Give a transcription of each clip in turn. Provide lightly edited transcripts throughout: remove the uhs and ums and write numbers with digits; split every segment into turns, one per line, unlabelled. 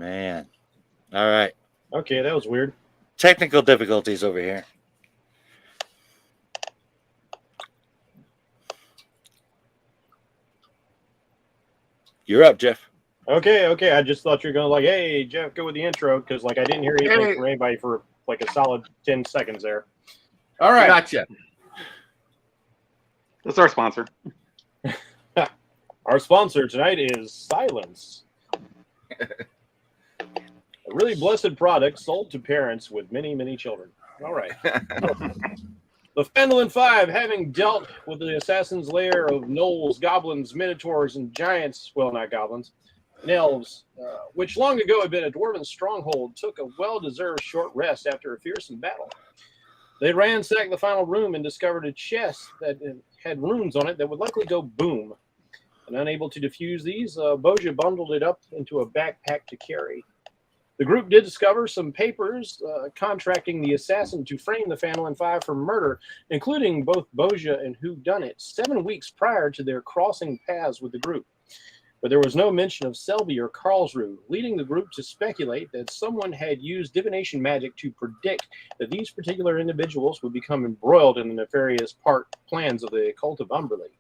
Man. All right.
Okay, that was weird.
Technical difficulties over here. You're up, Jeff.
Okay. I just thought you were going to hey, Jeff, go with the intro, because I didn't hear anything from anybody for a solid 10 seconds there.
All right. Gotcha.
That's our sponsor.
Our sponsor tonight is Silence. A really blessed product sold to parents with many, many children. All right. The Phandalin Five, having dealt with the assassin's lair of gnolls, goblins, minotaurs, and giants, well, not goblins, and elves, which long ago had been a dwarven stronghold, took a well-deserved short rest after a fearsome battle. They ransacked the final room and discovered a chest that had runes on it that would likely go boom. And unable to defuse these, Boja bundled it up into a backpack to carry. The group did discover some papers contracting the assassin to frame the Phandalin Five for murder, including both Boja and Whodunit, 7 weeks prior to their crossing paths with the group. But there was no mention of Selby or Karlsruhe, leading the group to speculate that someone had used divination magic to predict that these particular individuals would become embroiled in the nefarious plans of the cult of Umberley.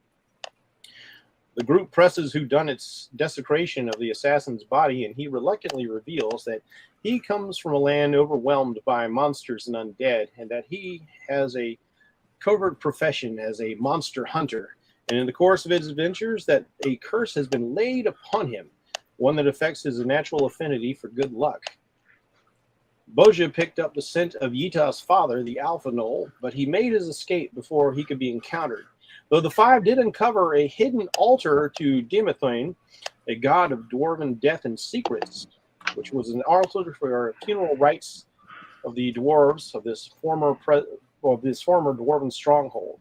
The group presses Whodunit's desecration of the assassin's body, and he reluctantly reveals that he comes from a land overwhelmed by monsters and undead, and that he has a covert profession as a monster hunter. And in the course of his adventures, that a curse has been laid upon him, one that affects his natural affinity for good luck. Boja picked up the scent of Yita's father, the Alpha Gnoll, but he made his escape before he could be encountered. Though the Five did uncover a hidden altar to Demethane, a god of dwarven death and secrets, which was an altar for funeral rites of the dwarves of this former dwarven stronghold.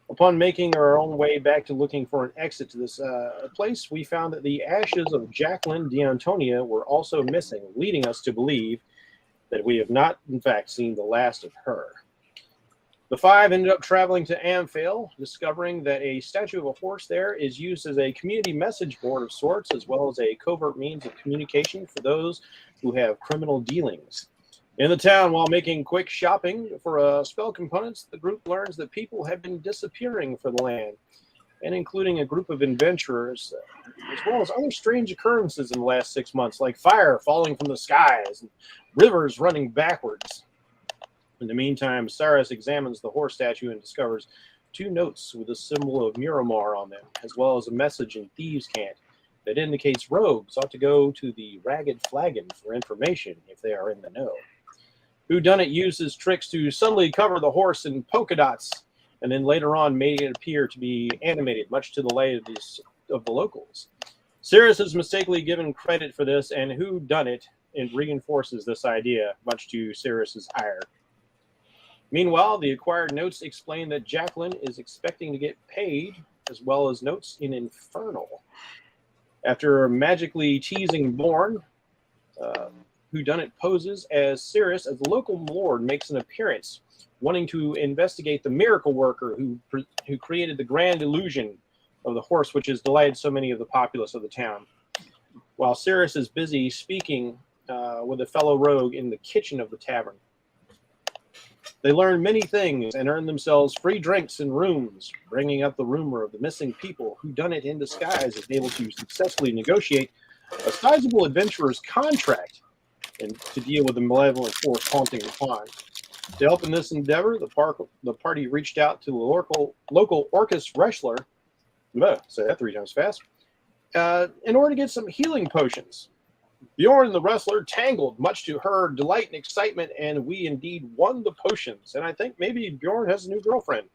Upon making our own way back to looking for an exit to this place, we found that the ashes of Jacqueline d'Antonia were also missing, leading us to believe that we have not, in fact, seen the last of her. The Five ended up traveling to Amphail, discovering that a statue of a horse there is used as a community message board of sorts, as well as a covert means of communication for those who have criminal dealings. In the town, while making quick shopping for spell components, the group learns that people have been disappearing from the land, and including a group of adventurers, as well as other strange occurrences in the last 6 months, like fire falling from the skies and rivers running backwards. In the meantime, Cyrus examines the horse statue and discovers 2 notes with a symbol of Miramar on them, as well as a message in Thieves' Cant that indicates rogues ought to go to the Ragged Flagon for information if they are in the know. Whodunit uses tricks to subtly cover the horse in polka dots, and then later on made it appear to be animated, much to the delight of the locals. Cyrus is mistakenly given credit for this, and Whodunit reinforces this idea, much to Cyrus's ire. Meanwhile, the acquired notes explain that Jacqueline is expecting to get paid, as well as notes in Infernal. After magically teasing Born, Whodunit poses as Cyrus as the local lord makes an appearance, wanting to investigate the miracle worker who created the grand illusion of the horse, which has delighted so many of the populace of the town. While Cyrus is busy speaking with a fellow rogue in the kitchen of the tavern. They learn many things and earn themselves free drinks and rooms, bringing up the rumor of the missing people. Whodunit in disguise is able to successfully negotiate a sizable adventurer's contract and to deal with the malevolent force haunting the pond. To help in this endeavor, the party reached out to the local Orcus wrestler, say that 3 times fast, in order to get some healing potions. Bjorn, the wrestler, tangled, much to her delight and excitement, and we indeed won the potions. And I think maybe Bjorn has a new girlfriend.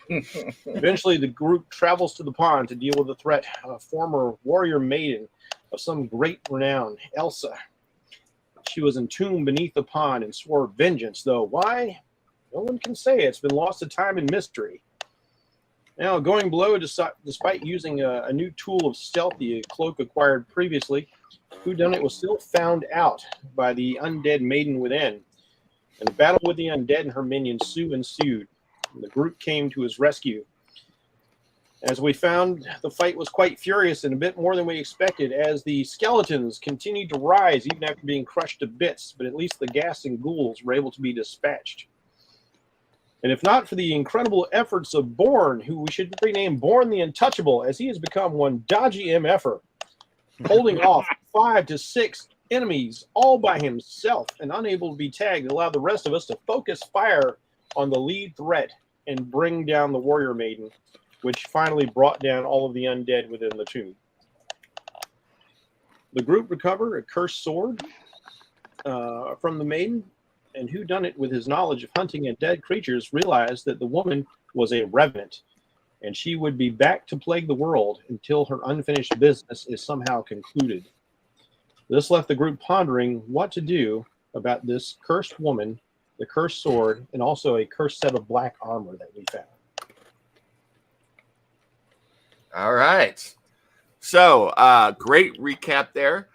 Eventually, the group travels to the pond to deal with the threat of a former warrior maiden of some great renown, Elsa. She was entombed beneath the pond and swore vengeance, though why? No one can say. It's been lost to time and mystery. Now, going below, despite using a new tool of stealth, the cloak acquired previously, Whodunit was still found out by the undead maiden within. And the battle with the undead and her minions ensued. And the group came to his rescue. As we found, the fight was quite furious and a bit more than we expected, as the skeletons continued to rise even after being crushed to bits, but at least the ghast and ghouls were able to be dispatched. And if not for the incredible efforts of Born, who we should rename Born the Untouchable, as he has become one dodgy MFer, holding off 5 to 6 enemies all by himself and unable to be tagged, allowed the rest of us to focus fire on the lead threat and bring down the warrior maiden, which finally brought down all of the undead within the tomb. The group recovered a cursed sword from the maiden, and whodunit, with his knowledge of hunting and dead creatures, realized that the woman was a revenant, and she would be back to plague the world until her unfinished business is somehow concluded. This left the group pondering what to do about this cursed woman, the cursed sword, and also a cursed set of black armor that we found.
All right. So, great recap there.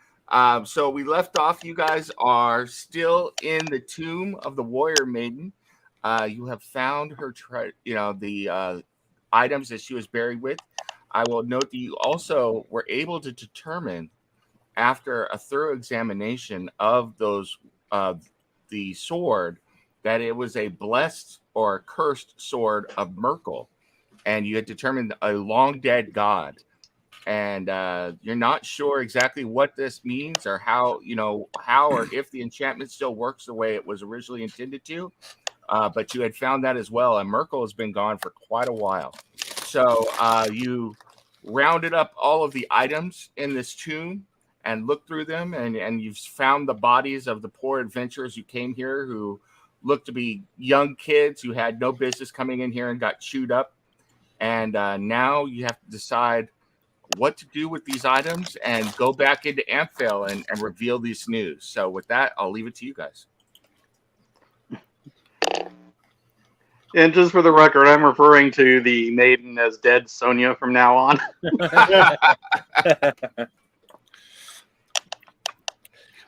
So we left off. You guys are still in the tomb of the warrior maiden. You have found her, the items that she was buried with. I will note that you also were able to determine, after a thorough examination of those, the sword, that it was a blessed or cursed sword of Merkel. And you had determined a long dead god, and you're not sure exactly what this means or how or if the enchantment still works the way it was originally intended to. But you had found that as well, and Merkel has been gone for quite a while. So you rounded up all of the items in this tomb and looked through them, and you've found the bodies of the poor adventurers who came here, who looked to be young kids who had no business coming in here and got chewed up. And now you have to decide what to do with these items and go back into Amphail and reveal these news. So with that, I'll leave it to you guys.
And just for the record, I'm referring to the maiden as dead Sonia from now on.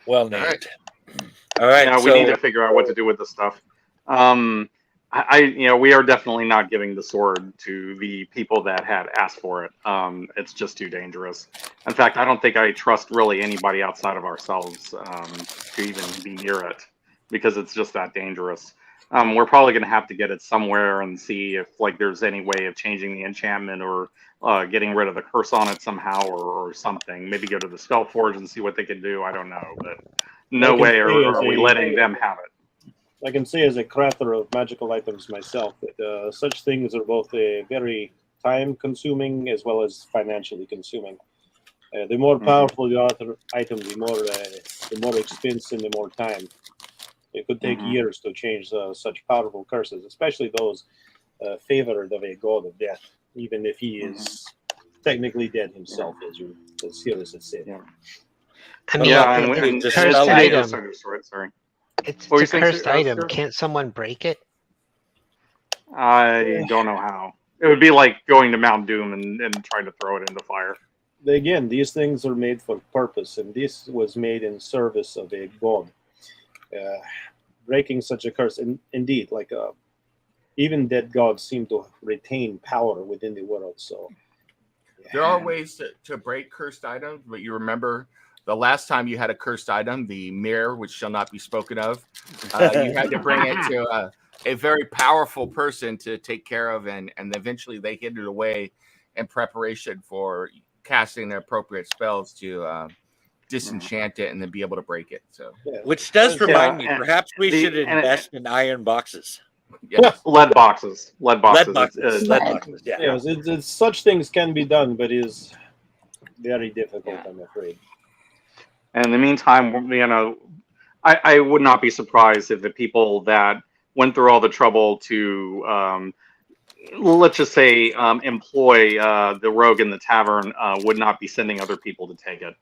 Well named. All right.
Yeah, we need to figure out what to do with this stuff. We are definitely not giving the sword to the people that had asked for it. It's just too dangerous. In fact, I don't think I trust really anybody outside of ourselves to even be near it, because it's just that dangerous. We're probably going to have to get it somewhere and see if there's any way of changing the enchantment or getting rid of the curse on it somehow or something. Maybe go to the Spellforge and see what they can do. I don't know, but no way are we letting them have it.
I can say, as a crafter of magical items myself, that such things are both very time-consuming as well as financially consuming. The more powerful the item, the more expense and the more time. It could take years to change such powerful curses, especially those favored of a god of death, even if he is technically dead himself, as here as it said.
Yeah.
I mean,
and
it's a cursed item.
Sorry.
It's a cursed item. Can't someone break it?
I don't know how. It would be like going to Mount Doom and trying to throw it into fire.
Again, these things are made for purpose, and this was made in service of a god. Breaking such a curse, indeed, even dead gods seem to retain power within the world. So
there are ways to break cursed items, but you remember the last time you had a cursed item, the mirror, which shall not be spoken of, you had to bring it to a very powerful person to take care of, and eventually they hid it away in preparation for casting the appropriate spells to disenchant it and then be able to break it. So,
which does remind me, perhaps we should invest in iron boxes.
Yes.
Lead boxes.
Lead boxes. Yeah.
Yes, it's such things can be done, but it is very difficult, I'm afraid.
And in the meantime, I would not be surprised if the people that went through all the trouble to, let's just say, employ the rogue in the tavern would not be sending other people to take it.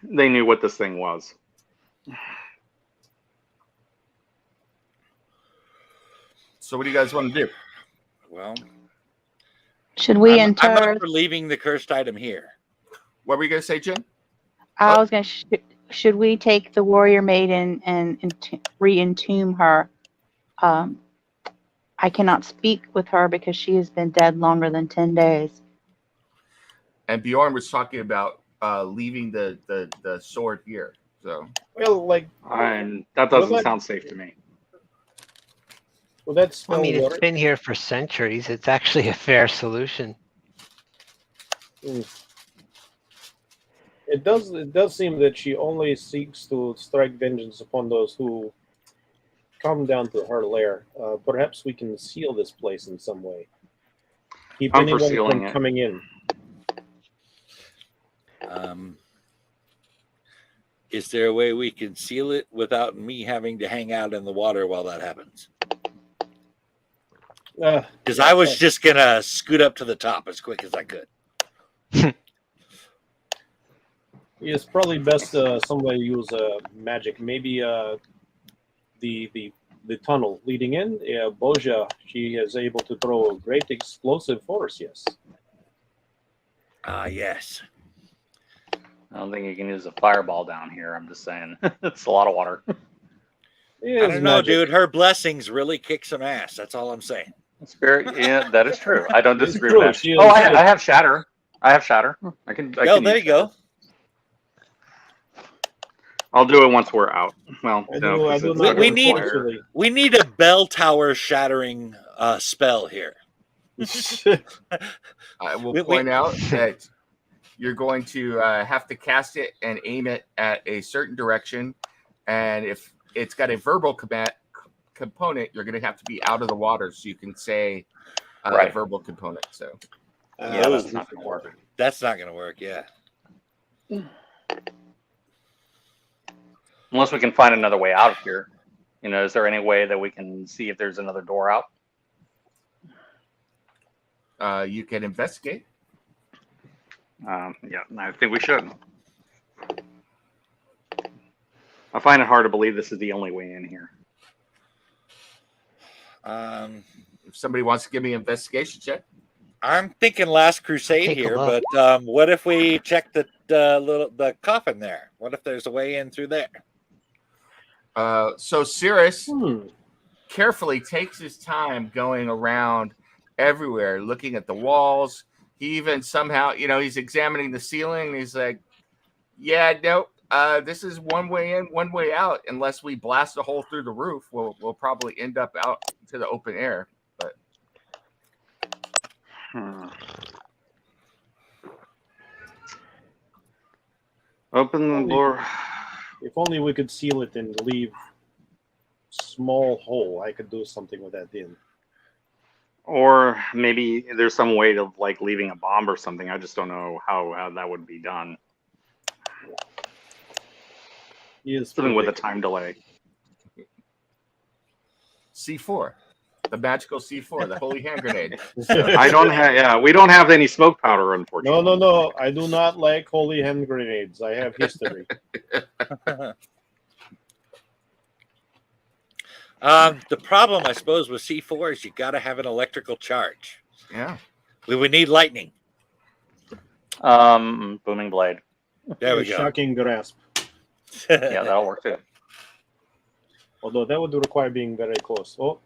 They knew what this thing was.
So what do you guys want to do?
Well,
should we
I'm
enter?
up for leaving the cursed item here.
What were you going to say, Jen?
I was going to. Should we take the warrior maiden and re-entomb her? I cannot speak with her because she has been dead longer than 10 days.
And Bjorn was talking about leaving the sword here. So
Well, like,
And that doesn't sound safe to me.
well, that's
I mean,
water.
it's been here for centuries. It's actually a fair solution.
It does seem that she only seeks to strike vengeance upon those who come down to her lair. Perhaps we can seal this place in some way. Keep
I'm for
anyone
sealing
from
it.
coming in.
Is there a way we can seal it without me having to hang out in the water while that happens? Because I was just gonna scoot up to the top as quick as I could.
It's probably best somebody use magic. Maybe the tunnel leading in. Boja, she is able to throw a great explosive force. Yes.
Yes.
I don't think you can use a fireball down here. I'm just saying. It's a lot of water.
I don't know, dude. Her blessings really kick some ass. That's all I'm saying.
Spirit, yeah, that is true. I don't
It's
disagree
true.
with
She
that. Oh,
is-
I have shatter. I have shatter. I can
Oh, there
use
you go.
I'll do it once we're out. Well,
I
no,
do
'cause it's
not
not
we
gonna
need-
require-
actually.
We need a bell tower shattering spell here.
I will
We-
point out that you're going to have to cast it and aim it at a certain direction. And if it's got a verbal component, you're going to have to be out of the water so you can say
Right.
verbal component. So
Yeah, that's not going to work.
That's not going to work. Yeah.
Unless we can find another way out of here. You know, is there any way that we can see if there's another door out?
you can investigate.
Yeah, I think we should. I find it hard to believe this is the only way in here.
If somebody wants to give me an investigation check.
I'm thinking Last Crusade
Take a
here,
look.
but what if we check the coffin there? What if there's a way in through there?
So Cirrus
Hmm.
carefully takes his time going around everywhere, looking at the walls. He even somehow, he's examining the ceiling. And he's like, yeah, nope. This is one way in, one way out. Unless we blast a hole through the roof, we'll probably end up out to the open air. But
Open the door.
If only we could seal it and leave small hole. I could do something with that in.
Or maybe there's some way of like leaving a bomb or something. I just don't know how that would be done.
Yes,
Something with a time delay.
C4, the magical C4, the holy hand grenade.
I don't have. Yeah, we don't have any smoke powder, unfortunately.
No. I do not like holy hand grenades. I have history.
The problem, I suppose, with C4 is you got to have an electrical charge.
Yeah.
We would need lightning.
Booming blade.
There we
A
go.
Shocking grasp.
Yeah, that'll work too.
Although that would require being very close. Oh,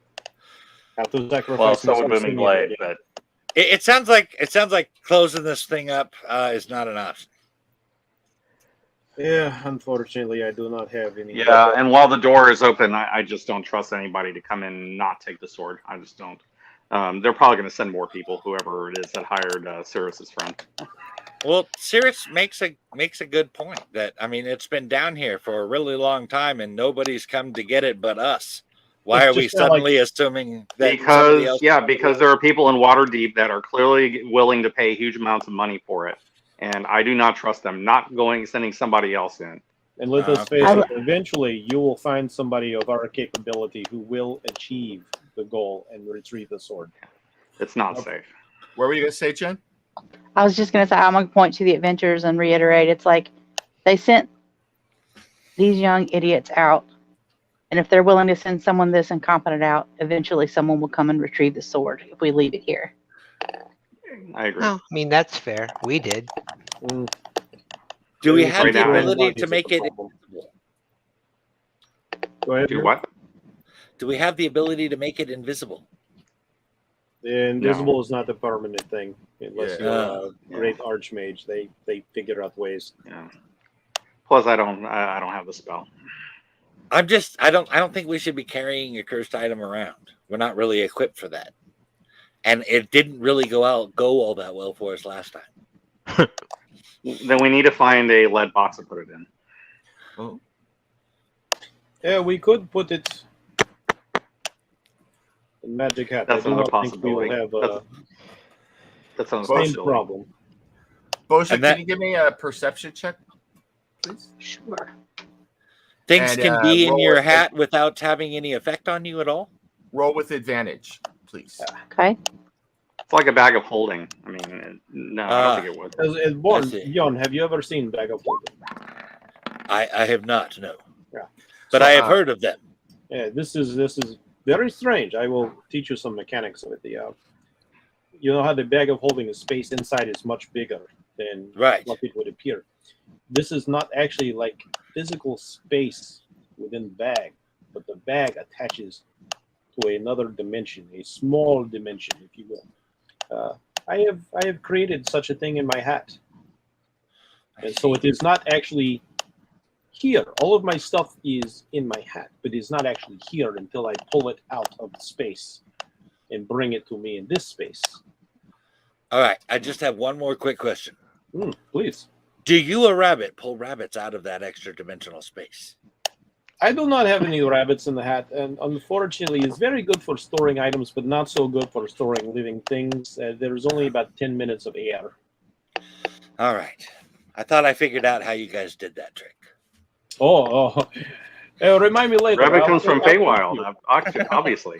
have to sacrifice.
Well, so would
myself
booming
sooner,
blade,
yeah.
but
It sounds like closing this thing up is not an option.
Yeah, unfortunately, I do not have any.
Yeah, and while the door is open, I just don't trust anybody to come in and not take the sword. I just don't. They're probably going to send more people, whoever it is that hired Cirrus's friend.
Well, Cirrus makes a good point that, I mean, it's been down here for a really long time and nobody's come to get it but us. Why
It's
are we
just kinda
suddenly assuming that somebody else?
Because there are people in Waterdeep that are clearly willing to pay huge amounts of money for it, and I do not trust them not sending somebody else in.
And let us face
I-
it, eventually you will find somebody of our capability who will achieve the goal and retrieve the sword.
It's not safe.
What were you going to say, Jen?
I was just going to say, I'm going to point to the adventures and reiterate, it's like they sent these young idiots out. And if they're willing to send someone this incompetent out, eventually someone will come and retrieve the sword if we leave it here.
I agree.
Well, I mean, that's fair. We did.
Mm.
Do we
Right
have the
now,
ability to make it?
Go ahead.
Do what?
Do we have the ability to make it invisible?
The invisible is not the permanent thing unless
Yeah.
you're a great archmage. They figure out ways.
Yeah. Plus, I don't have the spell.
I don't think we should be carrying a cursed item around. We're not really equipped for that. And it didn't really go all that well for us last time.
Then we need to find a lead box to put it in.
Well,
Yeah, we could put it in magic hat.
That's
I do
another
not think we will
possibility.
have
That sounds
same
possible.
problem.
Bosha,
And that-
can you give me a perception check, please?
Sure.
Things
And,
can be in
roll
your
it-
hat without having any effect on you at all.
Roll with advantage, please.
Okay.
It's like a bag of holding. I mean, no, I don't think it would.
As born,
I see.
Jon, have you ever seen Bag of Holding?
I have not, no.
Yeah.
But
So,
I have heard of them.
Yeah, this is very strange. I will teach you some mechanics of it. You know how the Bag of Holding, the space inside is much bigger than
Right.
what it would appear. This is not actually like physical space within the bag, but the bag attaches to another dimension, a small dimension, if you will. I have created such a thing in my hat, and so it is not actually here. All of my stuff is in my hat, but it's not actually here until I pull it out of the space and bring it to me in this space.
All right. I just have one more quick question.
Please.
Do you, a rabbit, pull rabbits out of that extra dimensional space?
I do not have any rabbits in the hat, and unfortunately, it's very good for storing items, but not so good for storing living things. There's only about 10 minutes of air.
All right. I thought I figured out how you guys did that trick.
Remind me later.
Rabbit
I'll-
comes from
I'll teach
Feywild,
you.
obviously.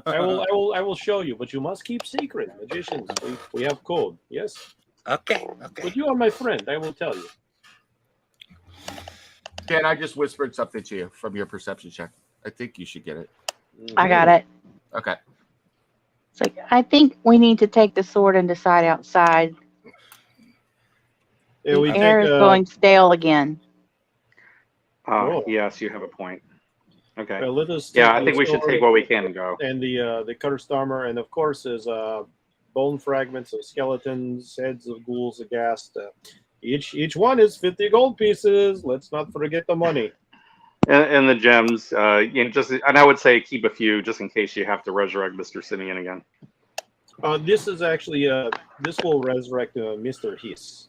I will show you, but you must keep secret. Magicians, we have code. Yes,
Okay.
but you are my friend. I will tell you.
Dan, I just whispered something to you from your perception check. I think you should get it.
I got it.
Okay.
It's like, I think we need to take the sword and decide outside.
Yeah,
The
we
air
take,
is going stale again.
Oh.
Yes, you have a point. Okay.
well, let us.
Yeah,
take
I
the
think we should
sword
take what we can and go.
And the cursed armor, and of course, is bone fragments of skeletons, heads of ghouls aghast. Each one is 50 gold pieces. Let's not forget the money.
And the gems, and I would say keep a few just in case you have to resurrect Mr. Simeon again.
This is actually this will resurrect Mr. Hiss.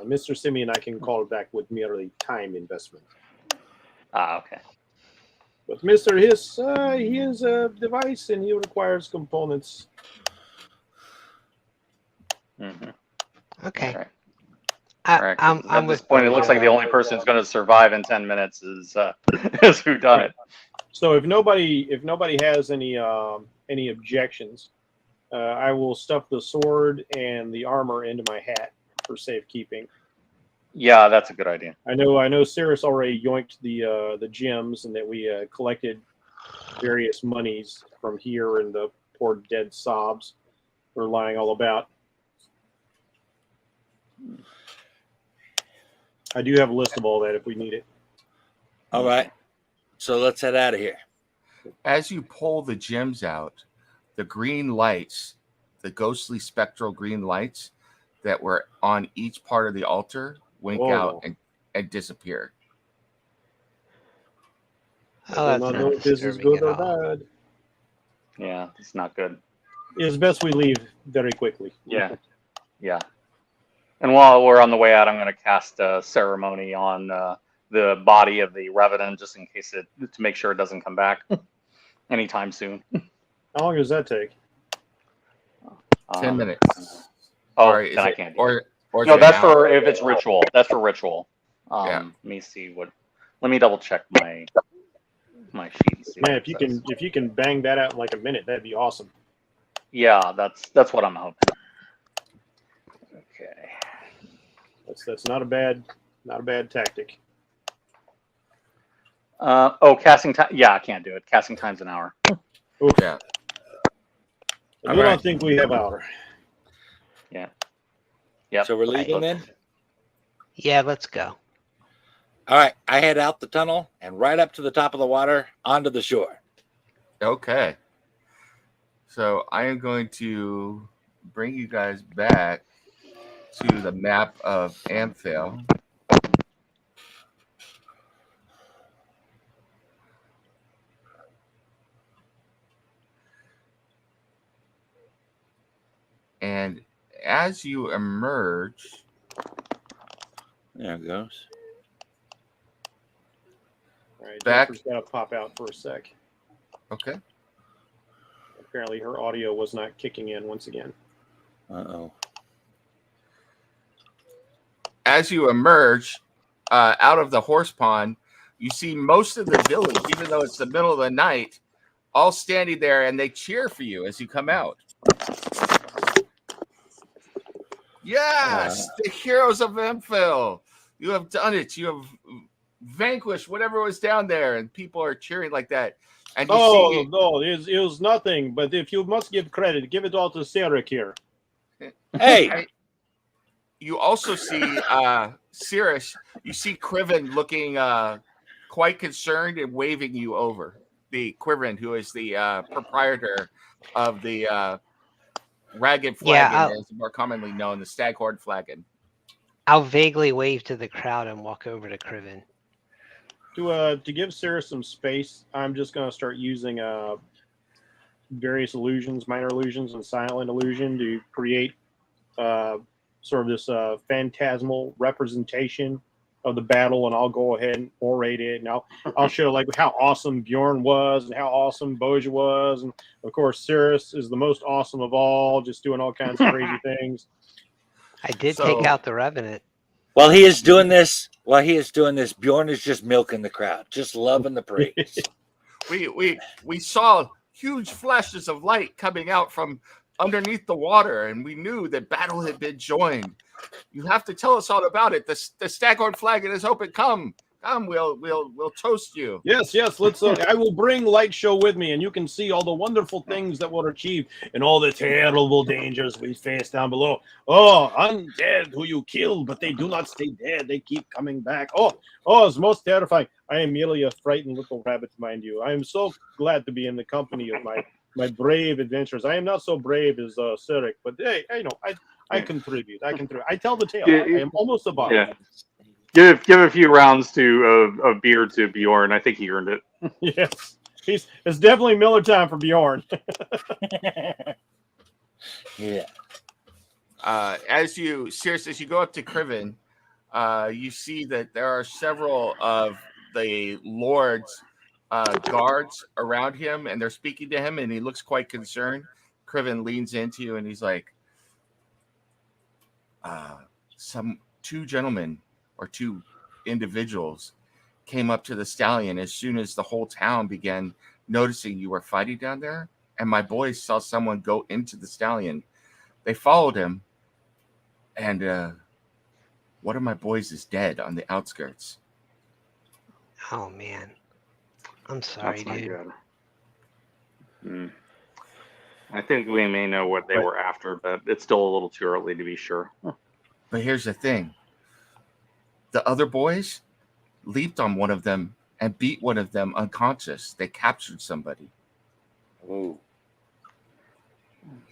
Mr. Simeon, I can call back with merely time investment.
Okay.
But Mr. Hiss, he is a device and he requires components.
Mm-hmm.
Okay.
Right.
I'm
At this
with
point, it looks like the only person who's going to survive in 10 minutes is who done it.
So if nobody has any objections, I will stuff the sword and the armor into my hat for safekeeping.
Yeah, that's a good idea.
I know Cirrus already yoinked the gems, and that we collected various monies from here, and the poor dead sobs were lying all about. I do have a list of all that if we need it.
All right. So let's head out of here.
As you pull the gems out, the green lights, the ghostly spectral green lights that were on each part of the altar wink out and disappear.
Oh,
I
that's
do not
not
know if this is
disturbing
good or
at all.
bad.
Yeah, it's not good.
It's best we leave very quickly.
Yeah. Yeah. And while we're on the way out, I'm going to cast a ceremony on the body of the revenant just in case to make sure it doesn't come back anytime soon.
How long does that take?
10 minutes.
Oh,
Or is
then I
it-
can't do
or,
it.
or is
No,
it
that's
an hour?
for if it's ritual. That's for ritual.
Yeah.
Let me see what. Let me double check my sheet. and see what
Man,
it
if
says.
you can bang that out in like a minute, that'd be awesome.
Yeah, that's what I'm hoping. Okay.
That's not a bad tactic.
Casting time. Yeah, I can't do it. Casting time's an hour.
Oof.
Yeah.
I
All
do
right.
not think we have our.
Yep.
So we're leaving then?
Yeah, let's go.
All right. I head out the tunnel and right up to the top of the water onto the shore.
Okay. So I am going to bring you guys back to the map of Amphail. And as you emerge,
There it goes.
All right,
Back.
Jennifer's got to pop out for a sec.
okay,
Apparently, her audio was not kicking in once again.
Uh-oh.
as you emerge out of the horse pond, you see most of the village, even though it's the middle of the night, all standing there, and they cheer for you as you come out. Yes, the heroes of Amphail. You have done it. You have vanquished whatever was down there, and people are cheering like that. And you see,
No, it was nothing. But if you must give credit, give it all to Sarek here.
Hey!
you also see Cirrus. You see Criven looking quite concerned and waving you over. The Criven, who is the proprietor of the Ragged Flagon, as more commonly known, the Staghorn Flagon.
I'll vaguely wave to the crowd and walk over to Criven.
To give Sarah some space, I'm just going to start using various illusions, minor illusions, and silent illusion to create sort of this phantasmal representation of the battle, and I'll go ahead and orate it, and I'll show like how awesome Bjorn was and how awesome Boja was, and of course Cirrus is the most awesome of all, just doing all kinds of crazy things.
I did take out the revenant.
While he is doing this, Bjorn is just milking the crowd, just loving the praise.
We saw huge flashes of light coming out from underneath the water, and we knew that battle had been joined. You have to tell us all about it. The Staghorn Flagon is open. Come, we'll toast you.
Yes. Let's. I will bring Light Show with me, and you can see all the wonderful things that were achieved and all the terrible dangers we face down below. Oh, undead who you killed, but they do not stay dead. They keep coming back. Oh, it's most terrifying. I am merely a frightened little rabbit, mind you. I am so glad to be in the company of my brave adventurers. I am not so brave as Sarek, but hey, I contribute. I tell the tale. I am almost a bottom.
Yeah. Give a few rounds of beer to Bjorn. I think he earned it.
Yes, it's definitely Miller time for Bjorn.
Yeah.
As you go up to Criven, you see that there are several of the Lord's guards around him, and they're speaking to him, and he looks quite concerned. Criven leans into you, and he's like, two gentlemen or two individuals came up to the stallion as soon as the whole town began noticing you were fighting down there, and my boys saw someone go into the stallion. They followed him, and one of my boys is dead on the outskirts.
Oh man, I'm sorry,
That's
dude.
not good. I think we may know what they were after, but it's still a little too early to be sure.
But here's the thing. The other boys leaped on one of them and beat one of them unconscious. They captured somebody.
Ooh.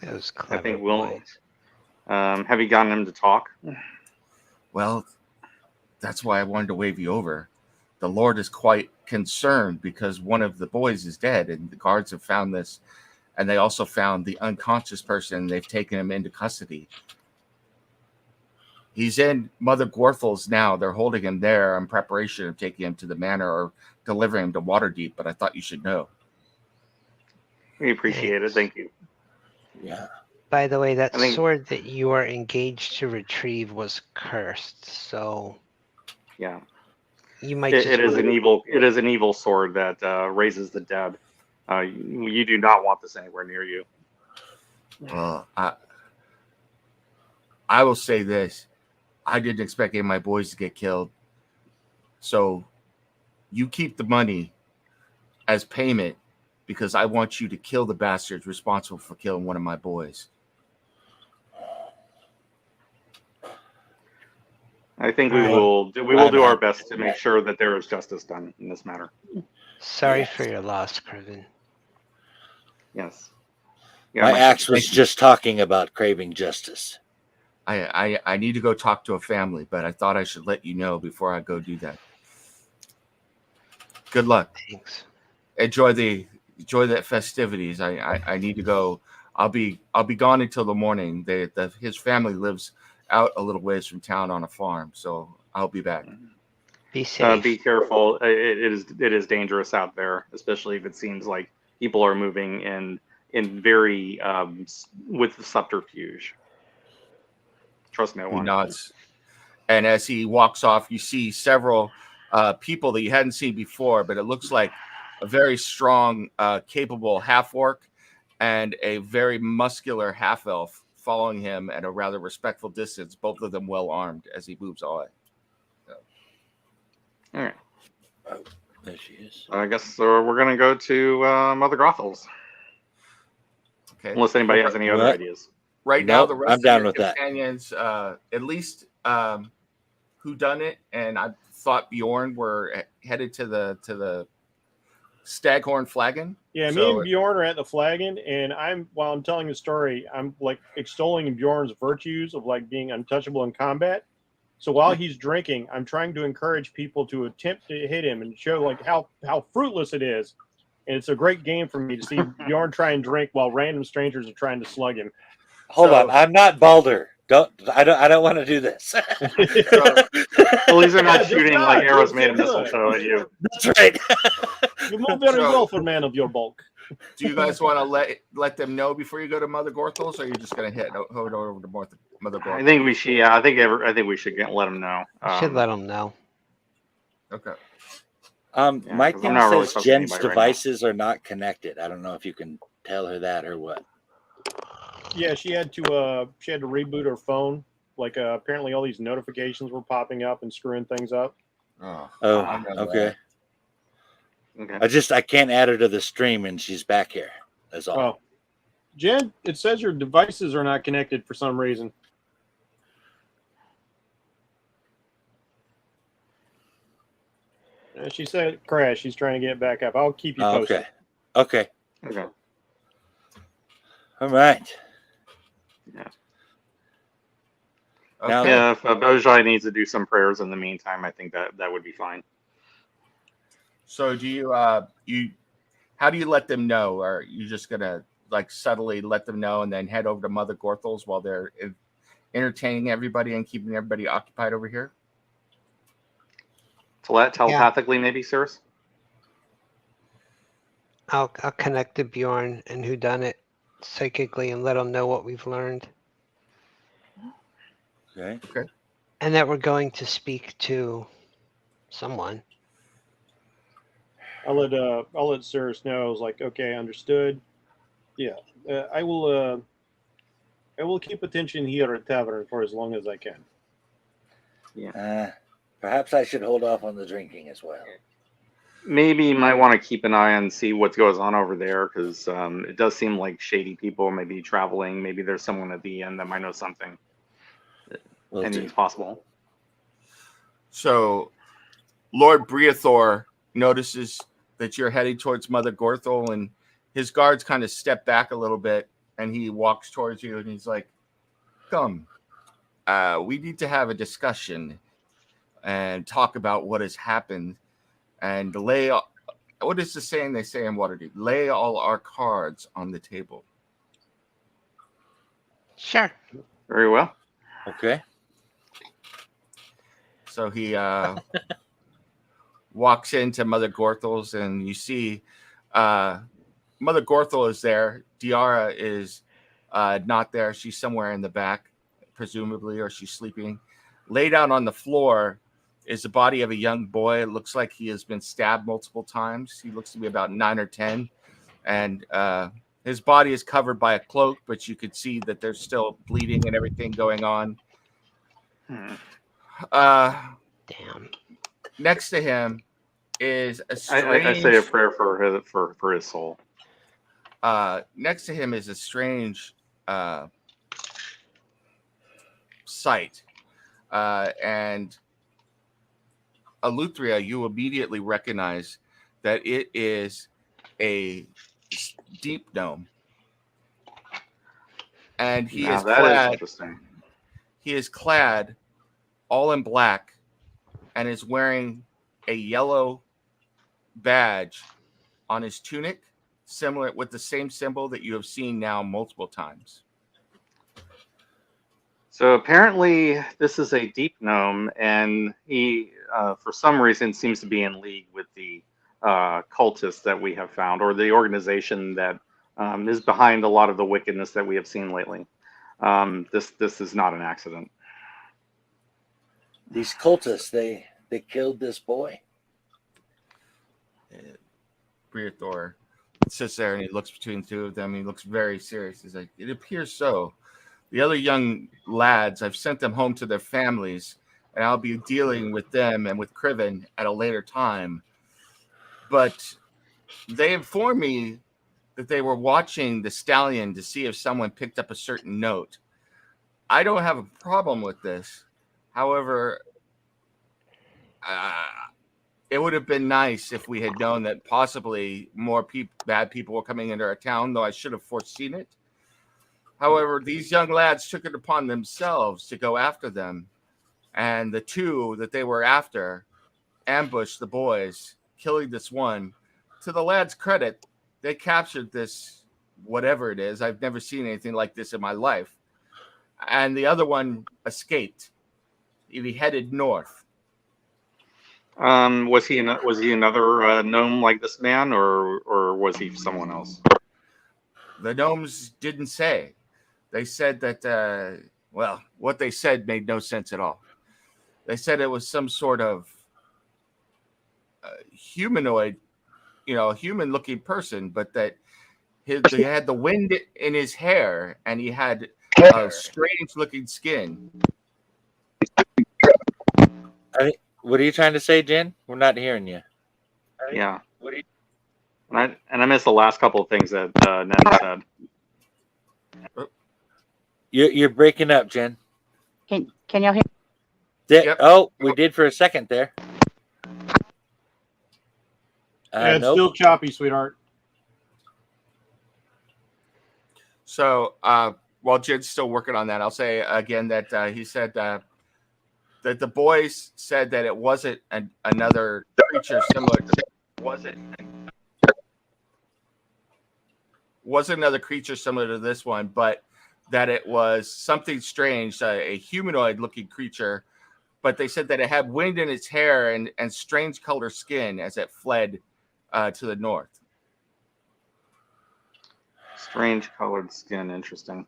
Those
I
clever
think we'll.
boys.
Have you gotten him to talk?
Well, that's why I wanted to wave you over. The Lord is quite concerned because one of the boys is dead, and the guards have found this, and they also found the unconscious person. They've taken him into custody. He's in Mother Gorthel's now. They're holding him there in preparation of taking him to the manor or delivering him to Waterdeep, but I thought you should know.
We appreciate it. Thank you.
Yeah.
By the way, that
I think-
sword that you are engaged to retrieve was cursed, so
Yeah.
you might
It
just
is
wanna-
an evil sword that raises the dead. You do not want this anywhere near you.
Well, I will say this. I didn't expect any of my boys to get killed. So you keep the money as payment because I want you to kill the bastards responsible for killing one of my boys.
I think we will do our best to make sure that there is justice done in this matter.
Sorry for your loss, Criven.
Yes. Yeah,
My
my
axe was
Thank you.
just talking about craving justice.
I need to go talk to a family, but I thought I should let you know before I go do that. Good luck.
Thanks.
Enjoy the festivities. I need to go. I'll be gone until the morning. His family lives out a little ways from town on a farm, so I'll be back.
Be safe.
Be careful. It is dangerous out there, especially if it seems like people are moving in very with subterfuge. Trust me, I
He
want.
nods, and as he walks off, you see several people that you hadn't seen before, but it looks like a very strong, capable half orc and a very muscular half elf following him at a rather respectful distance. Both of them well armed as he moves away.
All right.
Oh, there she is.
I guess we're gonna go to Mother Grothel's,
Okay.
unless anybody has any other
What?
ideas.
Right now,
Nope,
the rest
I'm
of
down
your
with that.
companions, at least Who Done It, and I thought Bjorn were headed to the Staghorn Flagon.
Yeah, me
So-
and Bjorn are at the flagon, and while I'm telling the story, I'm like extolling Bjorn's virtues of like being untouchable in combat. So while he's drinking, I'm trying to encourage people to attempt to hit him and show like how fruitless it is. And it's a great game for me to see Bjorn try and drink while random strangers are trying to slug him.
Hold
So-
on, I'm not Balder. I don't want to do this.
At least they're not
Yeah,
shooting
just
like
not.
arrows
Just
made of
do it.
mistletoe at you.
That's right.
You move very
So-
well for a man of your bulk.
Do you guys want to let them know before you go to Mother Gorthel's, or are you just going to head over to Mother Gorthel's?
I think we should. Yeah, I think we should let them know.
Should let them know.
Okay.
My
Yeah, 'cause I'm
thing
not really
says
trusting
Jen's
anybody right now.
devices are not connected. I don't know if you can tell her that or what.
Yeah, she had to reboot her phone. Like apparently all these notifications were popping up and screwing things up.
Oh,
Oh,
I know
okay.
Okay.
I can't add her to the stream, and she's back here. That's all.
Oh, Jen, it says your devices are not connected for some reason. She said crash. She's trying to get it back up. I'll keep you posted.
Okay.
Okay.
All right.
Okay.
Now-
Yeah, if Bojai needs to do some prayers in the meantime, I think that would be fine.
So do you how do you let them know? Or are you just gonna like subtly let them know and then head over to Mother Gorthel's while they're entertaining everybody and keeping everybody occupied over here?
Telepathically, maybe, sirs?
I'll connect to Bjorn and Who Done It psychically and let them know what we've learned,
Okay.
and that we're going to speak to someone.
I'll let Cyrus know. I was like, okay, understood. Yeah, I will keep attention here at Tavern for as long as I can.
Perhaps I should hold off on the drinking as well.
Maybe you might want to keep an eye and see what goes on over there, because it does seem like shady people may be traveling. Maybe there's someone at the end that might know something.
Will do.
Anything's possible.
So Lord Breathor notices that you're heading towards Mother Gorthel, and his guards kind of step back a little bit, and he walks towards you, and he's like, "Come, we need to have a discussion and talk about what has happened, and lay. What is the saying they say in Waterdeep? Lay all our cards on the table."
Sure.
Very well.
Okay.
So he walks into Mother Gorthel's, and you see Mother Gorthel is there. Diara is not there. She's somewhere in the back, presumably, or she's sleeping. Laid out on the floor is the body of a young boy. It looks like he has been stabbed multiple times. He looks to be about 9 or 10. And his body is covered by a cloak, but you could see that there's still bleeding and everything going on.
Damn.
Next to him is a strange...
I say a prayer for his soul.
Next to him is a strange sight. And Eleuthria, you immediately recognize that it is a deep gnome. and he
Now
is
that is
clad.
interesting.
He is clad all in black, and is wearing a yellow badge on his tunic, similar with the same symbol that you have seen now multiple times.
So apparently, this is a deep gnome, and he, for some reason, seems to be in league with the cultists that we have found, or the organization that is behind a lot of the wickedness that we have seen lately. This is not an accident.
These cultists, they killed this boy.
Briathor sits there and he looks between the two of them. He looks very serious. He's like, "It appears so. The other young lads, I've sent them home to their families, and I'll be dealing with them and with Criven at a later time. But they informed me that they were watching the stallion to see if someone picked up a certain note. I don't have a problem with this. However, it would have been nice if we had known that possibly more bad people were coming into our town, though I should have foreseen it. However, these young lads took it upon themselves to go after them, and the two that they were after ambushed the boys, killing this one. To the lads' credit, they captured this, whatever it is. I've never seen anything like this in my life. And the other one escaped. He headed north.
Was he another gnome like this man, or was he someone else?
The gnomes didn't say. They said that, well, what they said made no sense at all. They said it was some sort of humanoid, a human-looking person, but that he had the wind in his hair, and he had a strange-looking skin.
What are you trying to say, Jen? We're not hearing you.
Yeah. And I missed the last couple of things that Ned said.
You're breaking up, Jen.
Can y'all hear?
Yep.
Oh, we did for a second there.
It's
Nope.
still choppy, sweetheart.
So while Jen's still working on that, I'll say again that he said that the boys said that it wasn't another creature similar to wasn't another creature similar to this one, but that it was something strange, a humanoid-looking creature. But they said that it had wind in its hair and strange color skin as it fled to the north.
Strange colored skin, interesting.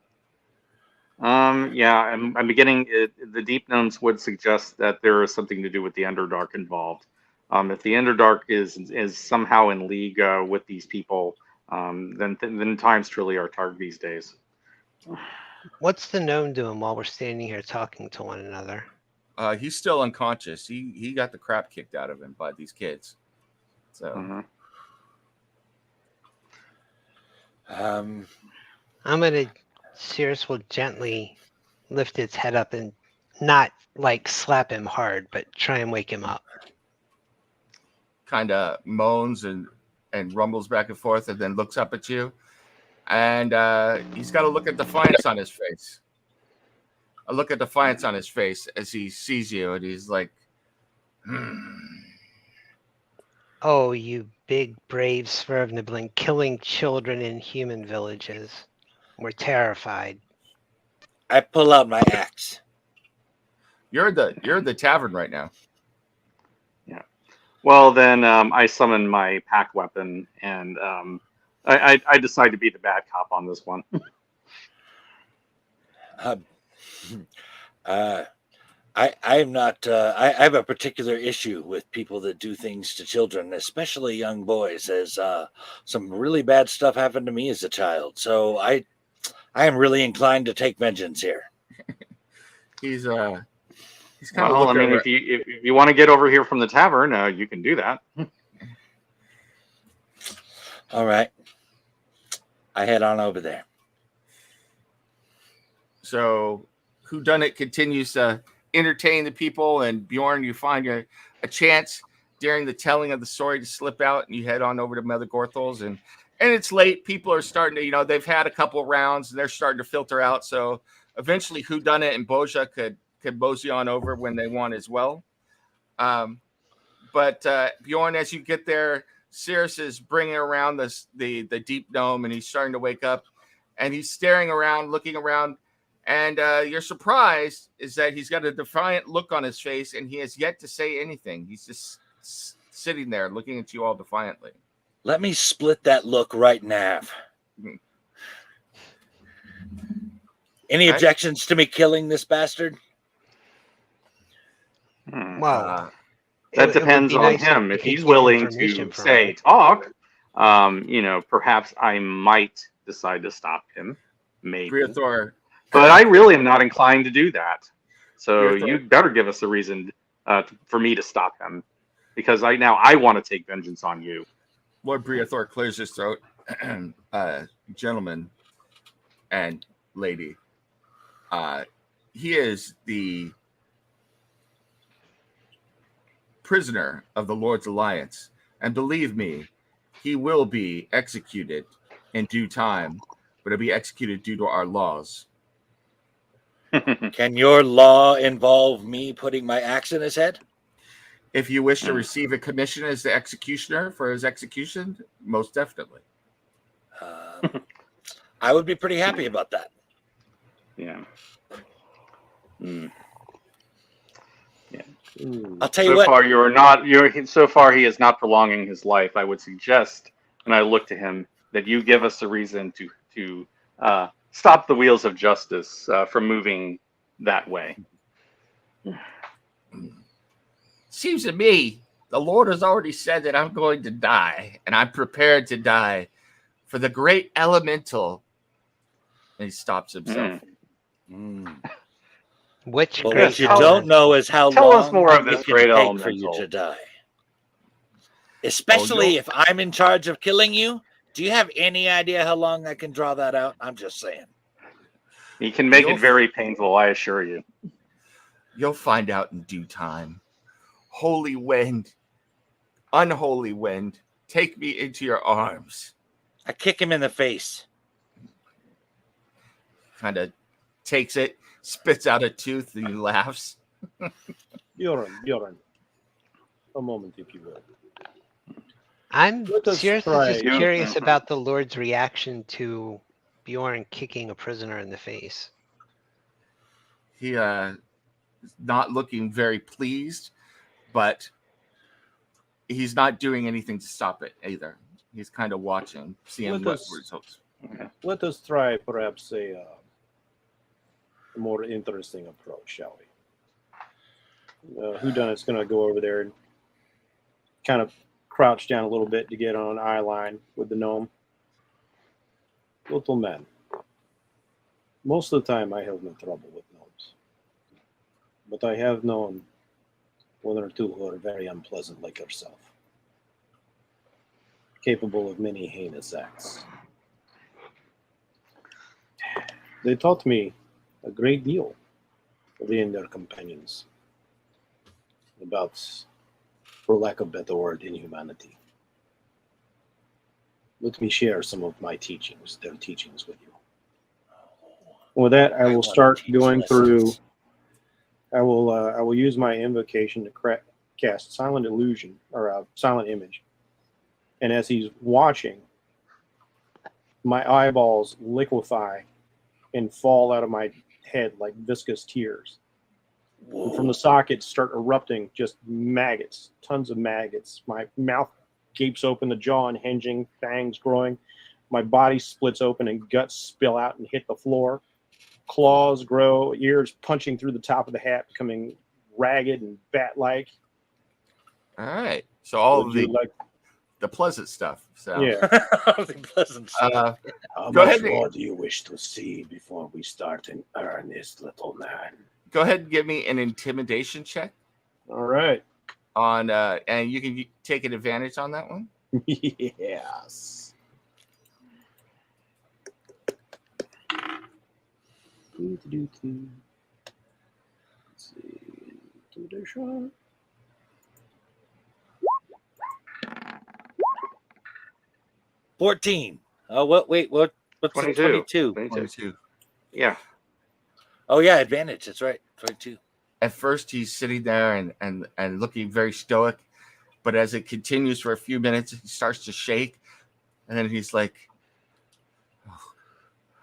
Yeah, I'm beginning. The deep gnomes would suggest that there is something to do with the Underdark involved. If the Underdark is somehow in league with these people, then times truly are dark these days.
What's the gnome doing while we're standing here talking to one another?
He's still unconscious. He got the crap kicked out of him by these kids. So
I'm gonna Cirrus will gently lift its head up and not like slap him hard, but try and wake him up.
Kind of moans and rumbles back and forth, and then looks up at you. And he's got a look of defiance on his face. A look of defiance on his face as he sees you, and he's like,
Oh, you big, brave Svervnibling, killing children in human villages. We're terrified.
I pull out my axe.
You're at the tavern right now.
Yeah. Well, then I summon my pack weapon, and I decide to be the bad cop on this one.
I'm not. I have a particular issue with people that do things to children, especially young boys. As some really bad stuff happened to me as a child, so I am really inclined to take vengeance here.
He's kind of.
Well, I mean, if you want to get over here from the tavern, you can do that.
All right, I head on over there.
So, Whodunit continues to entertain the people, and Bjorn, you find a chance during the telling of the story to slip out, and you head on over to Mother Gorthel's, and and it's late. People are starting to, they've had a couple rounds and they're starting to filter out. So eventually, Whodunit and Boja could mosey on over when they want as well. But Bjorn, as you get there, Cirrus is bringing around the deep gnome, and he's starting to wake up, and he's staring around, looking around, and your surprise is that he's got a defiant look on his face, and he has yet to say anything. He's just sitting there looking at you all defiantly.
Let me split that look right in half. Any objections to me killing this bastard?
Well,
that depends on him. If he's willing to say talk, perhaps I might decide to stop him. Maybe.
Briathor.
But I really am not inclined to do that. So you better give us a reason for me to stop him, because I want to take vengeance on you.
Lord Briathor clears his throat. Gentlemen and lady, he is the prisoner of the Lord's Alliance, and believe me, he will be executed in due time, but it'll be executed due to our laws.
Can your law involve me putting my axe in his head?
If you wish to receive a commission as the executioner for his execution, most definitely.
I would be pretty happy about that.
Yeah. Yeah.
I'll tell you what.
So far, he is not prolonging his life. I would suggest, and I look to him, that you give us a reason to stop the wheels of justice from moving that way.
Seems to me the Lord has already said that I'm going to die, and I'm prepared to die for the great elemental. And he stops himself.
What you don't know is how
tell
long
us more of this
it can
great
take
elemental
for you to die. Especially if I'm in charge of killing you. Do you have any idea how long I can draw that out? I'm just saying.
He can make it very painful, I assure you.
You'll find out in due time. Holy wind, unholy wind, take me into your arms.
I kick him in the face.
Kind of takes it, spits out a tooth, and he laughs.
Bjorn, a moment, if you will.
I'm seriously just curious about the Lord's reaction to Bjorn kicking a prisoner in the face.
He is not looking very pleased, but he's not doing anything to stop it either. He's kind of watching, seeing what results.
Let us try perhaps a more interesting approach, shall we? Whodunit's going to go over there and kind of crouch down a little bit to get on an eye line with the gnome. Little man, most of the time I have no trouble with gnomes, but I have known one or two who are very unpleasant like yourself, capable of many heinous acts. They taught me a great deal, they and their companions, about, for lack of a better word, inhumanity. Let me share some of my teachings, their teachings with you. With that, I will start going through. I will use my invocation to cast silent illusion or a silent image. And as he's watching, my eyeballs liquefy and fall out of my head like viscous tears. And from the sockets start erupting just maggots, tons of maggots. My mouth gapes open, the jaw unhinging, fangs growing. My body splits open and guts spill out and hit the floor. Claws grow, ears punching through the top of the hat, becoming ragged and bat-like.
All right. So all of the pleasant stuff. So
yeah.
The pleasant stuff.
How
go
much
ahead.
more do you wish to see before we start in earnest, little man?
Go ahead and give me an intimidation check.
All right.
On and you can take an advantage on that one.
Yes. Let's see. Intimidation.
14. Oh, what? Wait, what's
22.
22?
22.
Yeah.
Oh, yeah, advantage. That's right. 22.
At first, he's sitting there and looking very stoic, but as it continues for a few minutes, he starts to shake, and then he's like,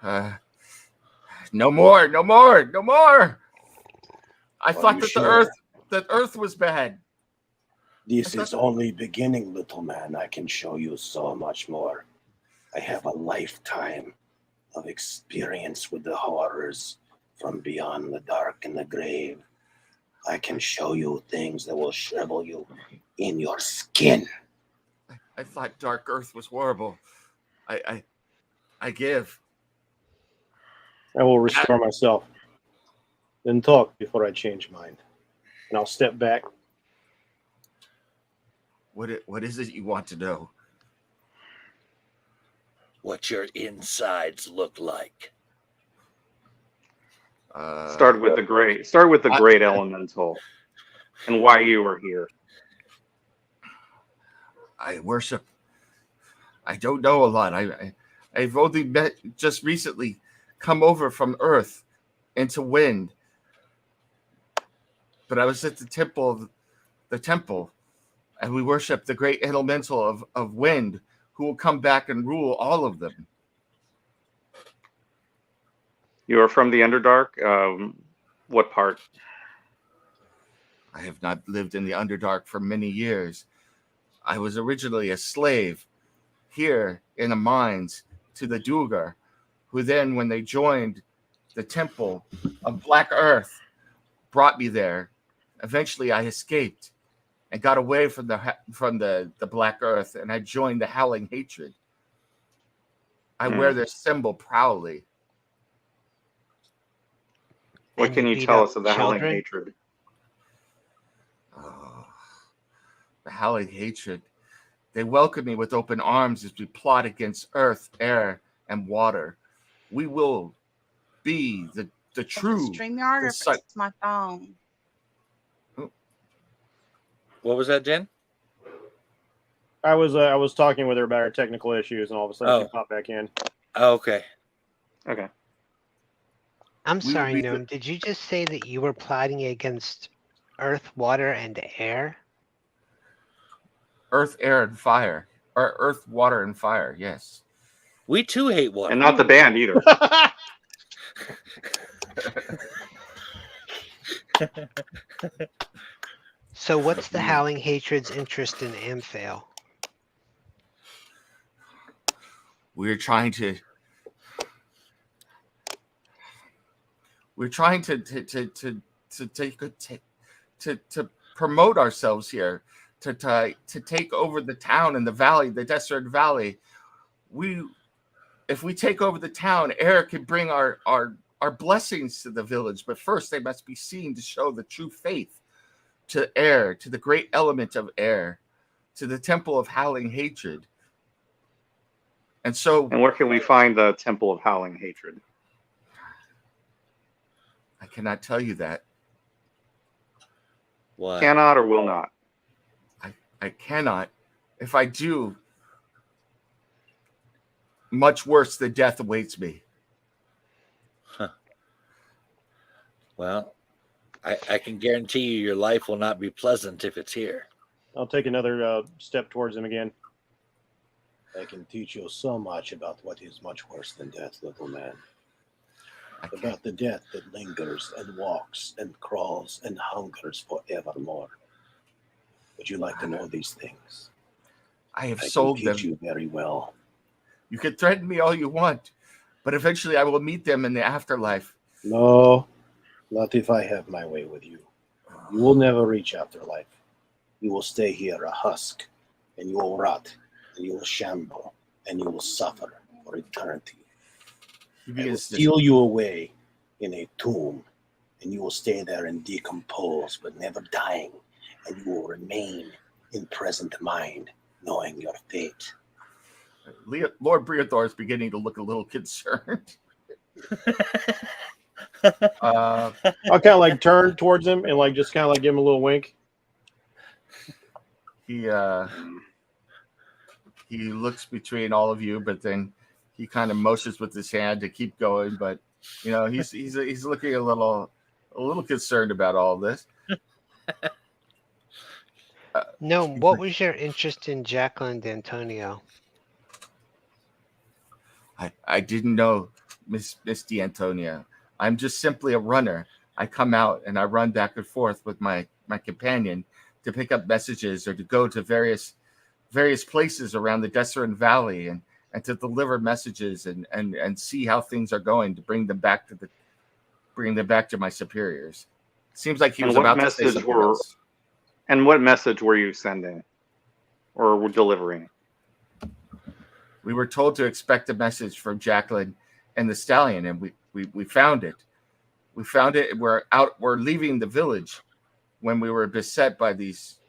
"No more, no more, no more! I thought that the Earth was bad."
This is only beginning, little man. I can show you so much more. I have a lifetime of experience with the horrors from beyond the dark and the grave. I can show you things that will shrivel you in your skin.
I thought Dark Earth was horrible. I give.
I will restore myself. Then talk before I change mind. And I'll step back.
What is it you want to know?
What your insides look like.
Start with the great elemental, and why you were here.
I worship. I don't know a lot. I've only just recently come over from Earth into Wind, but I was at the temple, and we worship the great elemental of Wind, who will come back and rule all of them.
You are from the Underdark. What part?
I have not lived in the Underdark for many years. I was originally a slave here in the mines to the Duergar, who then, when they joined the Temple of Black Earth, brought me there. Eventually, I escaped and got away from the Black Earth, and I joined the Howling Hatred. I wear their symbol proudly.
What can you tell us of the Howling Hatred?
Oh, the Howling Hatred. They welcome me with open arms as we plot against earth, air, and water. We will be the true.
StreamYard or if it's my phone?
What was that, Jen?
I was talking with her about our technical issues, and all of a sudden she popped back in.
Oh, okay.
Okay.
I'm sorry, Noam. Did you just say that you were plotting against earth, water, and air?
Earth, air, and fire. Or earth, water, and fire, yes.
We too hate water.
And not the band either.
So what's the Howling Hatred's interest in Amphail?
We're trying to promote ourselves here, to take over the town and the valley, the Desert Valley. If we take over the town, air can bring our blessings to the village, but first they must be seen to show the true faith to air, to the great element of air, to the Temple of Howling Hatred. And where
can we find the Temple of Howling Hatred?
I cannot tell you that.
Why?
Cannot or will not?
I cannot. If I do, much worse than death awaits me.
Huh. Well, I can guarantee you your life will not be pleasant if it's here.
I'll take another step towards him again.
I can teach you so much about what is much worse than death, little man. About the death that lingers and walks and crawls and hungers forevermore. Would you like to know these things?
I have sold them.
I can teach you very well.
You can threaten me all you want, but eventually I will meet them in the afterlife.
No, not if I have my way with you. You will never reach afterlife. You will stay here a husk, and you will rot, and you will shamble, and you will suffer for eternity. I will steal you away in a tomb, and you will stay there and decompose, but never dying, and you will remain in present mind, knowing your fate.
Lord Breathor is beginning to look a little concerned.
I'll kind of like turn towards him and like just kind of like give him a little wink.
He He looks between all of you, but then he kind of motions with his hand to keep going. But he's looking a little concerned about all this.
No, what was your interest in Jacqueline D'Antonio?
I didn't know Miss D'Antonia. I'm just simply a runner. I come out and I run back and forth with my companion to pick up messages or to go to various places around the Desert Valley and to deliver messages and see how things are going to bring them back to my superiors. Seems like he was about to say something else.
And what message were you sending or delivering?
We were told to expect a message from Jacqueline and the stallion, and we found it. We found it. We're leaving the village when we were beset by these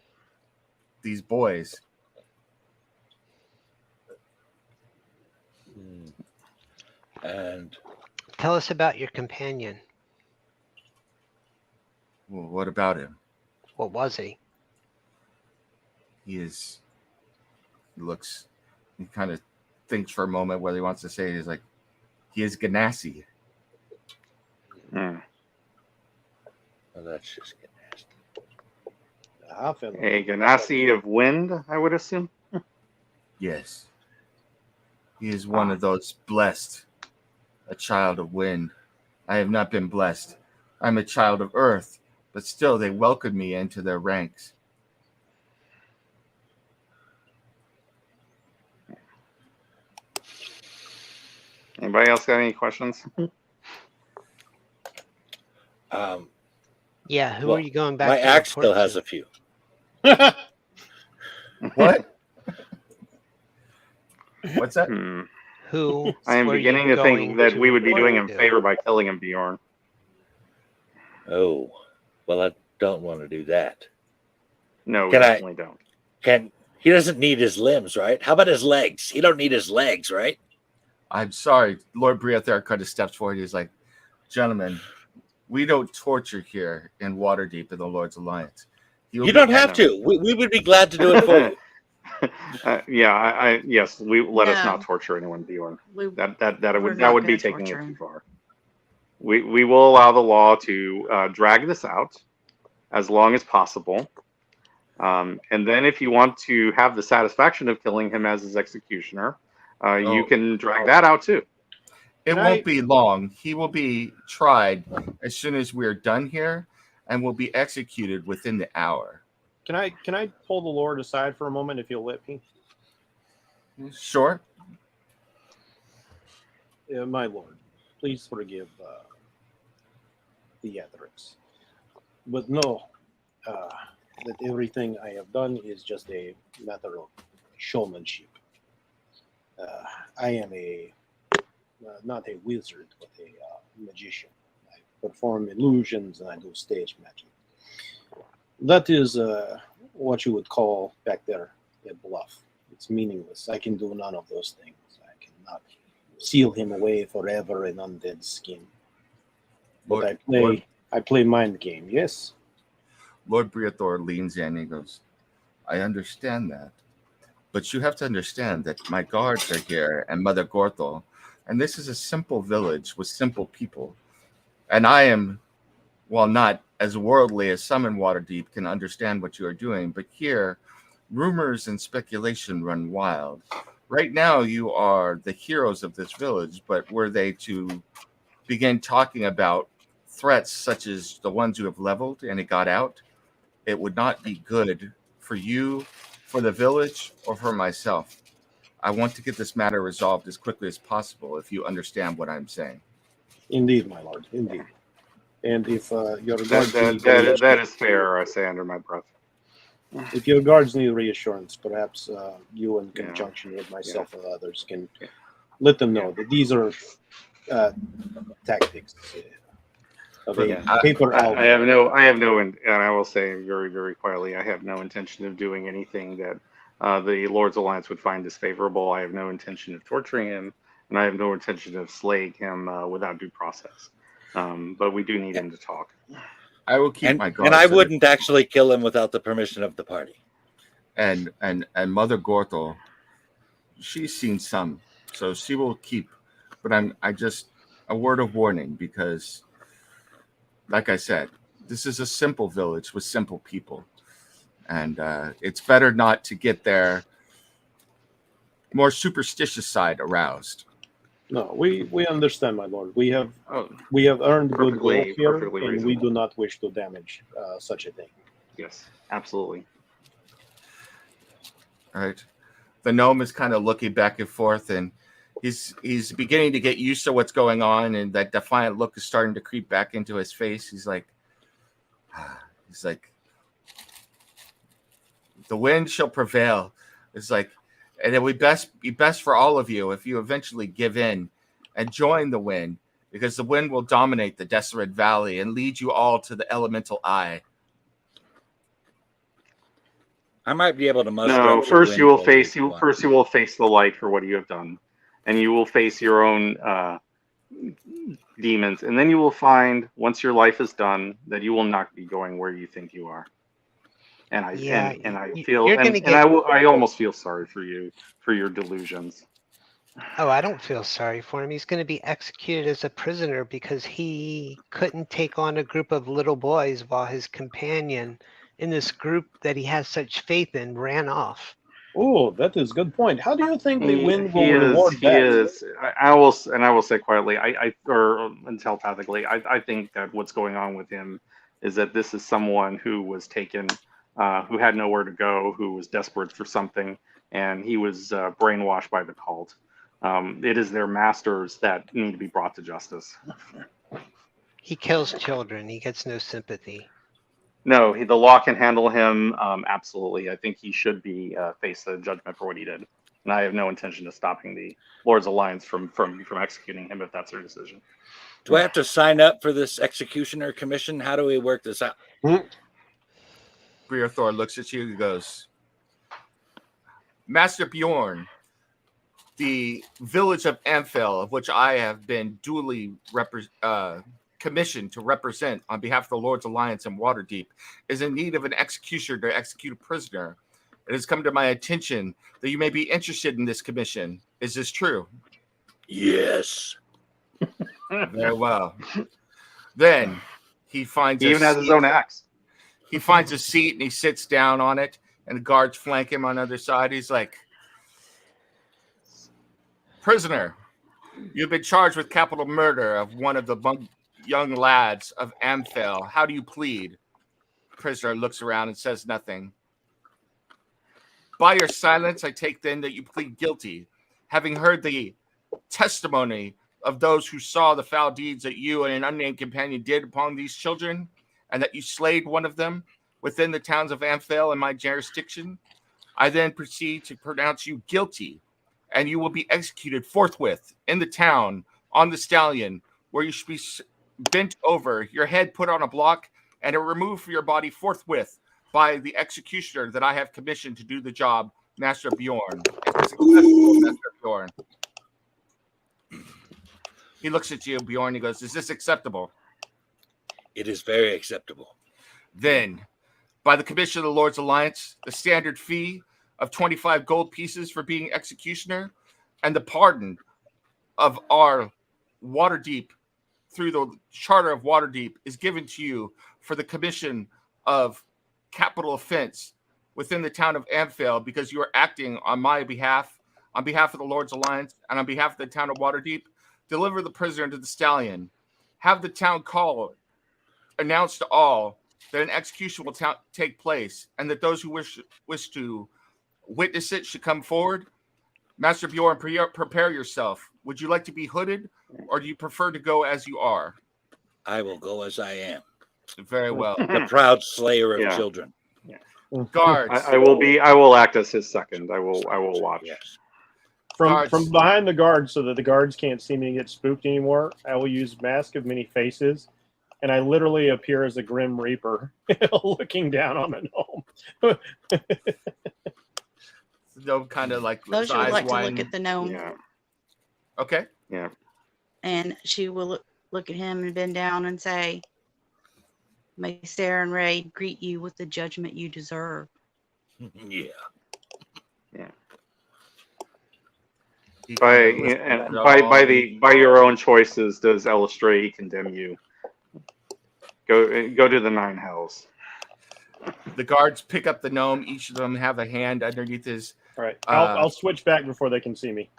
boys.
And
Tell us about your companion.
Well, what about him?
What was he?
He kind of thinks for a moment whether he wants to say it. He's like, he is Ganassi.
Well, that's just
Amphail.
A Ganassi of wind, I would assume.
Yes. He is one of those blessed, a child of wind. I have not been blessed. I'm a child of earth, but still they welcomed me into their ranks.
Anybody else got any questions?
Yeah, who
well,
are you going back
my
to
axe
report
still has
to?
a few.
What? What's that?
Who?
I am
were you
beginning to think
going
that
to
we would be doing him
report
a
to?
favor by killing him, Bjorn.
Oh, well, I don't want to do that.
No, we
Can I-
definitely don't.
He doesn't need his limbs, right? How about his legs? He don't need his legs, right?
I'm sorry. Lord Briathar kind of steps forward. He's like, gentlemen, we don't torture here in Waterdeep in the Lord's Alliance.
You don't have to. We would be glad to do it for you.
Yes, let us not
No.
torture anyone, Bjorn.
We,
That
we're
would
not
be
gonna
taking it
torture
too
him.
far. We will allow the law to drag this out as long as possible. And then if you want to have the satisfaction of killing him as his executioner, you can drag that out too.
It won't be long. He will be tried as soon as we're done here and will be executed within the hour.
Can I pull the Lord aside for a moment if you'll let me?
Sure.
My Lord, please forgive the ethics. But know that everything I have done is just a matter of showmanship. I am not a wizard, but a magician. I perform illusions and I do stage magic. That is what you would call back there a bluff. It's meaningless. I can do none of those things. I cannot seal him away forever in undead skin. But I play mind game, yes?
Lord Briathor leans in and he goes, I understand that. But you have to understand that my guards are here and Mother Gorthel, and this is a simple village with simple people. And I am, while not as worldly as some in Waterdeep, can understand what you are doing, but here, rumors and speculation run wild. Right now, you are the heroes of this village, but were they to begin talking about threats such as the ones you have leveled and it got out, it would not be good for you, for the village, or for myself. I want to get this matter resolved as quickly as possible, if you understand what I'm saying.
Indeed, my lord, indeed. And if your guards
that is fair, I say under my breath.
If your guards need reassurance, perhaps you, in conjunction with myself and others, can let them know that these are tactics of a paper album.
I have no, and I will say very, very quietly, I have no intention of doing anything that the Lord's Alliance would find disfavorable. I have no intention of torturing him, and I have no intention of slaying him without due process. But we do need him to talk.
I will keep my guard.
And I wouldn't actually kill him without the permission of the party.
And Mother Gorthel, she's seen some, so she will keep. But I just a word of warning, because, like I said, this is a simple village with simple people, and it's better not to get their more superstitious side aroused.
No, we understand, my lord. We have
Oh,
earned goodwill
perfectly,
here,
perfectly
and we
reasonable.
do not wish to damage such a thing.
Yes, absolutely.
All right. The gnome is kind of looking back and forth, and he's beginning to get used to what's going on, and that defiant look is starting to creep back into his face. He's like, the wind shall prevail. It's like, and it would be best for all of you if you eventually give in and join the wind, because the wind will dominate the desolate valley and lead you all to the elemental eye.
I might be able to muster
No,
up the
first you
wind
will
for you
face
if you want.
first you will face the light for what you have done, and you will face your own demons, and then you will find, once your life is done, that you will not be going where you think you are. And I
Yeah,
and I
y-
feel
you're gonna
and
get.
I almost feel sorry for you for your delusions.
Oh, I don't feel sorry for him. He's going to be executed as a prisoner because he couldn't take on a group of little boys while his companion in this group that he has such faith in ran off.
Oh, that is a good point. How do you think the wind
He
will
is
reward that?
I will say quietly, I or telepathically, I think that what's going on with him is that this is someone who was taken, who had nowhere to go, who was desperate for something, and he was brainwashed by the cult. It is their masters that need to be brought to justice.
He kills children. He gets no sympathy.
No, the law can handle him. Absolutely, I think he should be face the judgment for what he did, and I have no intention of stopping the Lord's Alliance from executing him if that's their decision.
Do I have to sign up for this executioner commission? How do we work this out?
Brearthor looks at you and goes, Master Bjorn, the village of Amphail, of which I have been duly commissioned to represent on behalf of the Lord's Alliance in Waterdeep, is in need of an executioner to execute a prisoner. It has come to my attention that you may be interested in this commission. Is this true?
Yes.
Very well. Then he finds
He even has his own axe.
He finds a seat and he sits down on it, and the guards flank him on the other side. He's like, prisoner, you've been charged with capital murder of one of the young lads of Amphail. How do you plead? Prisoner looks around and says nothing. By your silence, I take then that you plead guilty, having heard the testimony of those who saw the foul deeds that you and an unnamed companion did upon these children, and that you slayed one of them within the towns of Amphail in my jurisdiction. I then proceed to pronounce you guilty, and you will be executed forthwith in the town on the stallion, where you should be bent over, your head put on a block, and removed from your body forthwith by the executioner that I have commissioned to do the job, Master Bjorn. Master Bjorn. He looks at you, Bjorn. He goes, is this acceptable?
It is very acceptable.
Then, by the commission of the Lord's Alliance, the standard fee of 25 gold pieces for being executioner, and the pardon of our Waterdeep through the Charter of Waterdeep is given to you for the commission of capital offense within the town of Amphail, because you are acting on my behalf, on behalf of the Lord's Alliance, and on behalf of the town of Waterdeep. Deliver the prisoner to the stallion. Have the town call, announce to all that an execution will take place, and that those who wish to witness it should come forward. Master Bjorn, prepare yourself. Would you like to be hooded, or do you prefer to go as you are?
I will go as I am.
Very well.
The proud slayer of children.
Guards.
I will act as his second. I will watch.
Yes.
From behind the guards, so that the guards can't see me and get spooked anymore, I will use Mask of Many Faces, and I literally appear as a Grim Reaper looking down on the gnome.
The gnome kind of like
Loja would like to look at the gnome.
Yeah.
Okay.
Yeah.
And she will look at him and bend down and say, may Sarah and Ray greet you with the judgment you deserve.
Yeah.
Yeah.
He
By
kind of listens
and
to it all.
by your own choices does Ellestree condemn you. Go to the nine hells.
The guards pick up the gnome. Each of them have a hand underneath his
All right. I'll switch back before they can see me.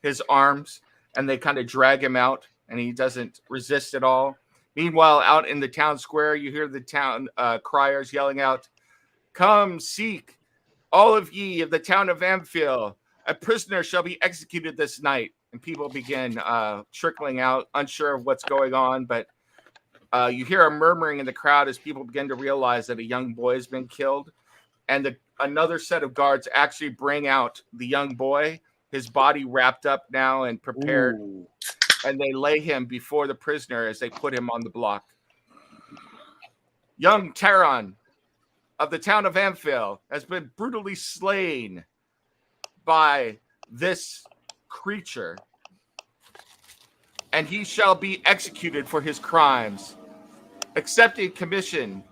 his arms, and they kind of drag him out, and he doesn't resist at all. Meanwhile, out in the town square, you hear the town criers yelling out, "Come, seek, all of ye of the town of Amphail. A prisoner shall be executed this night." And people begin trickling out, unsure of what's going on, but you hear a murmuring in the crowd as people begin to realize that a young boy has been killed. And another set of guards actually bring out the young boy, his body wrapped up now and prepared.
Ooh.
And they lay him before the prisoner as they put him on the block. Young Taron of the town of Amphail has been brutally slain by this creature, and he shall be executed for his crimes. Accepting commission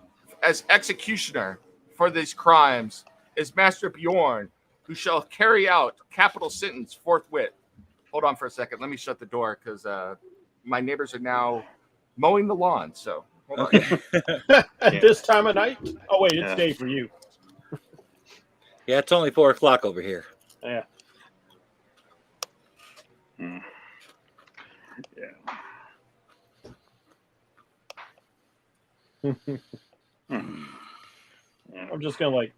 as executioner for these crimes is Master Bjorn, who shall carry out capital sentence forthwith. Hold on for a second. Let me shut the door because my neighbors are now mowing the lawn. So hold on.
At this time of night? Oh, wait, it's day for you.
Yeah, it's only 4 o'clock over here.
Yeah. I'm just gonna like.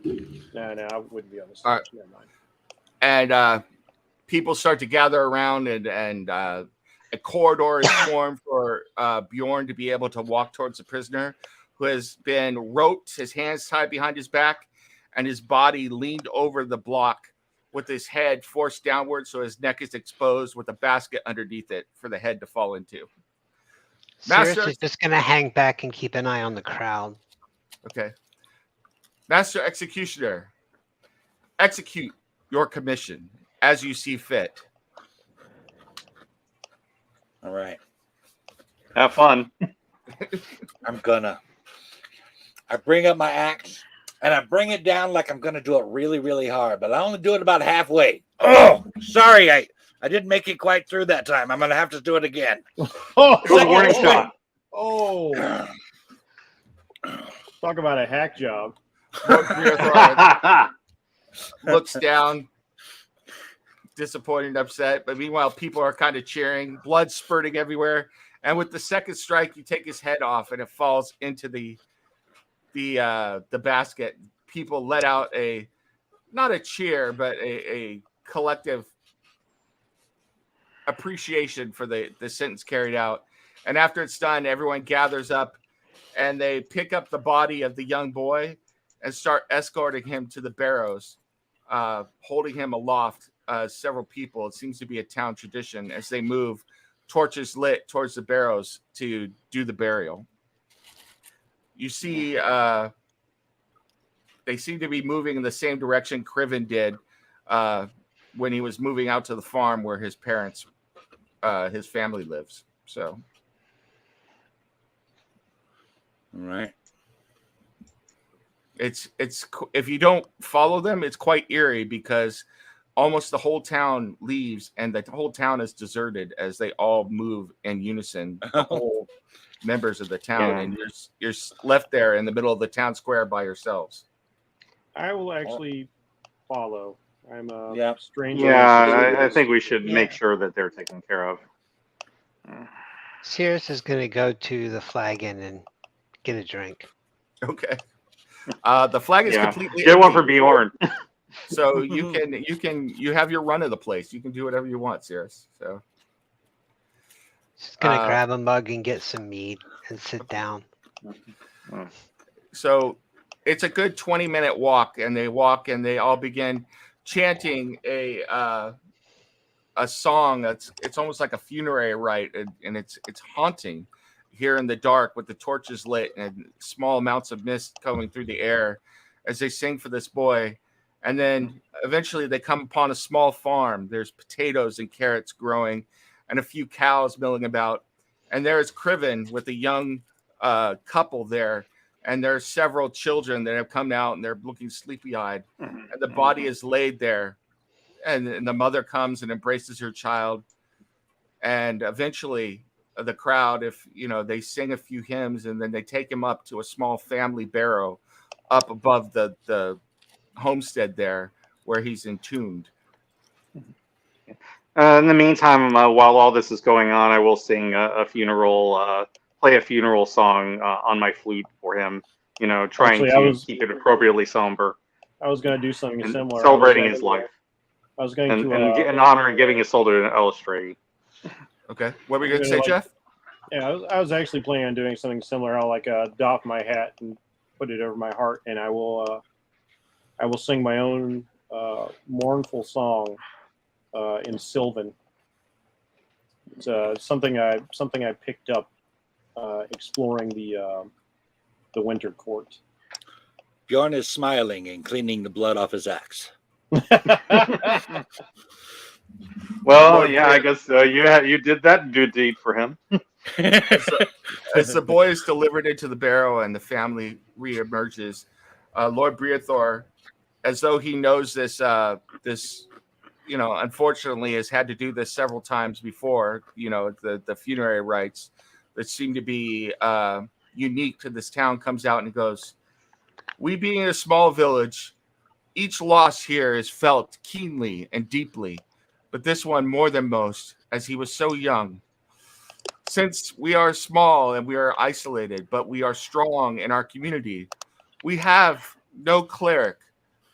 No, I wouldn't be on the stage.
All right.
Never mind.
And people start to gather around, and a corridor is formed for Bjorn to be able to walk towards the prisoner, who has been roped, his hands tied behind his back, and his body leaned over the block with his head forced downward, so his neck is exposed with a basket underneath it for the head to fall into.
Cirrus
Master-
is just going to hang back and keep an eye on the crowd.
Okay. Master Executioner, execute your commission as you see fit.
All right.
Have fun.
I'm gonna. I bring up my axe and I bring it down like I'm gonna do it really, really hard, but I only do it about halfway. Oh, sorry, I didn't make it quite through that time. I'm gonna have to do it again.
Oh,
It was a warning shot.
Oh. Talk about a hack job.
Looks down, disappointed and upset. But meanwhile, people are kind of cheering, blood spurting everywhere. And with the second strike, you take his head off, and it falls into the basket. People let out not a cheer, but a collective appreciation for the sentence carried out. And after it's done, everyone gathers up, and they pick up the body of the young boy and start escorting him to the barrows, holding him aloft. Several people, it seems to be a town tradition, as they move, torches lit towards the barrows to do the burial. You see, they seem to be moving in the same direction Criven did when he was moving out to the farm where his parents, his family lives. So,
All right.
it's if you don't follow them, it's quite eerie because almost the whole town leaves and the whole town is deserted as they all move in unison. The whole members of the town, and you're left there in the middle of the town square by yourselves.
I will actually follow. I'm a
Yep.
stranger.
Yeah, I think we should make sure that they're taken care of.
Cirrus is going to go to the flagon and get a drink.
Okay. The flag is
Yeah.
completely
Get one
empty.
for Bjorn.
So you have your run of the place. You can do whatever you want, Cirrus. So
Just going to grab a mug and get some mead and sit down.
so it's a good 20-minute walk, and they walk and they all begin chanting a song it's almost like a funerary rite, and it's haunting here in the dark with the torches lit and small amounts of mist coming through the air as they sing for this boy. And then eventually they come upon a small farm. There's potatoes and carrots growing and a few cows milling about. And there's Criven with a young couple there. And there are several children that have come out and they're looking sleepy-eyed. And the body is laid there and the mother comes and embraces her child. And eventually the crowd, if they sing a few hymns, and then they take him up to a small family barrow up above the homestead there where he's entombed.
In the meantime, while all this is going on, I will sing play a funeral song on my flute for him. Trying
Actually,
to keep it appropriately somber
I was going to do something
and
similar.
celebrating his life
I was going
and
to.
in honor and giving his soul to Elstrade.
Okay, what were you going to say, Jeff?
Yeah, I was actually planning on doing something similar. I'll doff my hat and put it over my heart, and I will sing my own mournful song in Sylvan. It's something I picked up exploring the Winter Court.
Bjorn is smiling and cleaning the blood off his axe.
Well, yeah, I guess you did that good deed for him.
As the boy is delivered into the barrow and the family reemerges, Lord Breathor, as though he knows this, unfortunately has had to do this several times before, the funerary rites that seem to be unique to this town, comes out and goes, "We being a small village, each loss here is felt keenly and deeply, but this one more than most, as he was so young. Since we are small and we are isolated, but we are strong in our community, we have no cleric,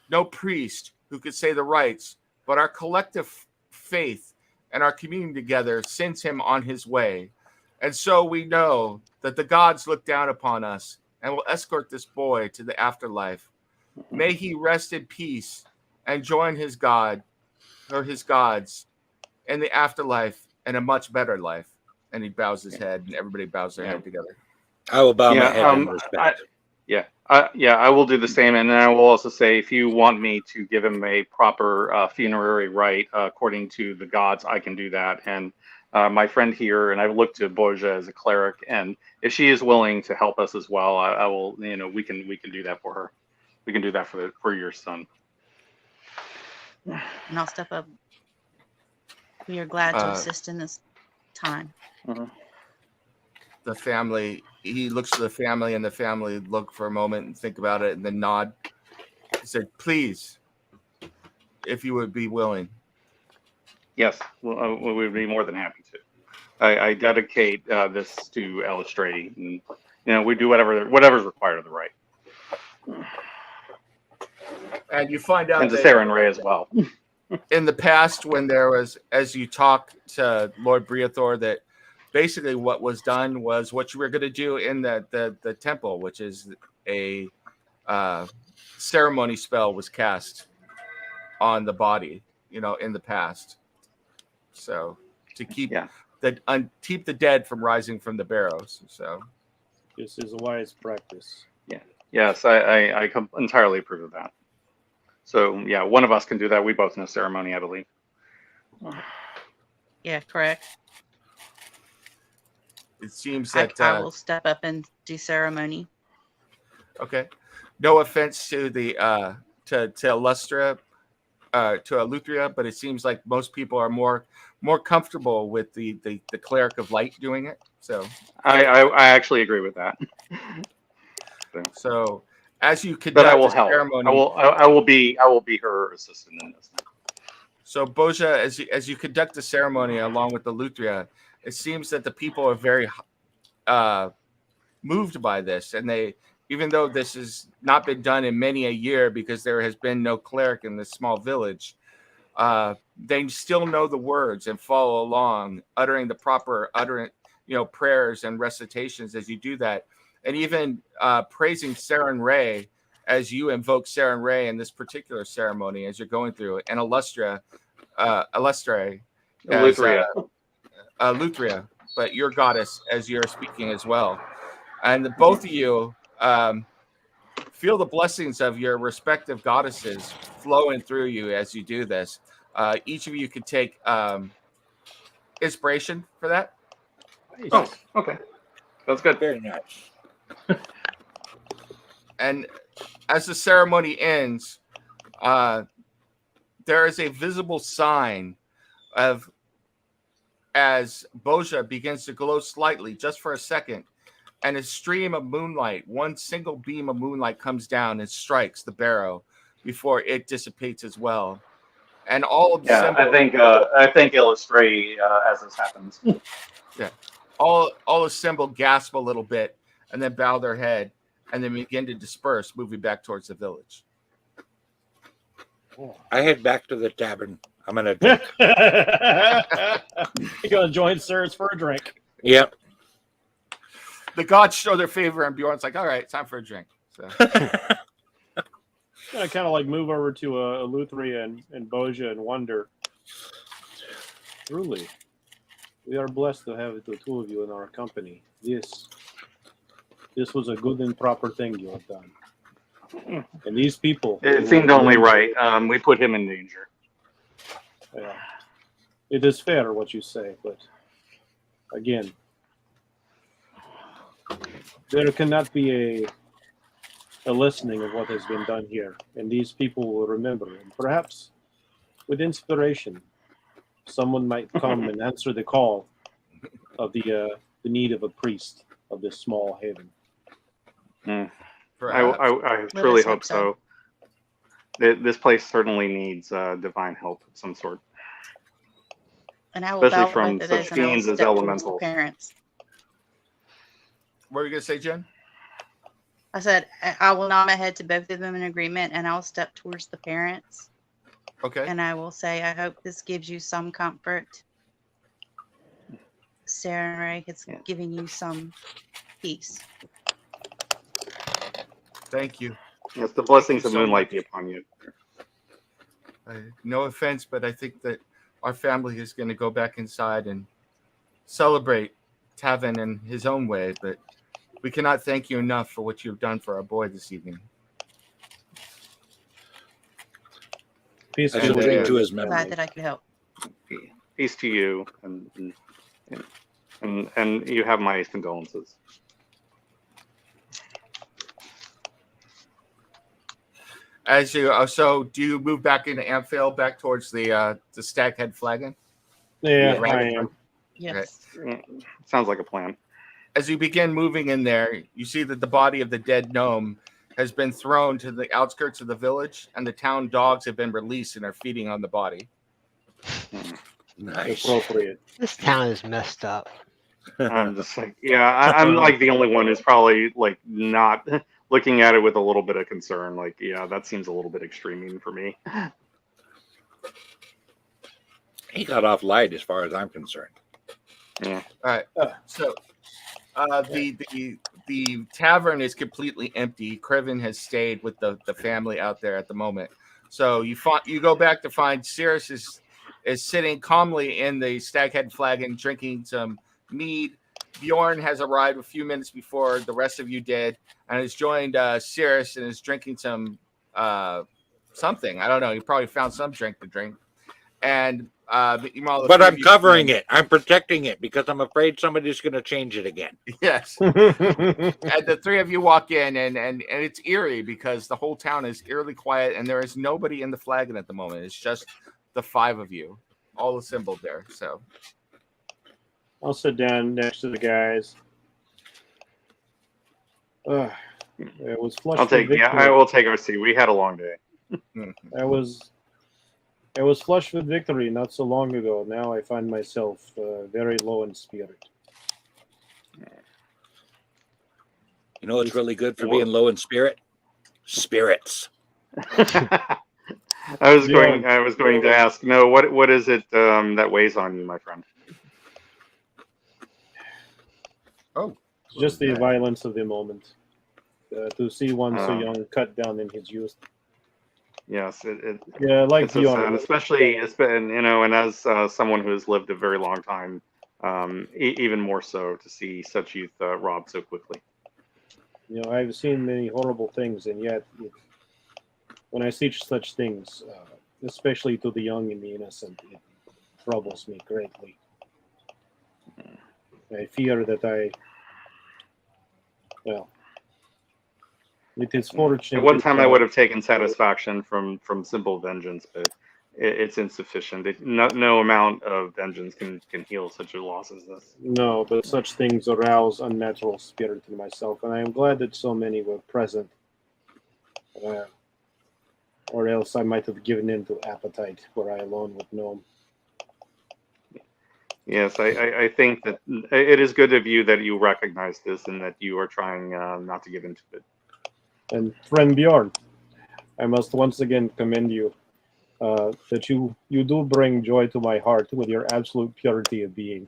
no priest who could say the rites, but our collective faith and our communion together sends him on his way. And so we know that the gods look down upon us and will escort this boy to the afterlife. May he rest in peace and join his God or his gods in the afterlife and a much better life." And he bows his head, and everybody bows their head together.
I will bow my head in respect.
I will do the same, and then I will also say, if you want me to give him a proper funerary rite according to the gods, I can do that. And my friend here, and I've looked to Boja as a cleric, and if she is willing to help us as well, I will. We can do that for her. We can do that for your son.
And I'll step up. We are glad to assist in this time.
The family, he looks to the family, and the family look for a moment and think about it and then nod. He said, "Please, if you would be willing."
Yes, well, we would be more than happy to. I dedicate this to Elstrade, and we do whatever's required of the rite.
And you find out
And to
that
Sarah and Ray as well.
in the past, when there was, as you talk to Lord Breathor, that basically what was done was what you were going to do in the temple, which is a ceremony spell was cast on the body, in the past. So to keep keep the dead from rising from the barrows. So
This is a wise practice.
Yeah. Yes, I entirely approve of that. So yeah, one of us can do that. We both know ceremony, I believe.
Yeah, correct.
it seems
I
that
will step up and do ceremony.
okay. No offense to the to Illustra, to Eleuthera, but it seems like most people are more comfortable with the cleric of light doing it. So
I actually agree with that.
So as you conduct
But I will
the
help.
ceremony,
I will be her assistant in this.
so Boja, as you conduct the ceremony along with the Eleuthera, it seems that the people are very moved by this, and they, even though this has not been done in many a year because there has been no cleric in this small village, they still know the words and follow along, uttering the proper prayers and recitations as you do that, and even praising Saren Ray as you invoke Saren Ray in this particular ceremony as you're going through it, and Illustra, Eleuthera, but your goddess as you're speaking as well. And both of you feel the blessings of your respective goddesses flowing through you as you do this. Each of you could take inspiration for that.
Oh, okay. That's good.
Very nice.
And as the ceremony ends, there is a visible sign of, as Boja begins to glow slightly just for a second, and a stream of moonlight, one single beam of moonlight comes down and strikes the barrow before it dissipates as well. And all of the
Yeah, I think illustrate as this happens.
all assemble, gasp a little bit, and then bow their head, and then begin to disperse, moving back towards the village.
I head back to the tavern. I'm gonna drink.
You're gonna join Sirs for a drink.
Yep.
The gods show their favor, and Bjorn's like, "All right, time for a drink." So.
I kind of like move over to Luthria and Boja and wonder. Truly, we are blessed to have the two of you in our company. This was a good and proper thing you have done. And these people.
It seemed only right. We put him in danger.
Yeah. It is fair what you say, but again, there cannot be a listening of what has been done here, and these people will remember. And perhaps, with inspiration, someone might come and answer the call of the need of a priest of this small haven.
I truly hope so. This place certainly needs divine help of some sort.
And I will
Especially
bow
from
with
such
this, and I will
fiends as
step towards the
elementals.
parents.
What were you gonna say, Jen?
I said I will nod my head to both of them in agreement, and I'll step towards the parents.
Okay.
And I will say, I hope this gives you some comfort. Sarah and Ray, it's giving you some peace.
Thank you.
Yes, the blessings
Thank
of
you so
moonlight
much.
be upon you.
No offense, but I think that our family is going to go back inside and celebrate Tavin in his own way, but we cannot thank you enough for what you've done for our boy this evening.
Peace
I
to
should
you.
drink to his
Glad
memory.
that I could help.
Peace to you, and you have my condolences.
As you so, do you move back into Amphail, back towards the Staghead Flagon?
Yeah,
Right.
I am.
Yes.
Sounds like a plan.
As you begin moving in there, you see that the body of the dead gnome has been thrown to the outskirts of the village, and the town dogs have been released and are feeding on the body.
Nice.
Appropriate.
This town is messed up.
I'm just like, yeah, I'm like the only one who's probably like not looking at it with a little bit of concern. Like, yeah, that seems a little bit extreme even for me.
He got off light as far as I'm concerned.
Yeah.
All right. So the tavern is completely empty. Criven has stayed with the family out there at the moment. So you go back to find Cirrus is sitting calmly in the Staghead Flagon drinking some mead. Bjorn has arrived a few minutes before the rest of you did and has joined Cirrus and is drinking some something. I don't know. He probably found some drink to drink. And meanwhile,
But I'm covering it. I'm protecting it because I'm afraid somebody's going to change it again.
Yes. And the three of you walk in, and it's eerie because the whole town is eerily quiet, and there is nobody in the flagon at the moment. It's just the five of you, all assembled there. So
I'll sit down next to the guys. It was flushed.
I will take our seat. We had a long day.
I was flushed with victory not so long ago. Now I find myself very low in spirit.
You know what's really good for being low in spirit? Spirits.
I was going to ask. No, what is it that weighs on you, my friend?
Oh,
just the violence of the moment. To see one so young cut down in his youth.
Yes,
like
it's so sad, especially and as someone who has lived a very long time, even more so to see such youth robbed so quickly.
I've seen many horrible things, and yet when I see such things, especially to the young and the innocent, it troubles me greatly. I fear that it is fortunate.
At one time, I would have taken satisfaction from simple vengeance, but it's insufficient. No amount of vengeance can heal such a loss as this.
No, but such things arouse unnatural spirit in myself, and I am glad that so many were present. Or else I might have given in to appetite were I alone with Gnome.
Yes, I think that it is good of you that you recognize this and that you are trying not to give into it.
And friend Bjorn, I must once again commend you that you do bring joy to my heart with your absolute purity of being.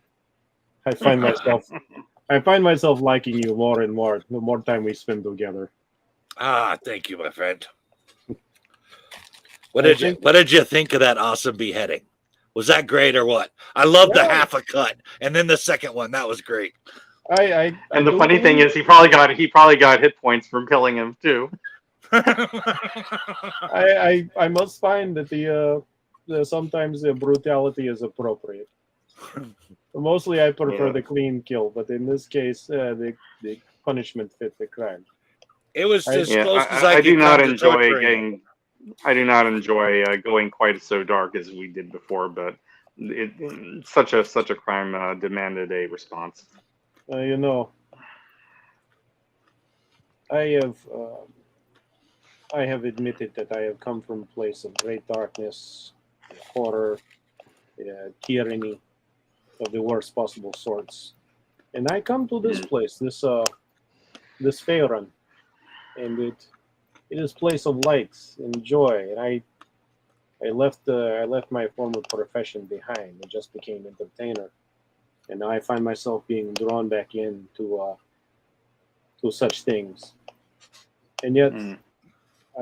I find myself liking you more and more the more time we spend together.
Ah, thank you, my friend. What did you think of that awesome beheading? Was that great or what? I love the half a cut, and then the second one that was great.
And the funny thing is, he probably got hit points from killing him too.
I must find that the sometimes the brutality is appropriate. Mostly, I prefer the clean kill, but in this case, the punishment fit the crime.
It was as close as
I do not enjoy going quite so dark as we did before, but such a crime demanded a response.
You know, I have admitted that I have come from a place of great darkness, horror, tyranny of the worst possible sorts, and I come to this place, this Faerun, and it is a place of lights and joy. And I left my former profession behind and just became entertainer, and now I find myself being drawn back into to such things, and yet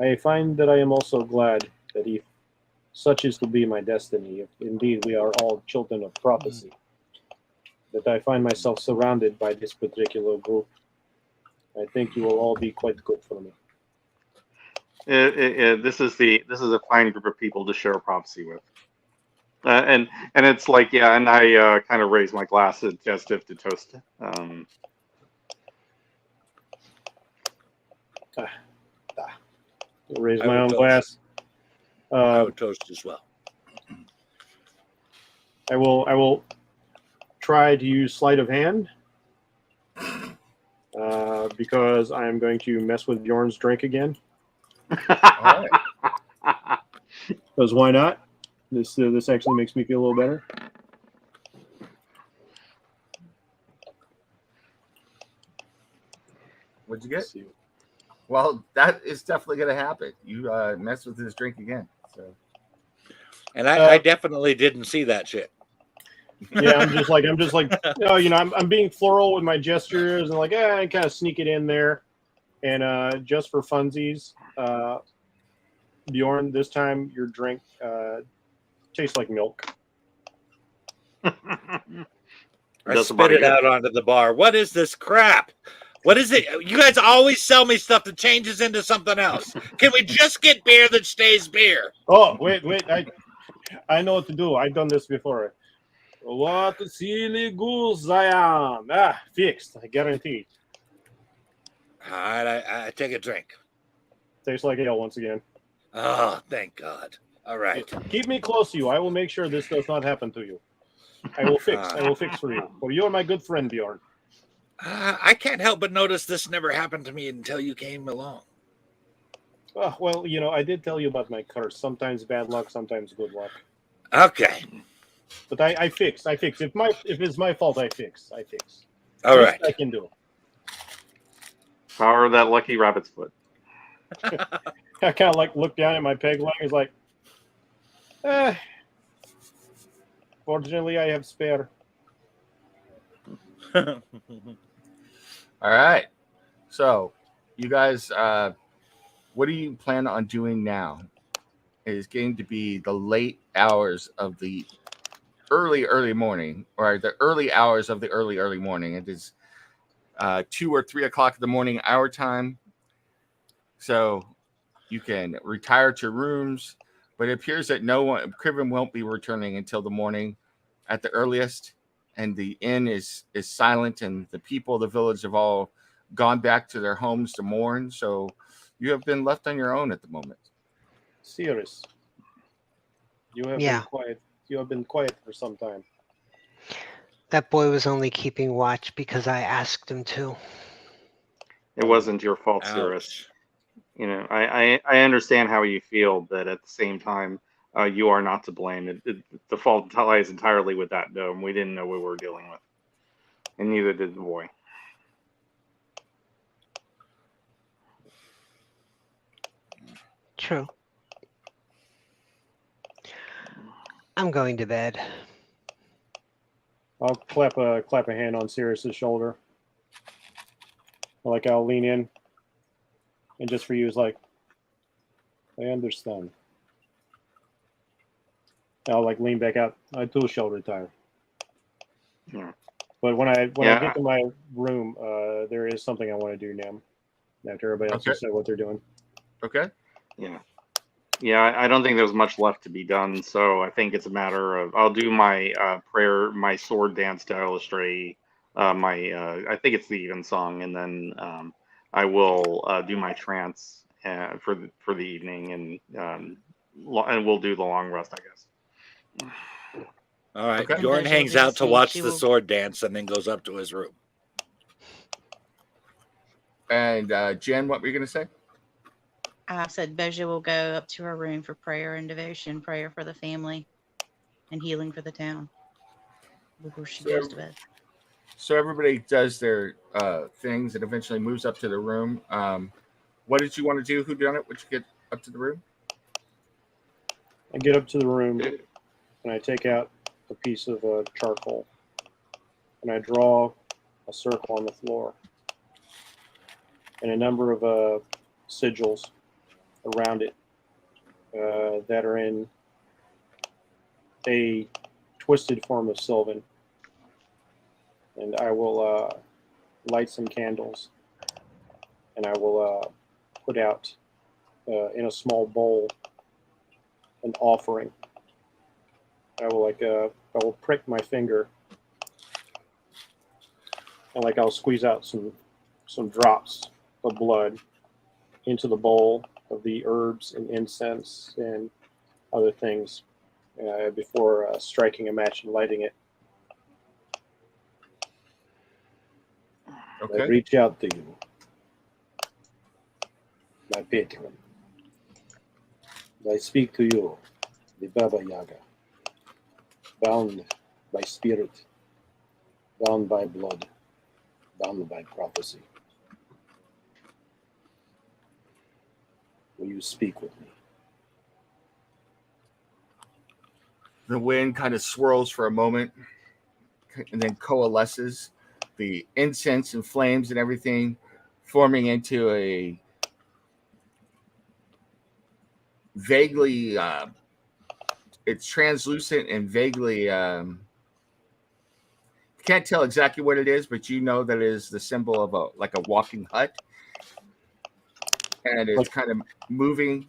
I find that I am also glad that if such is to be my destiny, if indeed we are all children of prophecy, that I find myself surrounded by this particular group. I think you will all be quite good for me.
This is a fine group of people to share prophecy with, and it's like and I kind of raise my glass as if to toast.
Raise my own glass.
I would toast as well.
I will try to use sleight of hand because I am going to mess with Bjorn's drink again. Because why not? This actually makes me feel a little better.
What'd you get? Well, that is definitely going to happen. You mess with his drink again. So,
and I definitely didn't see that shit.
Yeah, I'm just like, I'm being floral with my gestures and like, I kind of sneak it in there, and just for funsies, Bjorn, this time your drink tastes like milk.
I spit it out onto the bar. What is this crap? What is it? You guys always sell me stuff that changes into something else. Can we just get beer that stays beer?
Oh, wait. I know what to do. I've done this before. What silly goose I am. Fixed. I guarantee.
All right, I take a drink.
Tastes like ale once again.
Oh, thank God. All right.
Keep me close to you. I will make sure this does not happen to you. I will fix for you. For you are my good friend, Bjorn.
I can't help but notice this never happened to me until you came along.
Well, I did tell you about my curse. Sometimes bad luck, sometimes good luck.
Okay.
But I fix. If it's my fault, I fix.
All right.
I can do.
Power of that lucky rabbit's foot.
I kind of like look down at my peg leg. It's like, fortunately, I have spare.
All right. So, you guys, what do you plan on doing now? It is getting to be the late hours of the early morning, or the early hours of the early morning. It is 2 or 3 o'clock in the morning our time. So you can retire to rooms, but it appears that Criven won't be returning until the morning at the earliest. And the inn is silent, and the people of the village have all gone back to their homes to mourn. So you have been left on your own at the moment.
Serious. You have
Yeah.
been quiet. You have been quiet for some time.
That boy was only keeping watch because I asked him to.
It wasn't your fault, Cirrus.
Ouch.
You know, I understand how you feel, but at the same time, you are not to blame. The fault lies entirely with that dome. We didn't know what we were dealing with, and neither did the boy.
True. I'm going to bed.
I'll clap a hand on Sirius's shoulder. Like I'll lean in, and just for you is like, I understand. I'll like lean back out. I do shoulder time.
Yeah.
But when I
Yeah.
get to my room, there is something I want to do now. After everybody else has said what they're doing.
Okay.
Yeah. Yeah, I don't think there's much left to be done, so I think it's a matter of I'll do my prayer, my sword dance to illustrate I think it's the even song, and then I will do my trance for the evening, and we'll do the long rest, I guess.
All right.
Okay.
Jordan
Beja
hangs
will do
out
the
to
same.
watch
She
the
will-
sword dance and then goes up to his room.
And Jen, what were you going to say?
I said Beja will go up to her room for prayer and devotion, prayer for the family, and healing for the town before she goes to bed.
So everybody does their things and eventually moves up to the room. What did you want to do? Who done it? Would you get up to the room?
I get up to the room and I take out a piece of charcoal and I draw a circle on the floor and a number of sigils around it that are in a twisted form of Sylvan. And I will light some candles and I will put out in a small bowl an offering. I will prick my finger and I'll squeeze out some drops of blood into the bowl of the herbs and incense and other things before striking a match and lighting it.
Okay.
I reach out to you, my patron. I speak to you, the Baba Yaga, bound by spirit, bound by blood, bound by prophecy. Will you speak with me?
The wind kind of swirls for a moment and then coalesces. The incense and flames and everything forming into a vaguely, it's translucent and vaguely, you can't tell exactly what it is, but you know that it is the symbol of a walking hut. And it's kind of moving,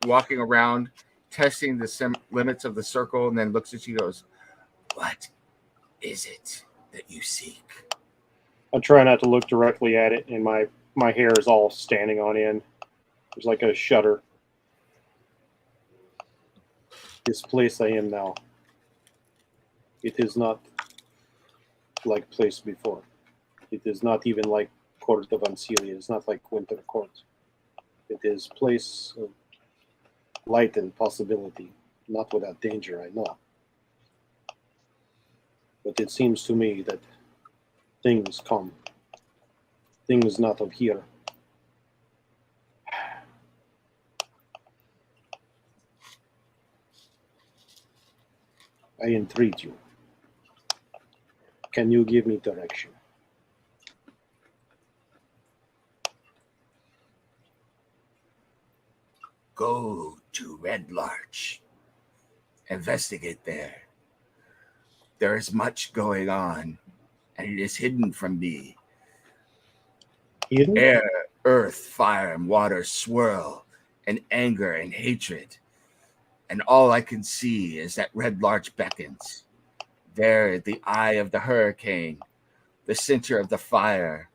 walking around, testing the limits of the circle, and then looks at you and goes, "What is it that you seek?"
I try not to look directly at it, and my hair is all standing on end. There's like a shudder. This place I am now, it is not like place before. It is not even like Court of Ancilia. It's not like Winter Court. It is place of light and possibility, not without danger, I know. But it seems to me that things come, things not of here. I entreat you. Can you give me direction?
Go to Red Larch. Investigate there. There is much going on, and it is hidden from me.
Hidden?
Air, earth, fire, and water swirl in anger and hatred. And all I can see is that Red Larch beckons. There, the eye of the hurricane, the center of the fire,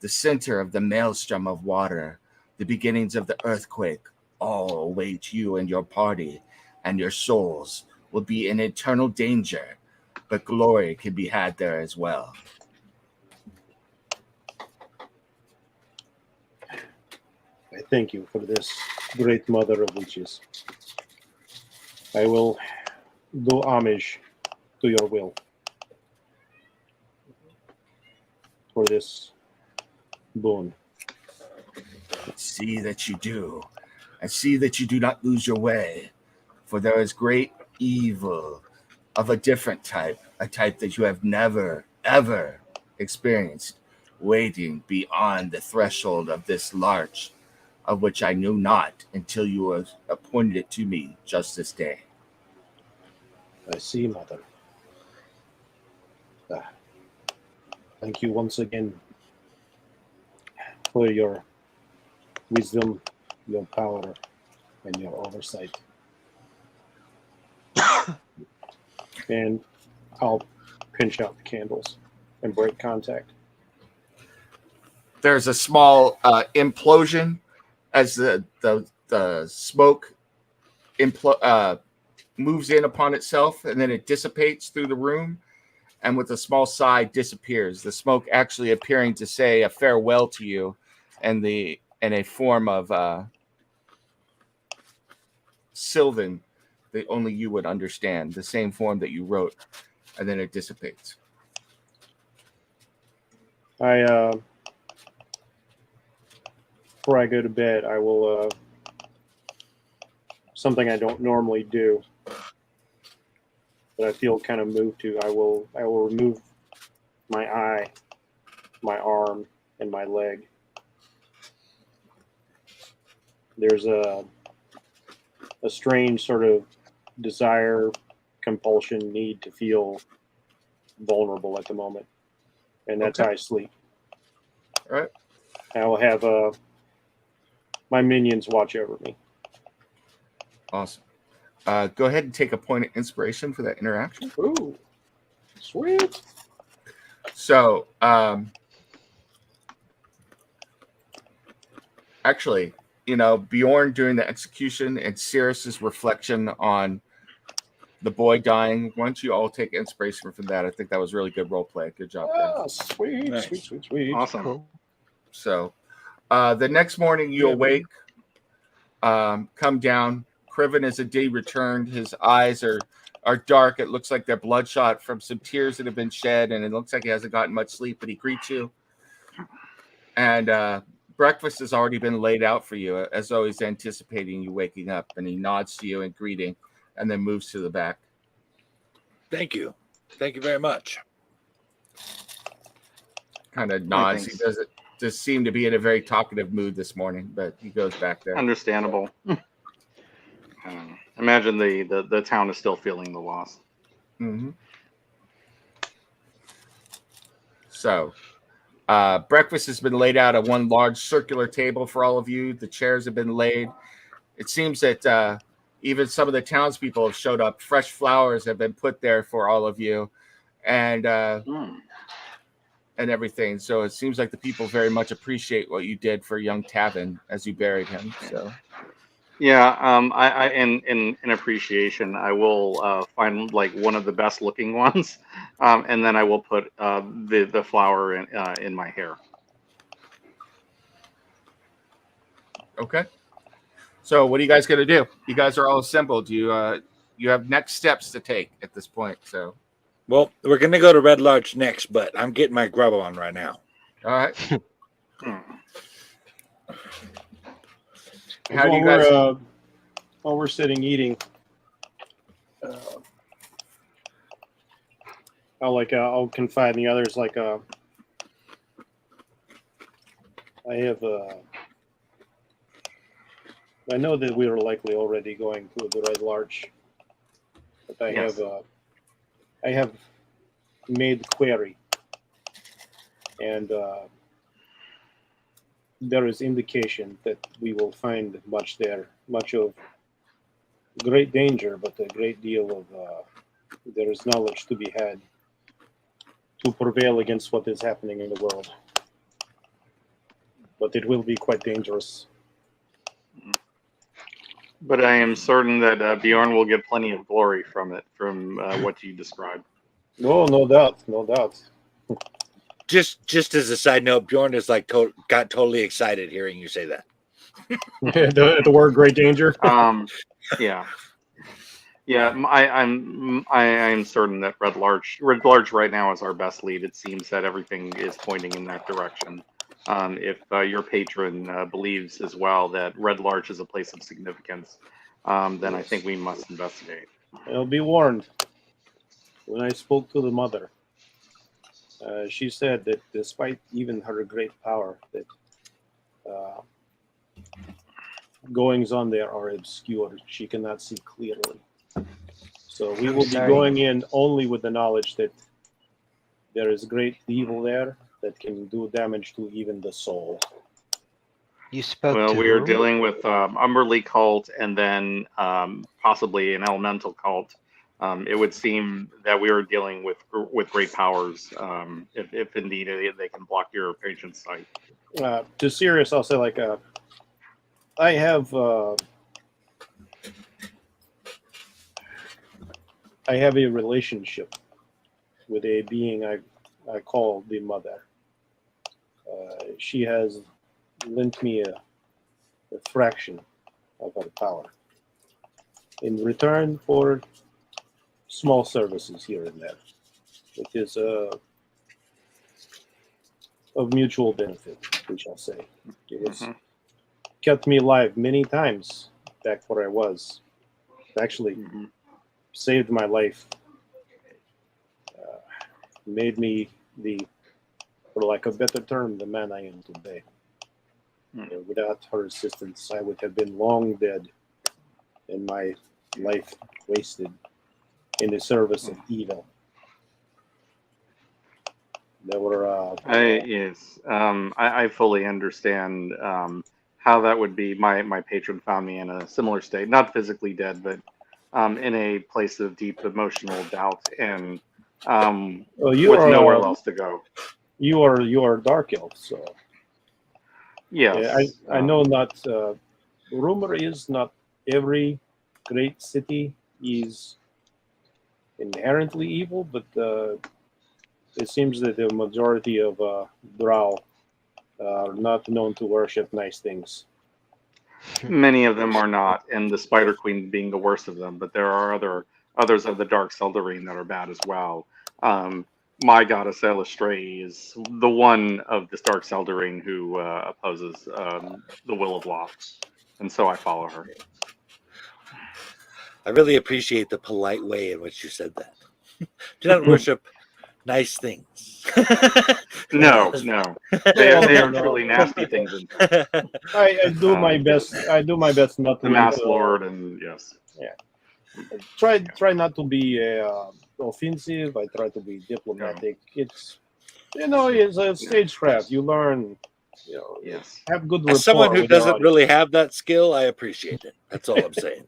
the center of the maelstrom of water, the beginnings of the earthquake, all await you and your party and your souls will be in eternal danger, but glory can be had there as well.
I thank you for this, great mother of witches. I will do homage to your will for this boon.
See that you do, and see that you do not lose your way, for there is great evil of a different type, a type that you have never, ever experienced, waiting beyond the threshold of this larch, of which I knew not until you were appointed it to me just this day.
I see, mother. Thank you once again for your wisdom, your power, and your oversight. And I'll pinch out the candles and break contact.
There's a small implosion as the smoke moves in upon itself, and then it dissipates through the room, and with a small sigh disappears. The smoke actually appearing to say a farewell to you, and in a form of Sylvan that only you would understand, the same form that you wrote, and then it dissipates.
Before I go to bed, I will something I don't normally do, but I feel kind of moved to. I will remove my eye, my arm, and my leg. There's a strange sort of desire, compulsion, need to feel vulnerable at the moment, and that's
Okay.
how I sleep.
All right.
I will have my minions watch over me.
Awesome. Go ahead and take a point of inspiration for that interaction.
Ooh, sweet.
So, actually, Bjorn doing the execution and Cirrus's reflection on the boy dying. Why don't you all take inspiration from that? I think that was really good role play. Good job, guys.
Oh, sweet,
Nice.
sweet, sweet, sweet.
Awesome.
Cool.
So, the next morning you awake, come down. Criven is indeed returned. His eyes are dark. It looks like they're bloodshot from some tears that have been shed, and it looks like he hasn't gotten much sleep, but he greets you. And breakfast has already been laid out for you, as though he's anticipating you waking up, and he nods to you in greeting and then moves to the back.
Thank you. Thank you very much.
Kind of nods. He
thanks.
doesn't just seem to be in a very talkative mood this morning, but he goes back there.
Understandable. Imagine the town is still feeling the loss.
Mm-hmm. So, breakfast has been laid out at one large circular table for all of you. The chairs have been laid. It seems that even some of the townspeople have showed up. Fresh flowers have been put there for all of you, and everything. So it seems like the people very much appreciate what you did for young Tavin as you buried him. So.
Yeah, I in appreciation, I will find like one of the best looking ones, and then I will put the flower in my hair.
Okay. So what are you guys gonna do? You guys are all assembled. You have next steps to take at this point. So.
Well, we're going to go to Red Larch next, but I'm getting my grub on right now.
All right. How
While
do you guys?
while we're sitting eating, I'll confide in the others. I know that we are likely already going to the Red Larch, but
Yes.
I have made query, and there is indication that we will find much there, much of great danger, but a great deal of there is knowledge to be had to prevail against what is happening in the world. But it will be quite dangerous.
But I am certain that Bjorn will get plenty of glory from it, from what you described.
No, no doubt, no doubt.
Just as a side note, Bjorn is like got totally excited hearing you say that.
The word "great danger."
Yeah, yeah. I'm certain that Red Larch right now is our best lead. It seems that everything is pointing in that direction. If your patron believes as well that Red Larch is a place of significance, then I think we must investigate.
I'll be warned. When I spoke to the mother, she said that despite even her great power, that goings on there are obscure. She cannot see clearly. So we
I'm
will be
sorry.
going in only with the knowledge that there is great evil there that can do damage to even the soul.
You spoke
Well,
to
we are
whom?
dealing with Umberly cult and then possibly an elemental cult. It would seem that we are dealing with great powers. If indeed they can block your patient's sight.
To Sirius, I'll say I have a relationship with a being I call the mother. She has lent me a fraction of her power in return for small services here and there. It is of mutual benefit, we shall say. It has kept me alive many times back where I was. It actually saved my life. Made me for lack of a better term, the man I am today. Without her assistance, I would have been long dead and my life wasted in the service of evil. There were.
I fully understand how that would be. My patron found me in a similar state, not physically dead, but in a place of deep emotional doubt and with nowhere else to go.
You are dark elf, so
yes.
I know not. Rumor is not every great city is inherently evil, but it seems that the majority of Drow are not known to worship nice things.
Many of them are not, and the Spider Queen being the worst of them. But there are others of the Dark Seldarine that are bad as well. My goddess Elistray is the one of this Dark Seldarine who opposes the will of law, and so I follow her.
I really appreciate the polite way in which you said that. Do not worship nice things.
No. They are truly nasty things. In fact.
I do my best. I do my best not to
The Mass Lord, and yes.
Yeah. Try not to be offensive. I try to be diplomatic. It's it's a stagecraft. You learn.
Yes.
Have good rapport.
As someone who
with your
doesn't
audience.
really have that skill, I appreciate it. That's all I'm saying.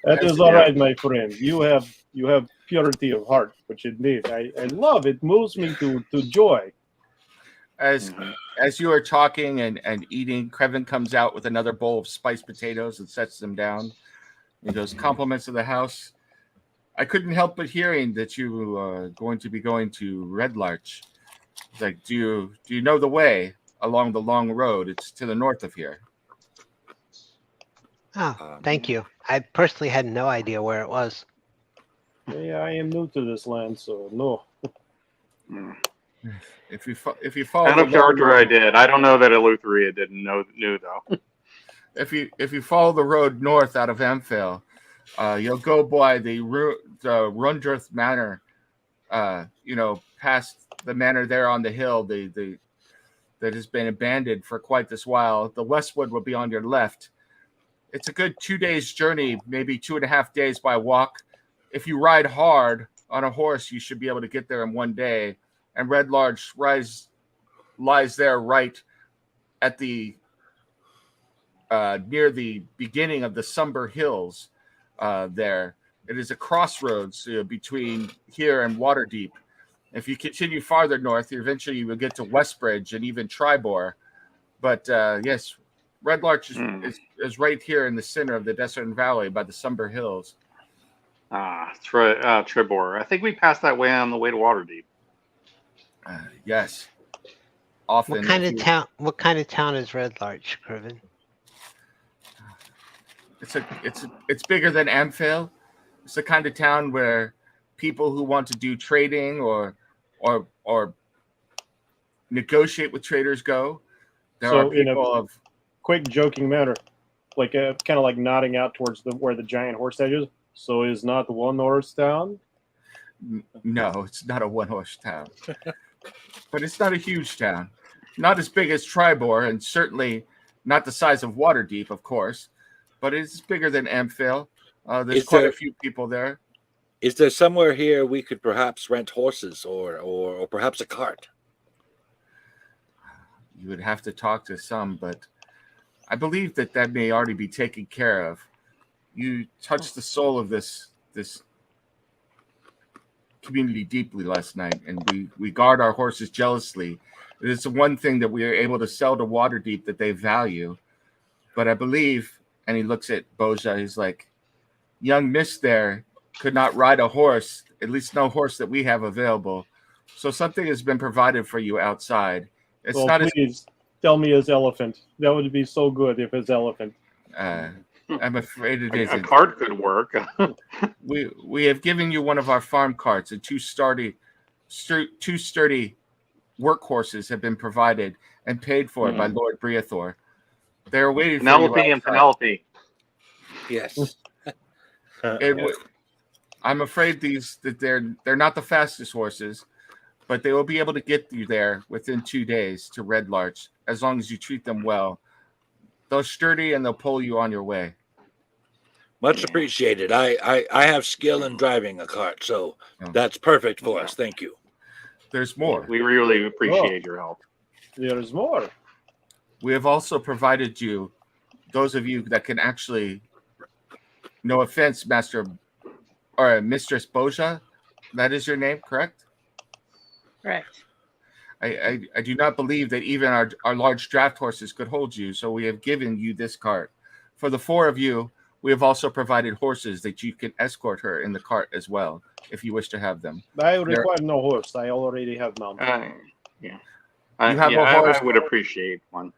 That is all right, my friend. You have purity of heart, which indeed I love. It moves me to joy.
As you are talking and eating, Krevin comes out with another bowl of spiced potatoes and sets them down. He goes, "Compliments of the house. I couldn't help but hearing that you are going to be going to Red Larch. It's like, do you know the way along the long road? It's to the north of here."
Oh, thank you. I personally had no idea where it was.
Yeah, I am new to this land, so no.
If you follow
Out of character, I did. I don't know that Eleutheria knew though.
If you follow the road north out of Amphail, you'll go by the Rundrith Manor. Past the manor there on the hill, the that has been abandoned for quite this while. The Westwood will be on your left. It's a good 2 days journey, maybe 2.5 days by walk. If you ride hard on a horse, you should be able to get there in 1 day. And Red Larch lies there right at the near the beginning of the Somber Hills. There, it is a crossroads between here and Waterdeep. If you continue farther north, eventually you will get to Westbridge and even Tribor. But yes, Red Larch is right here in the center of the Desert Valley by the Sumber Hills.
Tribor. I think we passed that way on the way to Waterdeep.
Yes. Often.
What kind of town? What kind of town is Red Larch, Criven?
It's bigger than Amphail. It's the kind of town where people who want to do trading or negotiate with traders go. There are people of
quick joking manner, like kind of like nodding out towards where the giant horse head is. So is not the one horse town?
No, it's not a one horse town, but it's not a huge town. Not as big as Tribor, and certainly not the size of Waterdeep, of course, but it's bigger than Amphail. There's quite a few people there.
Is there somewhere here we could perhaps rent horses or perhaps a cart?
You would have to talk to some, but I believe that may already be taken care of. You touched the soul of this community deeply last night, and we guard our horses jealously. It is the one thing that we are able to sell to Waterdeep that they value. But I believe, and he looks at Boja, he's like, young miss there could not ride a horse, at least no horse that we have available. So something has been provided for you outside. It's not
please tell me his elephant. That would be so good if his elephant.
I'm afraid it isn't.
A cart could work.
We have given you one of our farm carts, and two sturdy workhorses have been provided and paid for by Lord Briathor. They're waiting for
Penelope and Penelope.
Yes.
I'm afraid that they're not the fastest horses, but they will be able to get you there within 2 days to Red Larch, as long as you treat them well. They're sturdy and they'll pull you on your way.
Much appreciated. I have skill in driving a cart, so that's perfect for us. Thank you.
There's more.
We really appreciate your help.
There's more.
We have also provided you, those of you that can actually, no offense, Master or Mistress Boja, that is your name, correct?
Correct.
I do not believe that even our large draft horses could hold you, so we have given you this cart. For the four of you, we have also provided horses that you can escort her in the cart as well, if you wish to have them.
I require no horse. I already have mount.
I would appreciate one.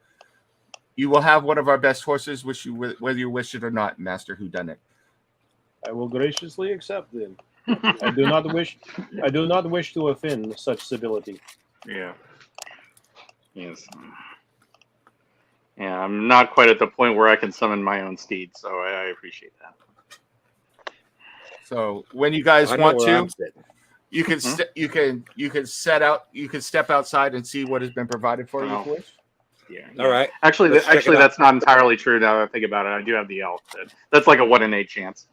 You will have one of our best horses, whether you wish it or not, Master Whodunit.
I will graciously accept them. I do not wish to offend such civility.
Yeah. Yes. Yeah, I'm not quite at the point where I can summon my own steed, so I appreciate that.
So when you guys want to, you can step outside and see what has been provided for you. If you wish.
Yeah.
All right.
Actually, that's not entirely true. Now that I think about it, I do have the elf. That's like a 1 in 8 chance.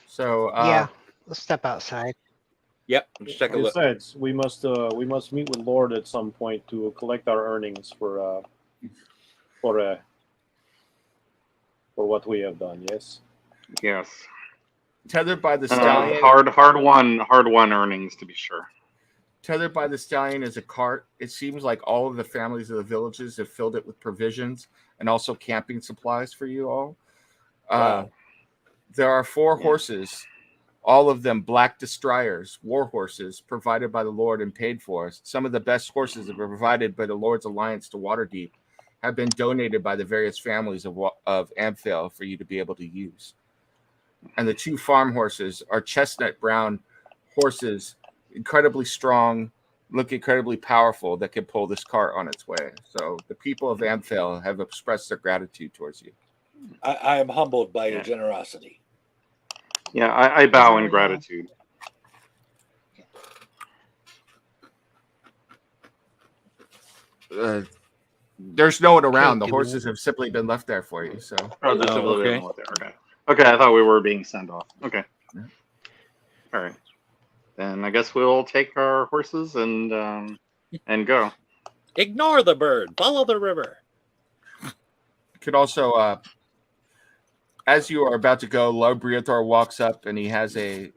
So
yeah, let's step outside.
Yep, let's take a look.
Besides, we must meet with Lord at some point to collect our earnings for what we have done. Yes.
Yes.
Tethered by the stallion.
Hard won earnings, to be sure.
Tethered by the stallion is a cart. It seems like all of the families of the villages have filled it with provisions and also camping supplies for you all.
Wow.
There are 4 horses, all of them black destriers, war horses, provided by the Lord and paid for. Some of the best horses that were provided by the Lord's Alliance to Waterdeep have been donated by the various families of Amphail for you to be able to use. And the 2 farm horses are chestnut brown horses, incredibly strong, look incredibly powerful, that can pull this cart on its way. So the people of Amphail have expressed their gratitude towards you.
I am humbled by your generosity.
Yeah, I bow in gratitude.
There's no one around. The horses have simply been left there for you. So.
Okay. Okay, I thought we were being sent off. Okay.
Yeah.
All right. Then I guess we'll take our horses and go.
Ignore the bird. Follow the river.
You could also, as you are about to go, Lord Briathor walks up and he has a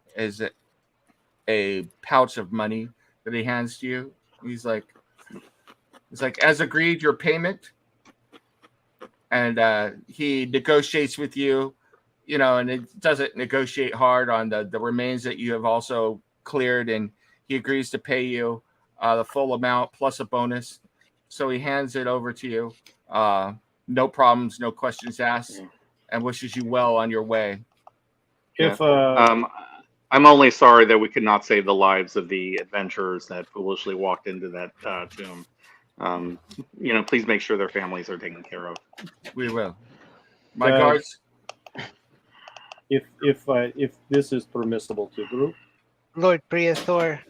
pouch of money that he hands to you. He's like, It's like, as agreed, your payment. And he negotiates with you, and it doesn't negotiate hard on the remains that you have also cleared, and he agrees to pay you the full amount plus a bonus. So he hands it over to you. No problems, no questions asked, and wishes you well on your way.
If
I'm only sorry that we could not save the lives of the adventurers that foolishly walked into that tomb. Please make sure their families are taken care of.
We will. My
Uh,
guards.
if this is permissible to group,
Lord Briathor,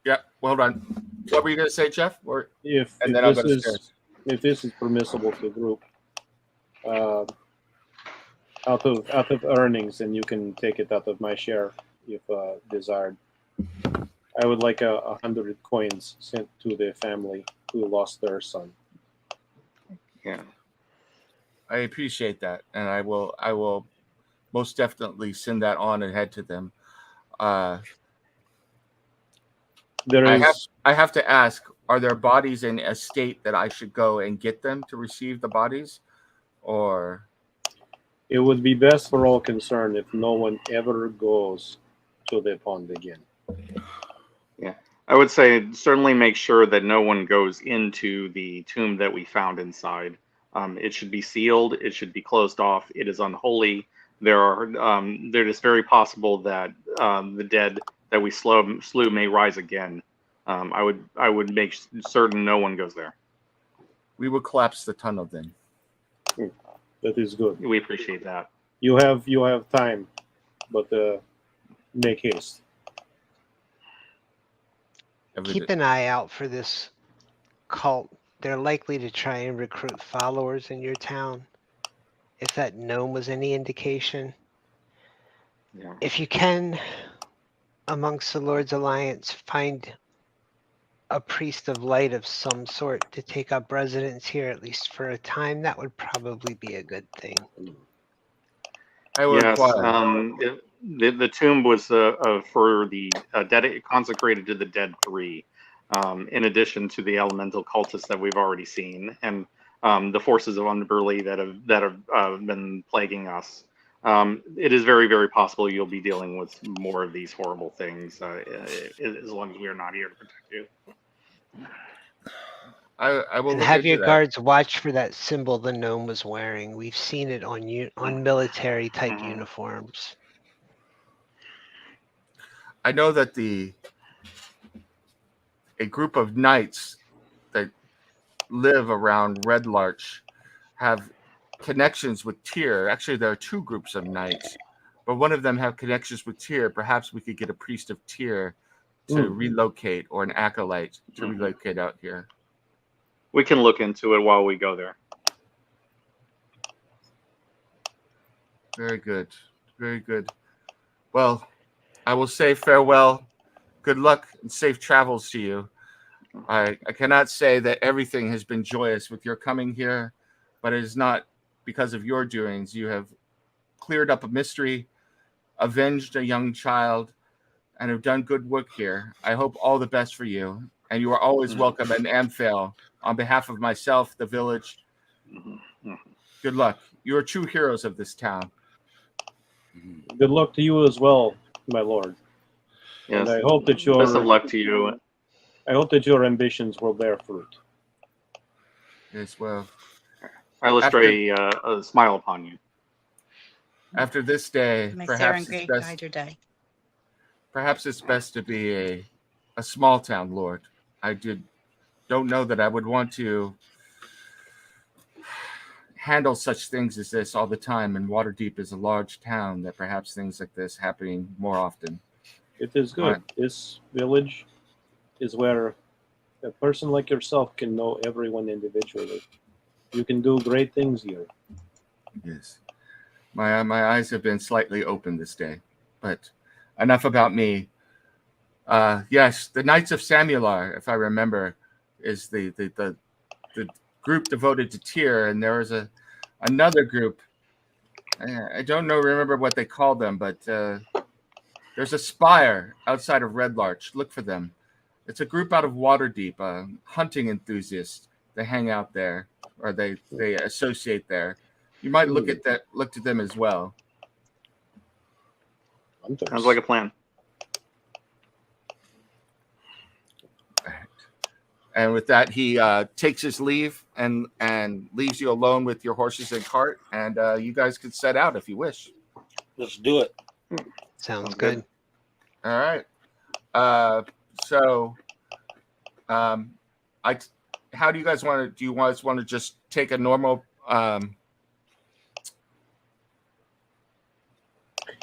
Yeah, well done. What were you going to say, Jeff? And then I'll go to stairs.
if this is permissible to group, out of earnings, and you can take it out of my share if desired. I would like 100 coins sent to the family who lost their son.
Yeah.
I appreciate that, and I will most definitely send that on ahead to them. I have to ask, are there bodies in a state that I should go and get them to receive the bodies? Or
it would be best for all concerned if no one ever goes to the pond again.
Yeah. I would say certainly make sure that no one goes into the tomb that we found inside. It should be sealed. It should be closed off. It is unholy. It is very possible that the dead that we slew may rise again. I would make certain no one goes there.
We will collapse the tunnel then.
That is good.
We appreciate that.
You have time, but make haste.
keep an eye out for this cult. They're likely to try and recruit followers in your town. If that gnome was any indication.
Yeah.
If you can, amongst the Lord's Alliance, find a priest of light of some sort to take up residence here, at least for a time, that would probably be a good thing.
Yes, the tomb was for the consecrated to the dead three, in addition to the elemental cultists that we've already seen, and the forces of Underberly that have been plaguing us. It is very, very possible you'll be dealing with more of these horrible things as long as we are not here to protect you.
I will
and
look
have
into
your
that.
guards watch for that symbol the gnome was wearing. We've seen it on military type uniforms.
I know that a group of knights that live around Red Larch have connections with Tyr. Actually, there are two groups of knights, but one of them have connections with Tyr. Perhaps we could get a priest of Tyr to relocate, or an acolyte to relocate out here.
We can look into it while we go there.
Very good. Very good. Well, I will say farewell. Good luck and safe travels to you. I cannot say that everything has been joyous with your coming here, but it is not because of your doings. You have cleared up a mystery, avenged a young child, and have done good work here. I hope all the best for you, and you are always welcome in Amphail. On behalf of myself, the village, good luck. You are true heroes of this town.
Good luck to you as well, my lord.
Yes.
And I hope that
best of luck to you.
I hope that your ambitions will bear fruit.
Yes, well,
I illustrate a smile upon you.
After this day,
May
perhaps
Saren
it's
guide
best.
your day.
Perhaps it's best to be a small town lord. I don't know that I would want to handle such things as this all the time, and Waterdeep is a large town that perhaps things like this happening more often.
It is good.
Right.
This village is where a person like yourself can know everyone individually. You can do great things here.
Yes. My eyes have been slightly open this day, but enough about me. Yes, the Knights of Samular, if I remember, is the group devoted to Tyr, and there was another group. I don't remember what they called them, but there's a spire outside of Red Larch. Look for them. It's a group out of Waterdeep, hunting enthusiasts. They hang out there, or they associate there. You might looked at them as well.
Sounds like a plan.
And with that, he takes his leave and leaves you alone with your horses and cart. And you guys could set out if you wish.
Let's do it.
Sounds good.
All right. How do you guys want to? Do you guys want to just take a normal,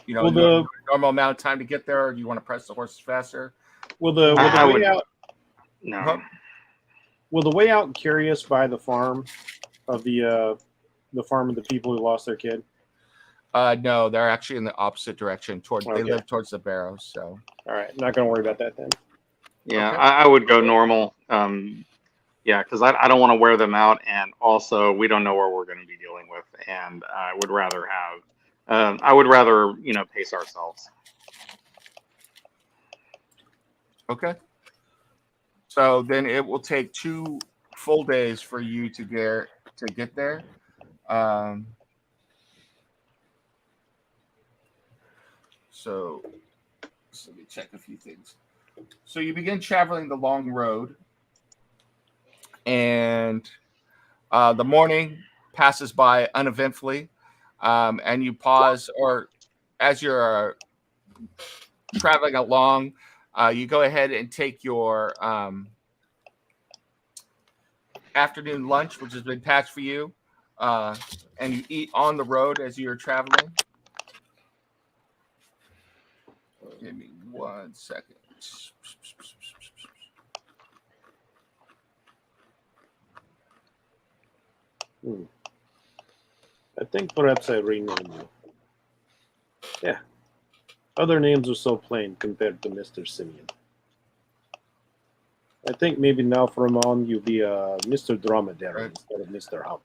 normal amount of time to get there, or do you want to press the horses faster?
Will the way out?
No.
Huh?
Will the way out carry us by the farm of the farm of the people who lost their kid?
No, they're actually in the opposite direction. They
Okay.
live towards the barrows. So.
All right, not going to worry about that then.
Yeah,
Okay.
I would go normal. Yeah, because I don't want to wear them out, and also we don't know where we're going to be dealing with, and I would rather pace ourselves.
Okay. So then it will take 2 full days for you to get there. So let me check a few things. So you begin traveling the long road, and the morning passes by uneventfully, and you pause, or as you're traveling along, you go ahead and take your afternoon lunch, which has been packed for you, and you eat on the road as you're traveling. Give me 1 second.
I think perhaps I renamed you. Yeah. Other names are so plain compared to Mr. Simeon. I think maybe now from on you'll be Mr. Dromedary instead of Mr. Hump.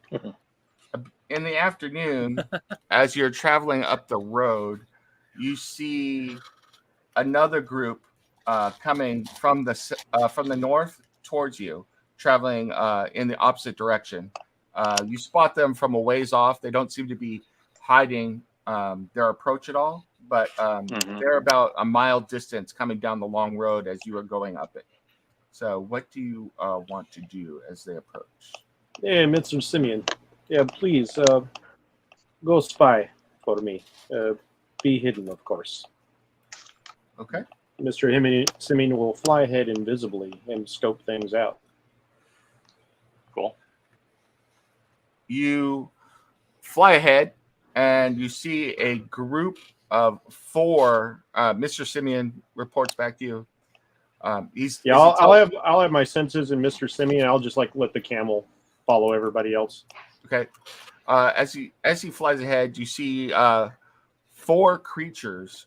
In the afternoon, as you're traveling up the road, you see another group coming from the north towards you, traveling in the opposite direction. You spot them from a ways off. They don't seem to be hiding their approach at all, but they're about a mile distance coming down the long road as you are going up it. So what do you want to do as they approach?
Hey, Mr. Simeon. Yeah, please go spy for me. Be hidden, of course.
Okay.
Mr. Simeon will fly ahead invisibly and scope things out.
Cool.
You fly ahead and you see a group of 4. Mr. Simeon reports back to you.
I'll have my senses in Mr. Simeon. I'll just let the camel follow everybody else.
Okay. As he flies ahead, you see 4 creatures,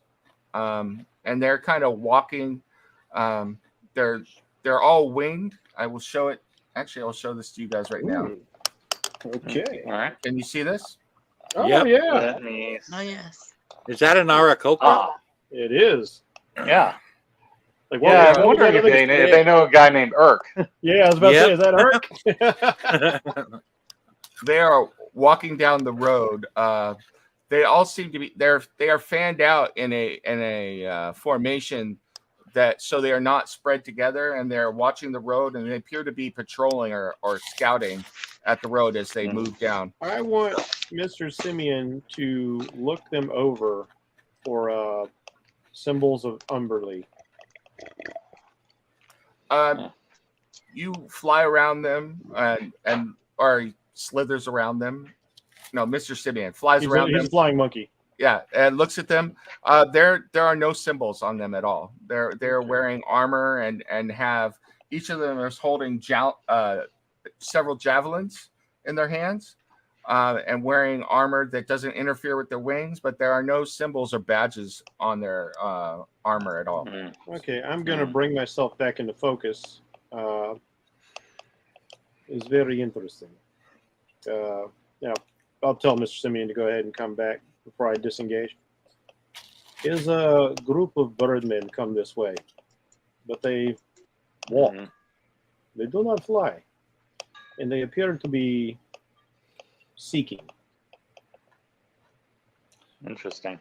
and they're kind of walking. They're all winged. I will show it. Actually, I'll show this to you guys right now.
Okay.
All right.
Can you see this?
Oh,
Yep.
yeah.
Let me.
Oh, yes.
Is that an Aarakocra?
Ah,
It is.
yeah.
What
Yeah,
was
I'm wondering
that
if they know a guy named Urk.
Yeah, I was about to say, is that Herc?
They are walking down the road. They all seem to be they are fanned out in a formation so they are not spread together, and they're watching the road, and they appear to be patrolling or scouting at the road as they move down.
I want Mr. Simeon to look them over for symbols of Umberly.
You fly around them or slithers around them. No, Mr. Simeon flies around them.
He's a flying monkey.
Yeah, and looks at them. There are no symbols on them at all. They're wearing armor and have each of them is holding several javelins in their hands, and wearing armor that doesn't interfere with their wings. But there are no symbols or badges on their armor at all.
Okay, I'm going to bring myself back into focus. It's very interesting. Yeah, I'll tell Mr. Simeon to go ahead and come back before I disengage. There's a group of birdmen come this way, but they walk.
Mhm.
They do not fly. And they appear to be seeking.
Interesting.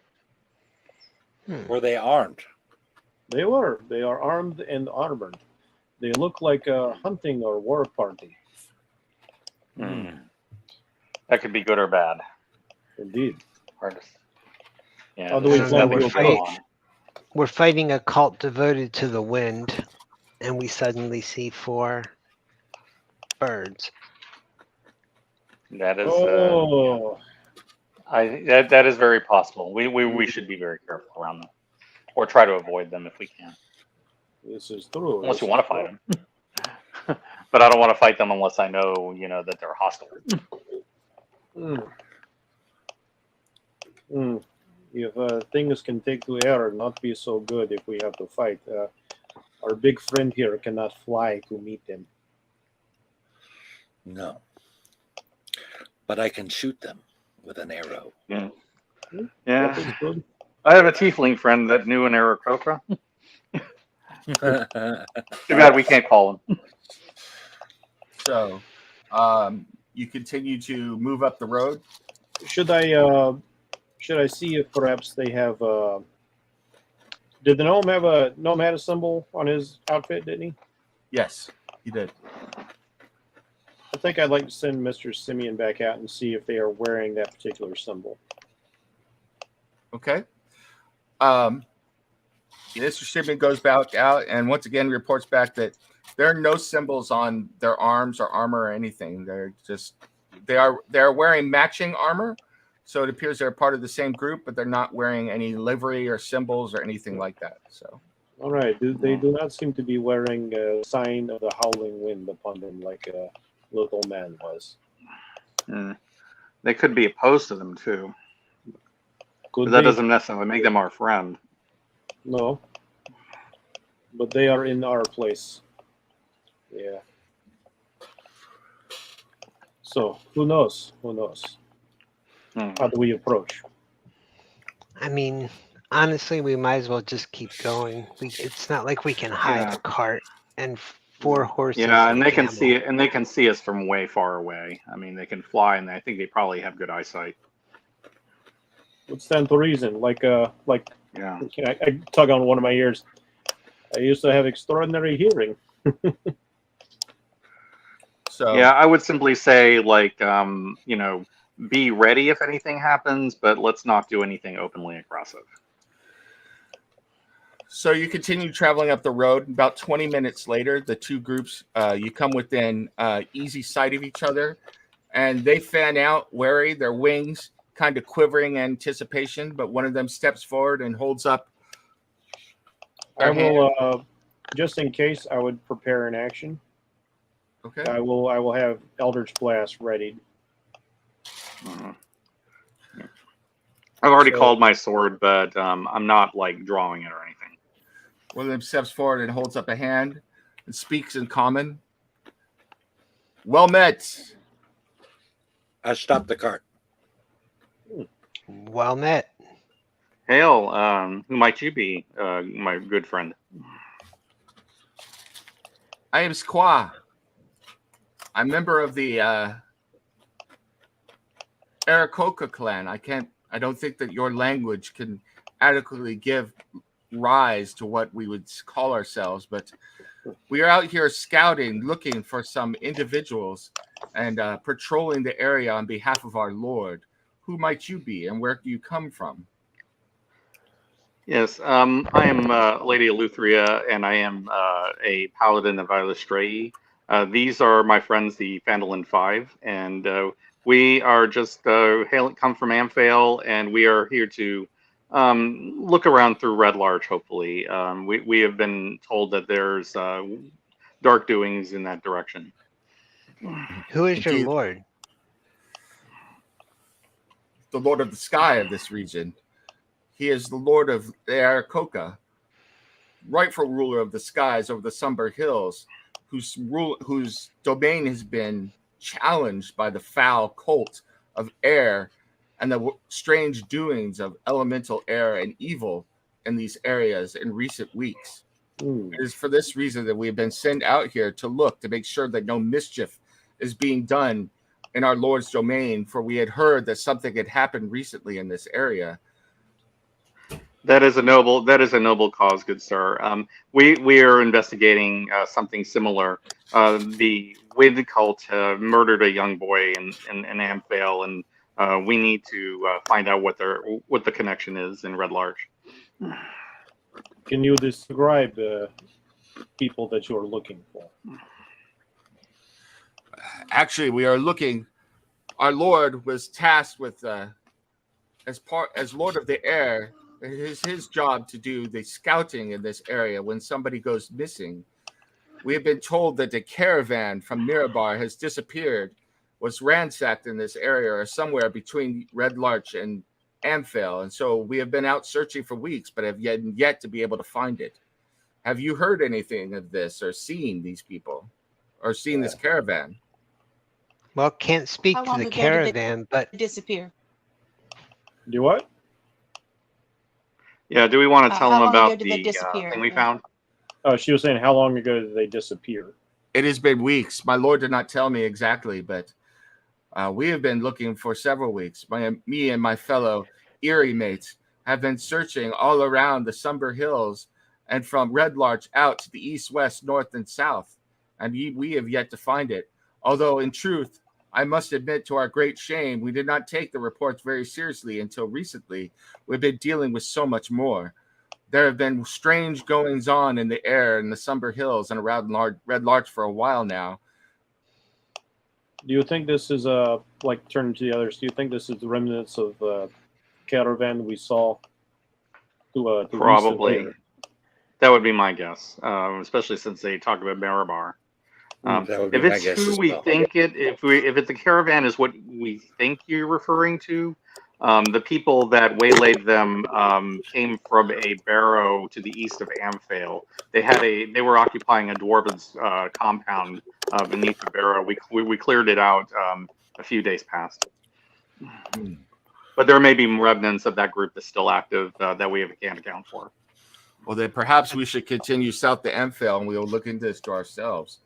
Were they armed?
They were. They are armed and armored. They look like a hunting or war party.
Hmm. That could be good or bad.
Indeed.
Hard to. Yeah.
How do we
there's
plan
nothing
to
to go
approach?
on.
We're fighting a cult devoted to the wind, and we suddenly see 4 birds.
That is.
Oh,
That is very possible. We should be very careful around them, or try to avoid them if we can,
this is true.
unless
This
you
is
want to
true.
fight them. But I don't want to fight them unless I know, that they're hostile.
Mm. Mm. If things can take to air and not be so good if we have to fight, our big friend here cannot fly to meet them.
No. But I can shoot them with an arrow.
Yeah.
That
Yeah.
is good.
I have a tiefling friend that knew an Aarakocra. Too bad we can't call him.
So, you continue to move up the road.
Should I see if perhaps they have? Did the gnome have a nomad symbol on his outfit? Didn't he?
Yes, you did.
I think I'd like to send Mr. Simeon back out and see if they are wearing that particular symbol.
Okay. Mr. Shipman goes back out and once again reports back that there are no symbols on their arms or armor or anything. They're wearing matching armor, so it appears they're part of the same group, but they're not wearing any livery or symbols or anything like that. So,
All right. They do not seem to be wearing a sign of the howling wind upon them like a little man was.
They could be opposed to them too.
Could
But that
be.
doesn't necessarily make them our friend.
No. But they are in our place. Yeah. So who knows? Who knows? How do we approach?
I mean, honestly, we might as well just keep going. It's not like we can hide
Yeah.
a cart and 4 horses.
Yeah, and they can
camel.
see it, and they can see us from way far away. I mean, they can fly, and I think they probably have good eyesight.
Would stand to reason. Like
Yeah.
I tug on one of my ears. I used to have extraordinary hearing.
so
Yeah, I would simply say, like, be ready if anything happens, but let's not do anything openly aggressive.
So you continue traveling up the road. About 20 minutes later, the two groups, you come within easy sight of each other, and they fan out, wary, their wings kind of quivering in anticipation, but one of them steps forward and holds up
I
their hand.
will, just in case, I would prepare an action.
Okay.
I will have Eldritch Blast ready.
I've already
So-
called my sword, but I'm not like drawing it or anything.
One of them steps forward and holds up a hand and speaks in common. Well met.
I stopped the cart.
Well met.
Hail, who might you be, my good friend?
I am Squaw. I'm a member of the Aarakocra clan. I don't think that your language can adequately give rise to what we would call ourselves, but we are out here scouting, looking for some individuals and patrolling the area on behalf of our Lord. Who might you be, and where do you come from?
Yes, I am Lady Eleutheria, and I am a paladin of Ilastrae. These are my friends, the Phandalin Five, and we are just come from Amphail, and we are here to look around through Red Larch, hopefully. We have been told that there's dark doings in that direction.
Who is your
Indeed.
lord?
The Lord of the Sky of this region. He is the Lord of the Aarakocra, rightful ruler of the skies over the Somber Hills, whose domain has been challenged by the foul cult of air and the strange doings of elemental air and evil in these areas in recent weeks. It is for this reason that we have been sent out here to look to make sure that no mischief is being done in our Lord's domain, for we had heard that something had happened recently in this area.
That is a noble cause, good sir. We are investigating something similar. The Wind cult murdered a young boy in Amphail, and we need to find out what the connection is in Red Larch.
Can you describe the people that you are looking for?
Actually, we are looking. Our Lord was tasked with, as Lord of the Air, it is his job to do the scouting in this area when somebody goes missing. We have been told that the caravan from Mirabar has disappeared, was ransacked in this area or somewhere between Red Larch and Amphail, and so we have been out searching for weeks, but have yet to be able to find it. Have you heard anything of this, or seen these people, or seen this caravan?
Well, can't speak
How
to
long
the
ago did they
caravan, but
disappear?
Do what?
Yeah, do we want to tell
How
them
long ago
about
did they
the
disappear?
thing we found?
Oh, she was saying how long ago did they disappear?
It has been weeks. My Lord did not tell me exactly, but we have been looking for several weeks. Me and my fellow Erie mates have been searching all around the Somber Hills and from Red Larch out to the east, west, north, and south, and we have yet to find it. Although, in truth, I must admit, to our great shame, we did not take the reports very seriously until recently. We've been dealing with so much more. There have been strange goings on in the air in the Somber Hills and around Red Larch for a while now.
Do you think this is like turning to the others? Do you think this is the remnants of caravan we saw to east of
Probably.
here?
That would be my guess, especially since they talk about Marabar.
That would be
If
my
it's
guess
who
as
we
well.
think if it's a caravan is what we think you're referring to, the people that waylaid them came from a barrow to the east of Amphail. They were occupying a dwarven's compound beneath the barrow. We cleared it out a few days past. But there may be remnants of that group that's still active that we can't account for.
Well, then perhaps we should continue south to Amphail, and we will look into this to ourselves.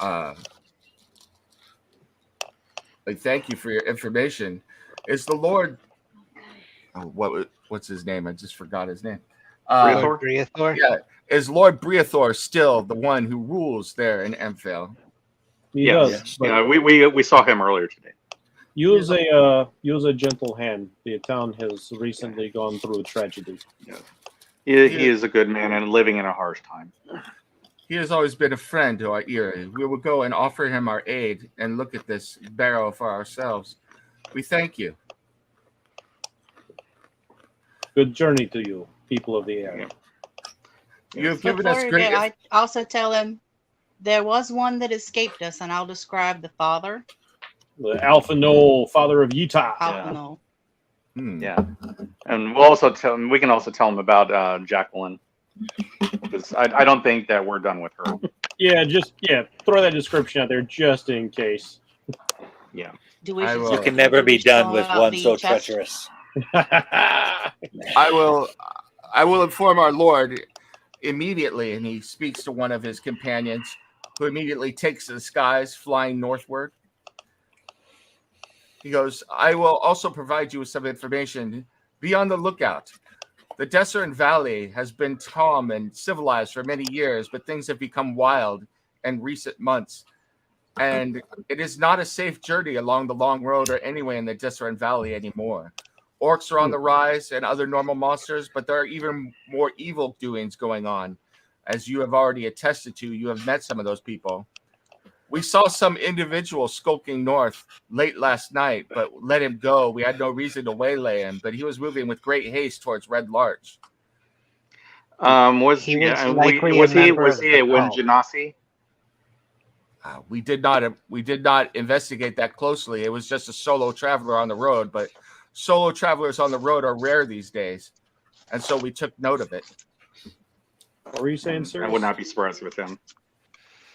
I thank you for your information. Is the Lord? Oh, what's his name? I just forgot his name.
Lord Briathor?
Yeah, is Lord Briathor still the one who rules there in Amphail?
He
Yes.
does. But
Yeah, we saw him earlier today.
use a gentle hand. The town has recently gone through a tragedy.
Yeah. He is a good man and living in a harsh time.
He has always been a friend to our Erie. We will go and offer him our aid and look at this barrow for ourselves. We thank you.
Good journey to you, people of the area.
You have
Before
given us
we
great.
go, I also tell him there was one that escaped us, and I'll describe the father.
The Alpha Knoll, father of Utah.
Alpha Knoll.
Yeah.
And we'll also we can also tell him about Jacqueline. Because I don't think that we're done with her.
Yeah, throw that description out there just in case.
Yeah.
Do we
I will-
You can never be done with
About
one
the
so
chest?
treacherous.
I will inform our Lord immediately, and he speaks to one of his companions, who immediately takes to the skies, flying northward. He goes, I will also provide you with some information. Be on the lookout. The Desert Valley has been calm and civilized for many years, but things have become wild in recent months. And it is not a safe journey along the long road or anywhere in the Desert Valley anymore. Orcs are on the rise and other normal monsters, but there are even more evil doings going on. As you have already attested to, you have met some of those people. We saw some individual skulking north late last night, but let him go. We had no reason to waylay him, but he was moving with great haste towards Red Larch.
Was
He
he
was likely a
was he
member
was
of
he
the
a
cult.
Winjanasi?
We did not investigate that closely. It was just a solo traveler on the road, but solo travelers on the road are rare these days, and so we took note of it.
What were you saying, sir?
I would not be surprised with him.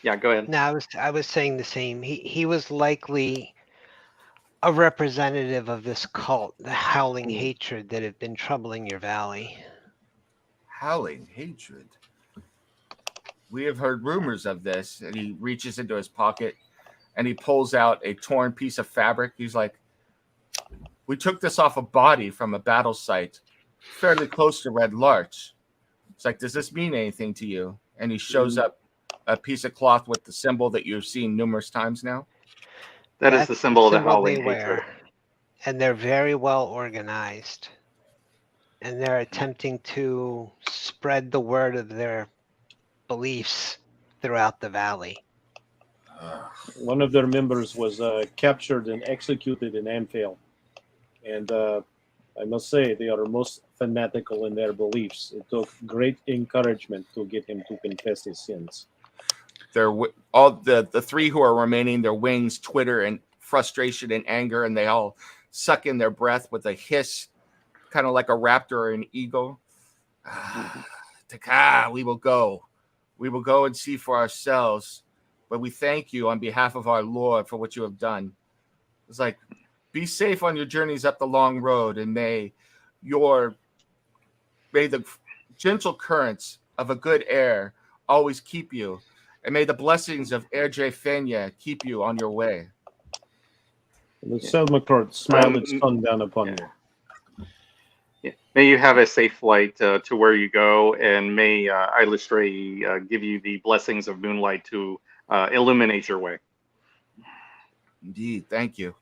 Yeah, go ahead.
No, I was saying the same. He was likely a representative of this cult, the howling hatred that have been troubling your valley.
Howling hatred. we have heard rumors of this. And he reaches into his pocket and he pulls out a torn piece of fabric. He's like, we took this off a body from a battle site fairly close to Red Larch. It's like, does this mean anything to you? And he shows up a piece of cloth with the symbol that you've seen numerous times now.
That is
That's
the symbol of the
symbol
howling
they
hatred.
wear. And they're very well organized. And they're attempting to spread the word of their beliefs throughout the valley.
One of their members was captured and executed in Amphail. And I must say, they are most fanatical in their beliefs. It took great encouragement to get him to confess his sins.
All the three who are remaining, their wings twitter in frustration and anger, and they all suck in their breath with a hiss, kind of like a raptor or an eagle. We will go. We will go and see for ourselves. But we thank you on behalf of our Lord for what you have done. It's like, be safe on your journeys up the long road, and may the gentle currents of a good air always keep you, and may the blessings of Erdre Fenya keep you on your way.
And the Selmakort smiled its tongue down upon you.
Yeah. May you have a safe flight to where you go, and may Illustrate give you the blessings of moonlight to illuminate your way.
Indeed, thank you.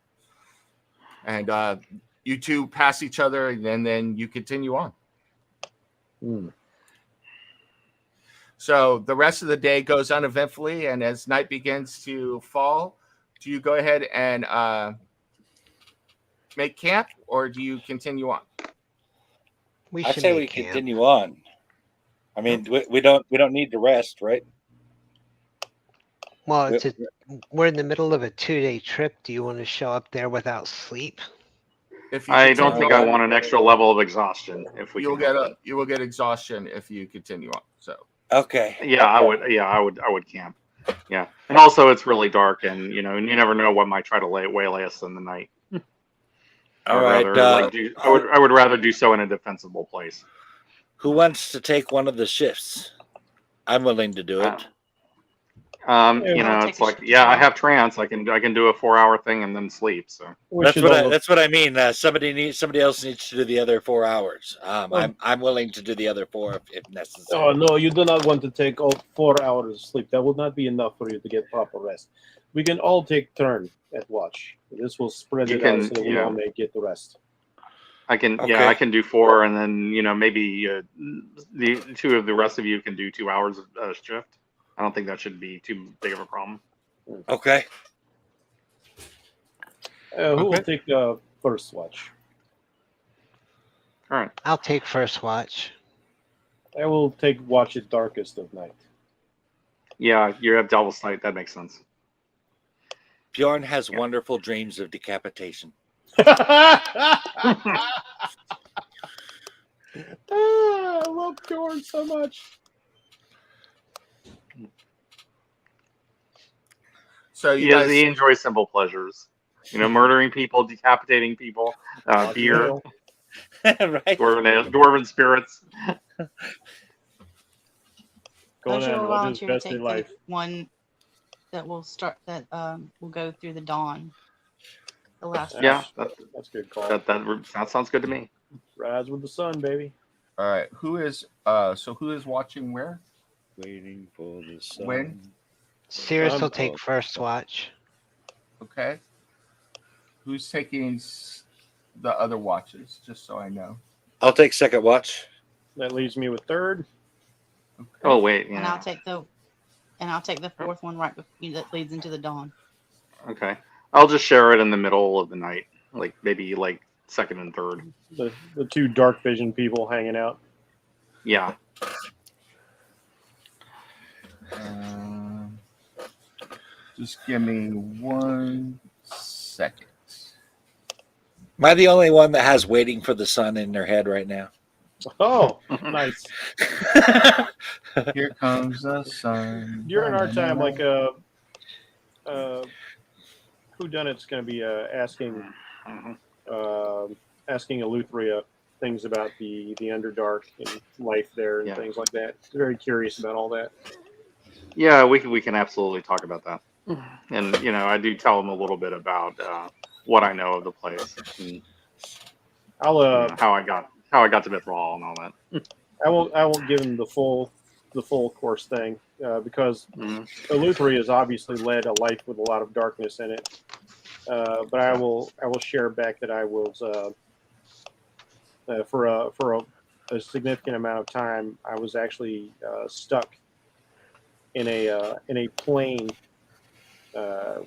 And you two pass each other, and then you continue on. So the rest of the day goes uneventfully, and as night begins to fall, do you go ahead and make camp, or do you continue on?
I say we continue on. I mean, we don't need to rest, right?
Well, we're in the middle of a 2-day trip. Do you want to show up there without sleep?
I don't think I want an extra level of exhaustion. If we
you will get exhaustion if you continue on. So
okay.
Yeah, I would camp. Yeah, and also it's really dark, and you never know what might try to waylay us in the night.
All right.
I would rather do so in a defensible place.
Who wants to take one of the shifts? I'm willing to do it.
It's like, I have trance. I can do a 4-hour thing and then sleep. So
that's what I mean. Somebody else needs to do the other 4 hours. I'm willing to do the other 4 if necessary.
Oh no, you do not want to take all 4 hours of sleep. That would not be enough for you to get proper rest. We can all take turn at watch. This will spread it out so we all may get the rest.
I can I can do 4, and then maybe the 2 of the rest of you can do 2 hours of shift. I don't think that should be too big of a problem.
Okay.
Who will take first watch?
All right.
I'll take first watch.
I will take watch at darkest of night.
Yeah, you have Devil's Sight. That makes sense.
Bjorn has wonderful dreams of decapitation.
I love Bjorn so much.
So
he enjoys simple pleasures, murdering people, decapitating people, beer,
right?
Dwarven spirits.
Going on, what is
volunteer
best
to take
in life?
the one that will start that will go through the dawn. The last.
Yeah,
that's a good call.
That sounds good to me.
Rise with the sun, baby.
All right. Who is watching where?
Waiting for the sun.
When?
Sirius will take first watch.
Okay. Who's taking the other watches? Just so I know.
I'll take second watch.
That leaves me with third.
Okay.
Oh wait,
And I'll take the fourth one right that leads into the dawn.
Okay, I'll just share it in the middle of the night, maybe second and third.
The 2 dark vision people hanging out.
Yeah.
Just give me 1 second.
Am I the only one that has waiting for the sun in their head right now?
Oh, nice.
Here comes the sun.
During our time, whodunit's going to be asking Eleutheria things about the Underdark and life there and things like that. Very curious about all that.
Yeah, we can absolutely talk about that. And I do tell them a little bit about what I know of the place and
I'll
how I got to Mithril and all that.
I won't give him the full course thing because
Mhm.
Eleuthery has obviously led a life with a lot of darkness in it. But I will share back that I was for a significant amount of time I was actually stuck in a plane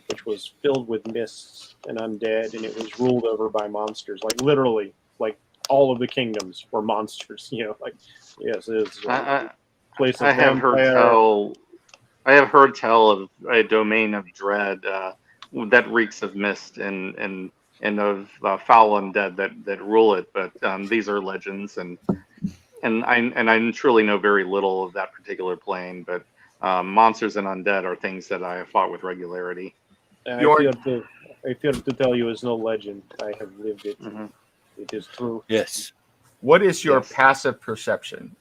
which was filled with mists and undead, and it was ruled over by monsters, like literally, like all of the kingdoms were monsters. Like yes, it's a
I,
place
I
of
have heard
vampire.
tell of a domain of dread that reeks of mist and of foul undead that rule it. But these are legends, and I truly know very little of that particular plane. But monsters and undead are things that I have fought with regularity.
I
Bjorn,
fear to tell you is no legend. I have lived it.
Mhm.
It is true.
Yes.
what is your
Yes.
passive perception?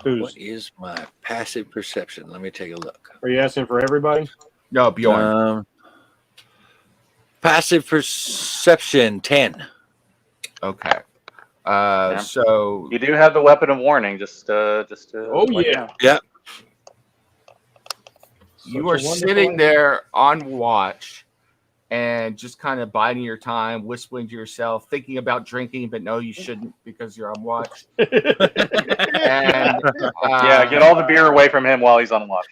What is my passive perception? Let me take a look.
Are you asking for everybody?
No, Bjorn.
Passive perception 10.
Okay.
Yeah.
So
You do have the weapon of warning. Just
Oh
let you
yeah.
know.
Yep.
you
Such
are
a wonderful
sitting
idea.
there on watch and just kind of biding your time, whistling to yourself, thinking about drinking, but no, you shouldn't because you're on watch. And
Yeah, get all the beer away from him while he's on watch.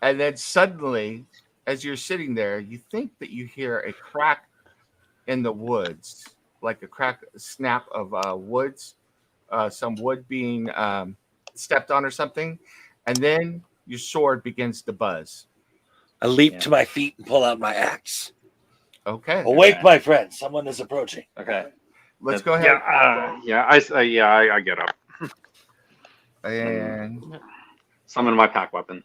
and then suddenly, as you're sitting there, you think that you hear a crack in the woods, like a crack snap of woods, some wood being stepped on or something, and then your sword begins to buzz.
I leap
Yeah.
to my feet and pull out my axe.
Okay,
Awake,
Okay.
my friend. Someone is approaching.
Okay.
let's go ahead
I get up.
and
Summon my pack weapon.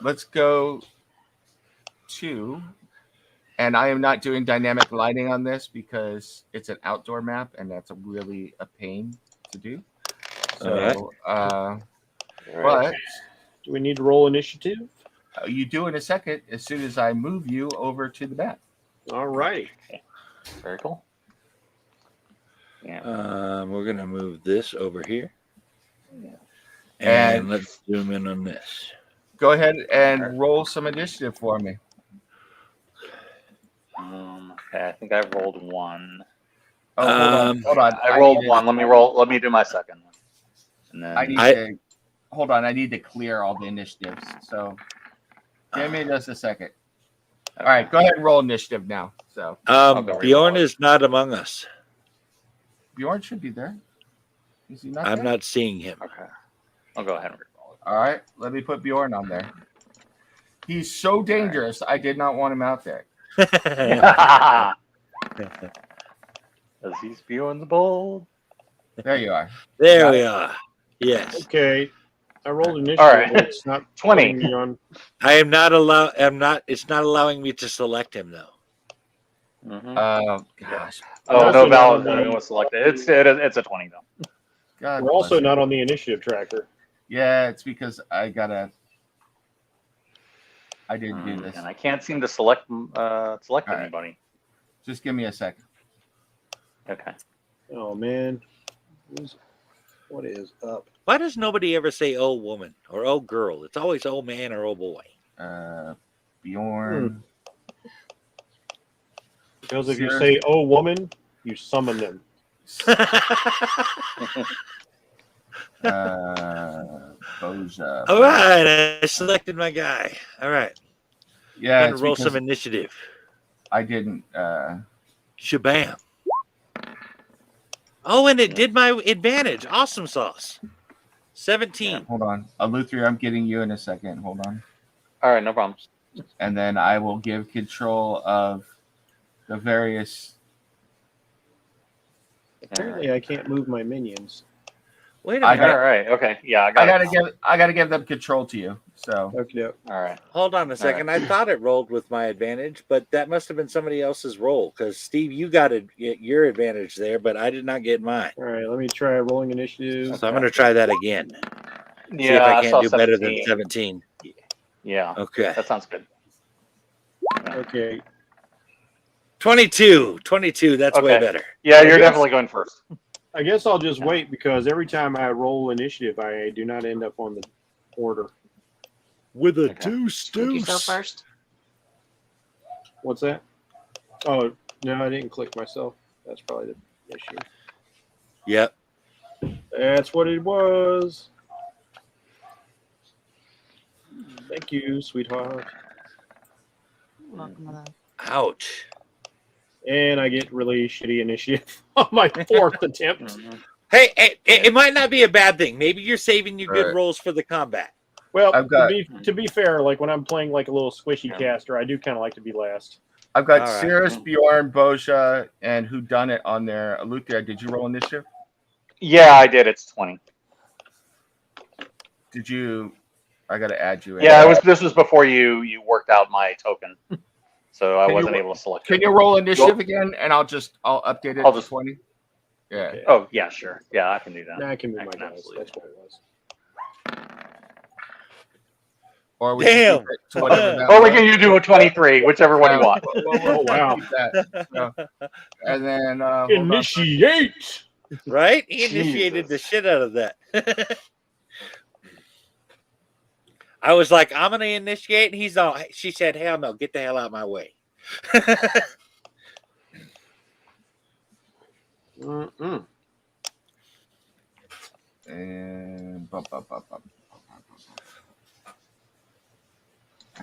let's go to. And I am not doing dynamic lighting on this because it's an outdoor map, and that's really a pain to do. So, but
Do we need to roll initiative?
you do in a second as soon as I move you over to the map.
All right.
Very cool. Yeah.
We're going to move this over here.
Yeah.
And let's zoom in on this.
Go ahead and roll some initiative for me.
Okay, I think I rolled one.
Oh, hold on.
I rolled one. Let me do my second one. And then
I need to hold on. I need to clear all the initiatives. So give me just a second. All right, go ahead and roll initiative now. So
Bjorn is not among us.
Bjorn should be there. Is he not
I'm
there?
not seeing him.
Okay. I'll go ahead and roll it.
All right, let me put Bjorn on there. He's so dangerous. I did not want him out there.
As he's Bjorn the Bold.
There you are.
There we are. Yes.
Okay. I rolled initiative.
All right.
But it's not
20.
putting me on.
I am not allowed. It's not allowing me to select him though.
Mm-hmm.
Gosh.
Oh,
Also
no valid
not on the-
was selected. It's a 20 though.
God
We're also
bless
not
you.
on the initiative tracker.
Yeah, it's because I didn't do this.
And I can't seem to select
right.
anybody.
Just give me a second.
Okay.
Oh man. What is up?
Why does nobody ever say "oh woman" or "oh girl"? It's always "oh man" or "oh boy."
Bjorn.
Because if you
Sure.
say "oh woman," you summon them.
Boja.
All right, I selected my guy. All right,
Yeah,
gonna
it's
roll
because
some initiative.
I didn't.
Shabam! Oh, and it did my advantage. Awesome sauce. 17.
Hold on, Eleuthery, I'm getting you in a second. Hold on,
All right, no problems.
and then I will give control of the various.
Apparently, I can't move my minions.
Wait a
I
minute.
All right. Okay. Yeah, I
I
got
gotta
it.
give them control to you. So
Okay.
All right.
Hold on a second. I thought it rolled with my advantage, but that must have been somebody else's roll because Steve, you got your advantage there, but I did not get mine.
All right. Let me try rolling initiative.
So I'm going to try that again. See if I
I
can't
saw
do better than
17.
17.
Yeah,
Okay.
that sounds good.
Okay.
22. 22. That's way
Okay.
better.
Yeah,
I
you're
guess-
definitely going first.
I guess I'll just wait because every time I roll initiative, I do not end up on the order.
With a
Okay.
deuce
Would you go
deuce.
first?
What's that? Oh, no, I didn't click myself. That's probably the issue.
Yep.
That's what it was. Thank you, sweetheart.
Welcome, love.
Ouch.
And I get really shitty initiative on my fourth attempt.
Mhm.
Hey, it might not be a bad thing. Maybe you're saving your good
Right.
rolls for the combat.
Well,
I've got-
to be fair, like when I'm playing like a little squishy
Yeah.
caster, I do kind of like to be last.
I've got
All right.
Cirrus, Bjorn, Boja, and Whodunit on there. Aluthia, did you roll initiative?
Yeah, I did. It's 20.
Did you? I got to add you in.
Yeah, it was. This was before you worked out my token, so I
Can you
wasn't
ro-
able to select.
Can
it.
you roll initiative again? And I'll update it
I'll
to
just-
20. Yeah.
Okay.
Oh yeah, sure. Yeah, I can do that.
Now I can move
I
my
can
dice.
absolutely
That's what it was.
Or we
Damn.
can keep it to whatever that
Or we
was.
can you do a 23, whichever one you want.
Oh, wow.
Keep that. So, and then hold on.
Initiate.
Right? He initiated the
Jesus.
shit out of that. I was like, I'm going to initiate. And he's all, she said, hell no, get the hell out of my way.
Mm-mm.
And I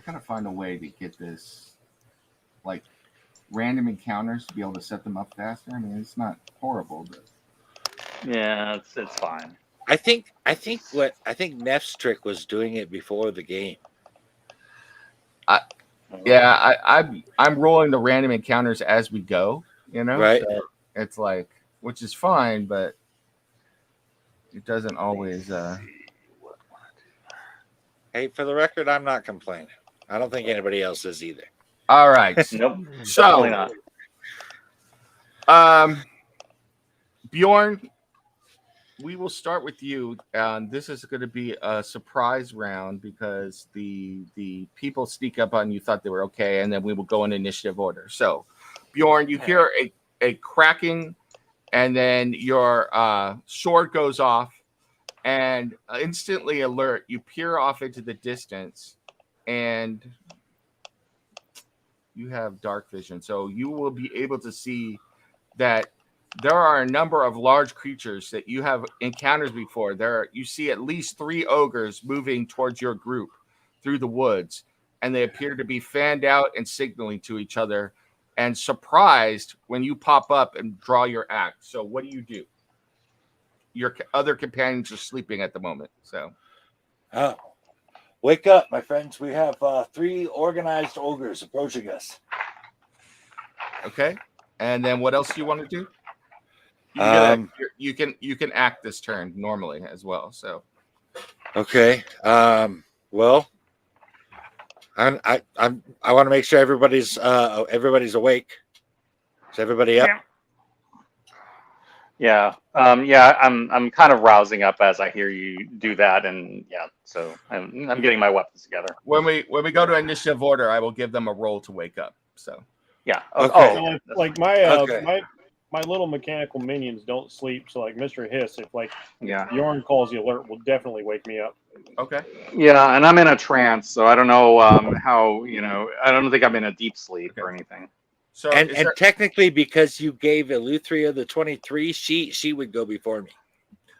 gotta find a way to get this, like, random encounters to be able to set them up faster. I mean, it's not horrible, but
Yeah, it's fine.
I think Neff's trick was doing it before the game.
yeah, I'm rolling the random encounters as we go. You know,
Right.
So it's like, which is fine, but it doesn't always.
Hey, for the record, I'm not complaining. I don't think anybody else is either.
All right.
Nope.
So,
Definitely not.
Bjorn, we will start with you. This is going to be a surprise round because the people sneak up on you, thought they were okay, and then we will go in initiative order. So, Bjorn, you hear a cracking, and then your sword goes off, and instantly alert, you peer off into the distance, and you have dark vision, so you will be able to see that there are a number of large creatures that you have encountered before. You see at least 3 ogres moving towards your group through the woods, and they appear to be fanned out and signaling to each other, and surprised when you pop up and draw your axe. So what do? Your other companions are sleeping at the moment. So,
Oh, wake up, my friends. We have 3 organized ogres approaching us.
okay. And then what else do you want to do? You can act this turn normally as well. So,
Okay. Well, I want to make sure everybody's awake. Is everybody up?
Yeah. I'm kind of rousing up as I hear you do that, and yeah, so I'm getting my weapons together.
when we go to initiative order, I will give them a roll to wake up. So,
Yeah.
Okay.
So,
Okay.
like my
Okay.
my little mechanical minions don't sleep. So like Mr. Hiss, if like
Yeah.
Bjorn calls the alert, will definitely wake me up.
okay.
Yeah, and I'm in a trance, so I don't know how I don't think I'm in a deep sleep or anything.
So,
And
is
and
there-
technically, because you gave Eleuthria the 23, she would go before me.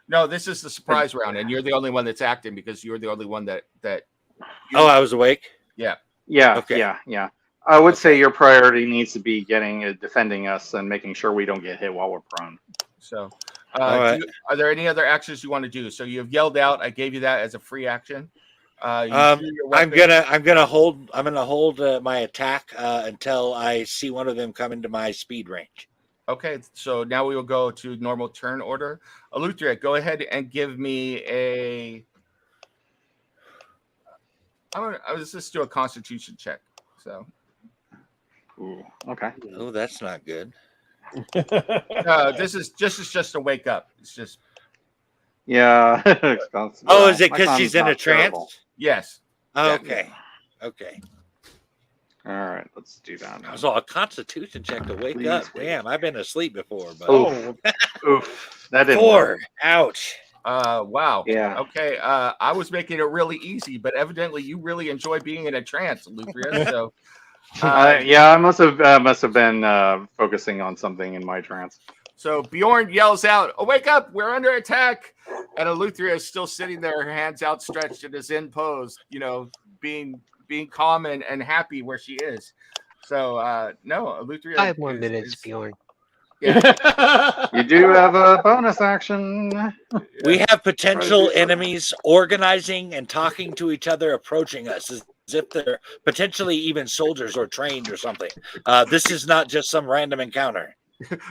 no, this is the surprise round, and you're the only one that's acting because you're the only one that.
Oh, I was awake.
Yeah.
Okay.
Yeah. I would say your priority needs to be defending us and making sure we don't get hit while we're prone.
So,
All right.
are there any other actions you want to do? So you have yelled out. I gave you that as a free action. You drew your
I'm
weapon.
gonna hold my attack until I see one of them come into my speed range.
Okay, so now we will go to normal turn order. Eleuthria, go ahead and give me a. Let's just do a Constitution check. So
Ooh, okay.
Oh, that's not good.
no, this is just a wake up. It's just
Yeah.
Oh, is it
My
because
con's
she's in a
not terrible.
trance?
Yes.
Oh,
Yeah.
okay. Okay.
All right, let's do that.
I was all a constitution check to wake
Please
up.
wait.
Damn, I've been asleep before, but
Oh,
Oof. That didn't work.
4. Ouch.
Wow.
Yeah.
Okay. I was making it really easy, but evidently you really enjoy being in a trance, Luthria. So,
Yeah, I must have been focusing on something in my trance.
so Bjorn yells out, "Oh, wake up! We're under attack!" And Eleuthria is still sitting there, her hands outstretched in a Zen pose, being calm and happy where she is. So, no, Eleuthria.
5 more minutes, Bjorn.
Yeah.
You do have a bonus action.
We have potential
Right.
enemies organizing and talking to each other, approaching us as if they're potentially even soldiers or trained or something. This is not just some random encounter.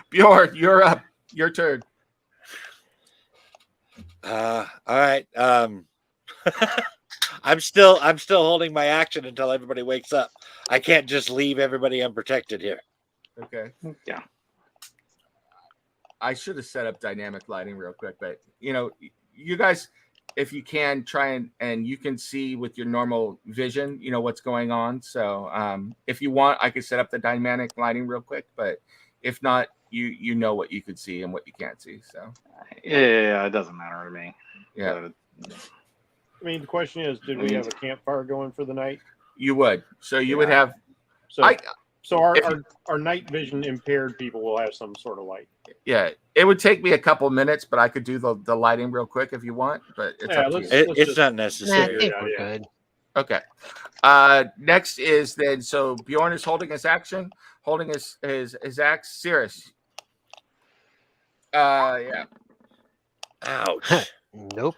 Bjorn, you're up. Your turn.
All right. I'm still holding my action until everybody wakes up. I can't just leave everybody unprotected here.
Okay.
Yeah.
I should have set up dynamic lighting real quick, but you guys, if you can try and you can see with your normal vision, what's going on. So if you want, I could set up the dynamic lighting real quick, but if not, you know what you could see and what you can't see. So
Yeah, it doesn't matter to me.
yeah,
I mean, the question is, did we have a campfire going for the night?
you would. So you would have.
So,
I
our night vision impaired people will have some sort of light.
Yeah, it would take me a couple minutes, but I could do the lighting real quick if you want. But it's up to you.
It's not
Nah, I
necessary.
think we're good.
Okay. Next is then so Bjorn is holding his action, holding his axe. Cirrus. Yeah.
Ouch.
Nope.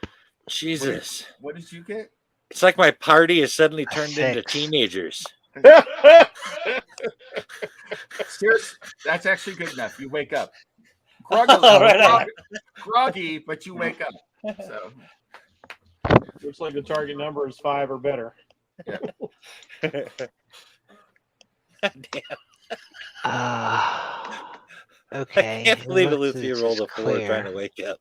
Jesus.
What did you get?
It's like my party has suddenly turned into
6.
teenagers.
Cirrus, that's actually good enough. You wake up. Groggy, but you wake up. So
Looks like the target number is 5 or better.
yeah.
Okay.
I can't believe
unless
Luthia
this
rolled
is
a 4
clear.
trying to wake up.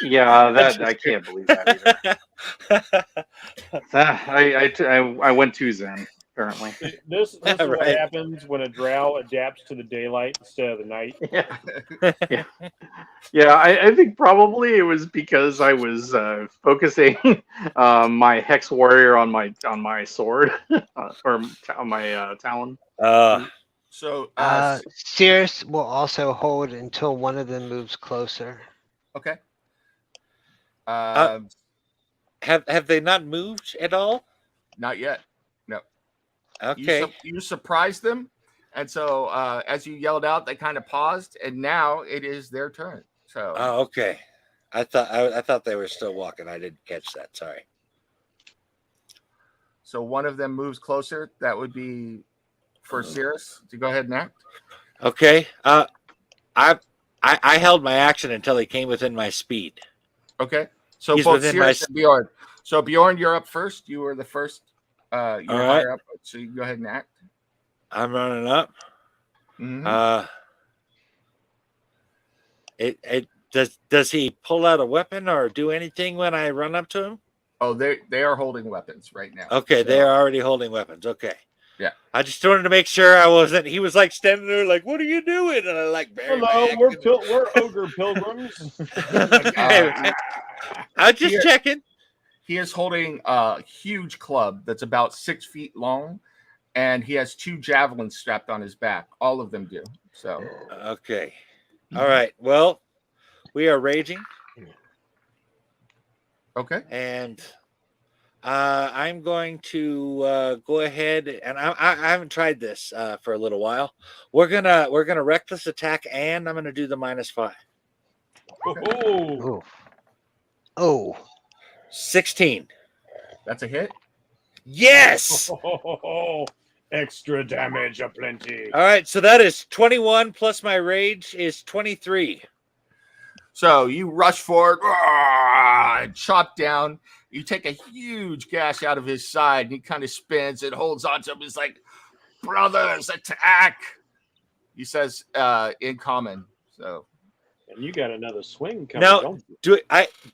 Yeah, that I can't believe that either. I went too zen apparently.
This is what
Right.
happens when a drow adapts to the daylight instead of the night.
Yeah. I think probably it was because I was focusing my hex warrior on my sword or on my talon.
So
Cirrus will also hold until one of them moves closer.
okay.
Have they not moved at all?
Not yet. No.
Okay.
You surprised them, and so as you yelled out, they kind of paused, and now it is their turn. So
Oh, okay. I thought they were still walking. I didn't catch that. Sorry.
so one of them moves closer. That would be for Cirrus to go ahead and act.
Okay. I held my action until he came within my speed.
Okay. So
He's
both
within
Cirrus
my-
and Bjorn. So Bjorn, you're up first. You were the first. You're
All right.
higher up, so you can go ahead and act.
I'm running up.
Mhm.
Does he pull out a weapon or do anything when I run up to him?
Oh, they are holding weapons right now.
Okay,
So-
they're already holding weapons. Okay.
Yeah.
I just wanted to make sure I wasn't. He was like standing there, like, "What are you doing?" And I like, buried my
Hello,
axe
we're ogre pilgrims.
I was just
Here-
checking.
He is holding a huge club that's about 6 feet long, and he has 2 javelins strapped on his back. All of them do. So
Okay. All right. Well, we are raging,
okay.
and I'm going to go ahead and I haven't tried this for a little while. We're gonna reckless attack, and I'm gonna do the -5.
Oh,
Oh,
16.
That's a hit.
Yes.
extra damage aplenty.
All right. So that is 21 plus my rage is 23.
So you rush forward and chop down. You take a huge gash out of his side, and he kind of spins and holds onto him. He's like, "Brothers, attack!" He says in common. So
And you got another swing coming,
Now,
don't you?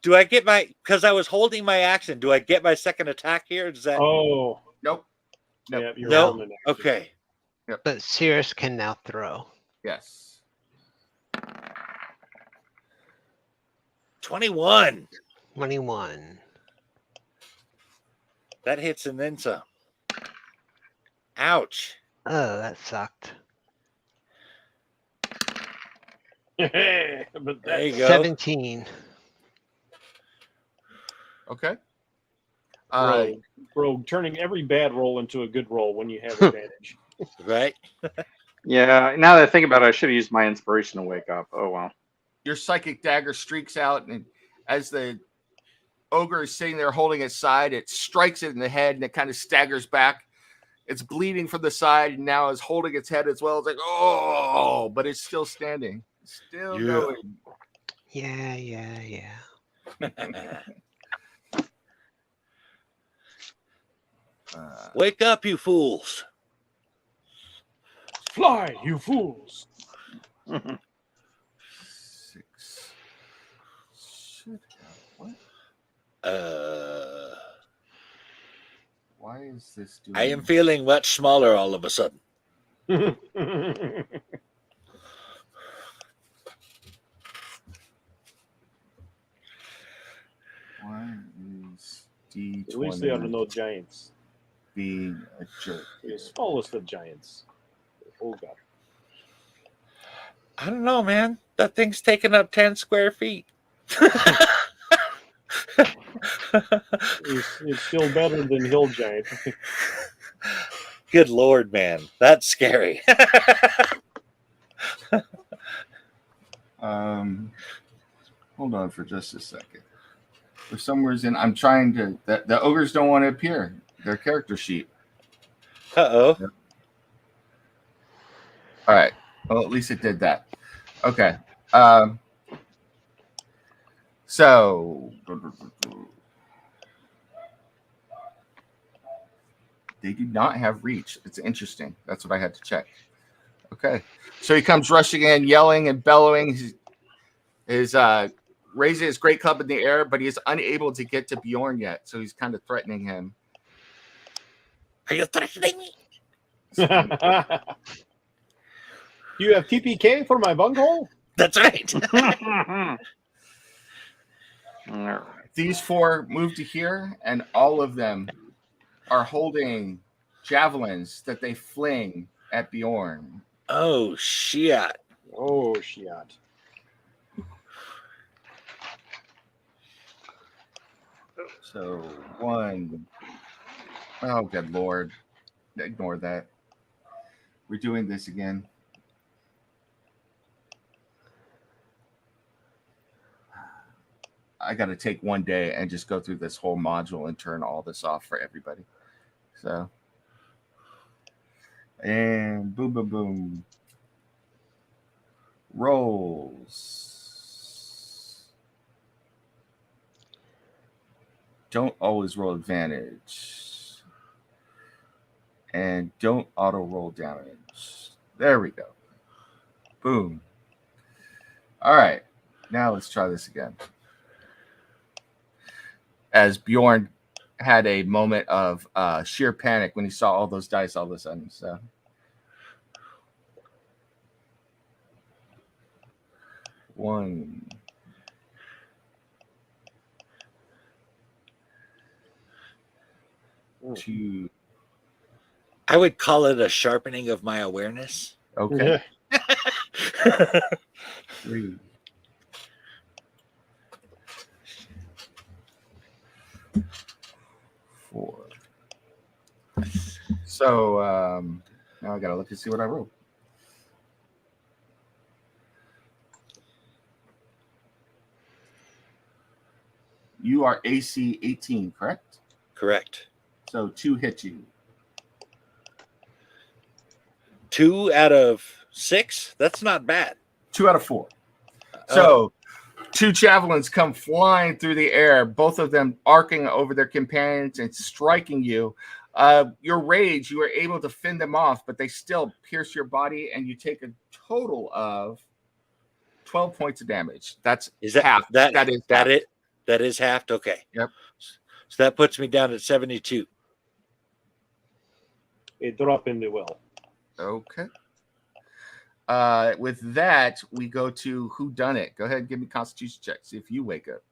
do I get my, because I was holding my action, do I get my second attack here? Does that
Oh,
Nope. Nope.
yeah, you're
no?
holding an action.
Okay.
But Cirrus can now throw.
Yes.
21.
21.
That hits and then some. Ouch.
Oh, that sucked.
But
There
that's
you go.
17.
Okay.
rogue, turning every bad roll into a good roll when you have advantage.
Right?
Yeah, now that I think about it, I should have used my inspiration to wake up. Oh well.
Your psychic dagger streaks out, and as the ogre is sitting there holding its side, it strikes it in the head, and it kind of staggers back. It's bleeding from the side, and now is holding its head as well. It's like, oh, but it's still standing. It's still
Yeah.
going.
Yeah.
Wake up, you fools.
Fly, you fools!
6. Should have what? Why is this doing?
I am feeling much smaller all of a sudden.
Why is D20
At least they ought to know giants.
being a jerk?
The smallest of giants. Oh god.
I don't know, man. That thing's taking up 10 square feet.
It's still better than hill giant.
Good Lord, man. That's scary.
Hold on for just a second. For some reason, I'm trying to. The ogres don't want to appear. Their character sheet.
Uh-oh.
All right. Well, at least it did that. Okay. So they do not have reach. It's interesting. That's what I had to check. Okay. So he comes rushing in, yelling and bellowing. He's raising his great club in the air, but he is unable to get to Bjorn yet. So he's kind of threatening him.
Are you threatening me?
You have TPK for my bunghole?
That's right.
These 4 move to here, and all of them are holding javelins that they fling at Bjorn.
Oh, shit.
Oh shit.
So 1. Oh, good Lord. Ignore that. We're doing this again. I got to take one day and just go through this whole module and turn all this off for everybody. So, and boom, boom, boom. Rolls. Don't always roll advantage. And don't auto roll damage. There we go. Boom. All right. Now let's try this again. As Bjorn had a moment of sheer panic when he saw all those dice all of a sudden. So, one, two.
I would call it a sharpening of my awareness.
Okay. 3. 4. So now I gotta look and see what I wrote. You are AC 18, correct?
Correct.
So 2 hit you.
2 out of 6? That's not bad.
2 out of 4. So 2 javelins come flying through the air, both of them arcing over their companions and striking you. Your rage, you are able to fend them off, but they still pierce your body, and you take a total of 12 points of damage. That's
Is that
half.
that
That is
that
half.
it? That is halved. Okay.
Yep.
So that puts me down at 72.
It drop in the well.
Okay. With that, we go to who done it. Go ahead and give me Constitution check. See if you wake up.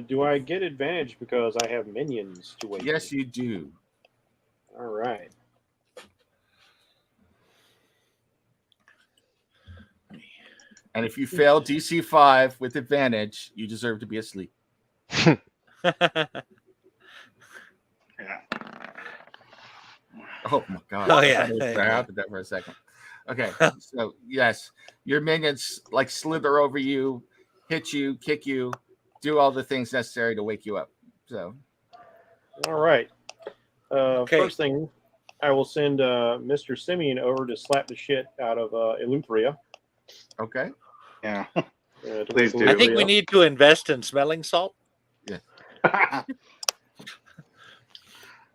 Do I get advantage because I have minions to wake?
Yes, you do.
All right.
And if you fail DC 5 with advantage, you deserve to be asleep.
Yeah.
Oh my god!
Oh, yeah.
I happened that for a second. Okay, so yes, your minions like slither over you, hit you, kick you, do all the things necessary to wake you up. So,
All right.
Okay.
First thing, I will send Mr. Simeon over to slap the shit out of Eleutheria.
okay,
Yeah.
To
Please
wake
do.
I think we
Eleutheria.
need to invest in smelling salt.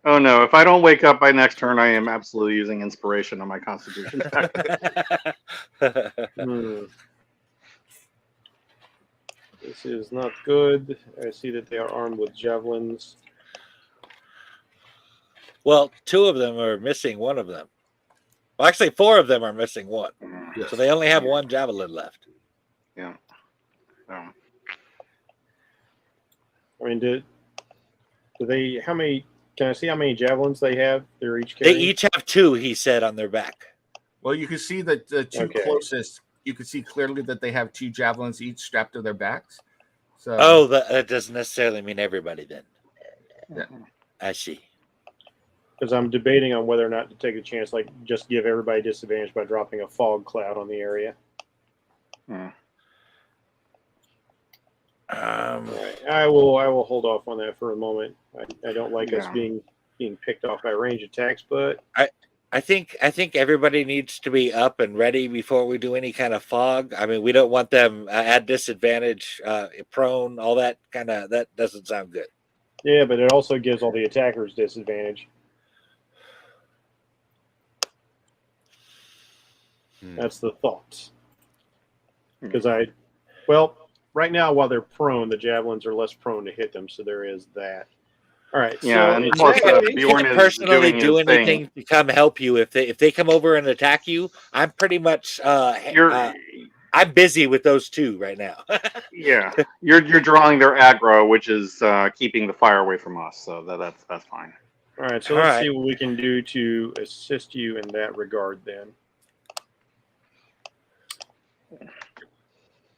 Oh no! If I don't wake up by next turn, I am absolutely using inspiration on my Constitution check.
This is not good. I see that they are armed with javelins.
Well, 2 of them are missing one of them. Well, actually, 4 of them are missing one.
yes.
So they only have 1 javelin left.
Yeah.
I mean, do they? How many? Can I see how many javelins they have? They're each
They
carrying.
each have 2, he said, on their back.
Well, you can see that the 2
Okay.
closest. You can see clearly that they have 2 javelins each strapped to their backs. So,
Oh, that doesn't necessarily mean everybody then.
Yeah.
I see.
Because I'm debating on whether or not to take a chance, like just give everybody disadvantage by dropping a fog cloud on the area. All right. I will hold off on that for a moment. I don't like us being picked off by range attacks, but
I think everybody needs to be up and ready before we do any kind of fog. I mean, we don't want them at disadvantage, prone, all that kind of. That doesn't sound good.
yeah, but it also gives all the attackers disadvantage. That's the thought. Because right now while they're prone, the javelins are less prone to hit them, so there is that. All right.
Yeah,
so
and
in
plus,
that
I
case-
Bjorn
can't
is
personally
doing
do
his thing.
anything to come help you if they come over and attack you. I'm pretty much I'm busy with those 2 right now.
Yeah, you're drawing their aggro, which is keeping the fire away from us. So that's fine.
all right, so
All
let's
right.
see what we can do to assist you in that regard then.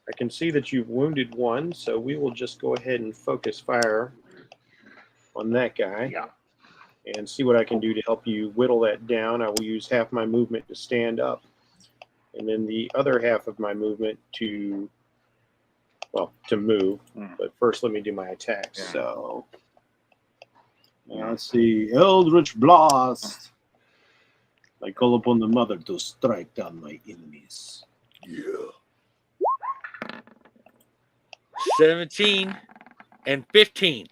I can see that you've wounded 1, so we will just go ahead and focus fire on that guy.
Yeah.
And see what I can do to help you whittle that down. I will use half my movement to stand up, and then the other half of my movement to move. But first, let me do my attacks.
Yeah.
So
Let's see. Eldritch Blast. I call upon the mother to strike down my enemies.
Yeah. 17 and 15.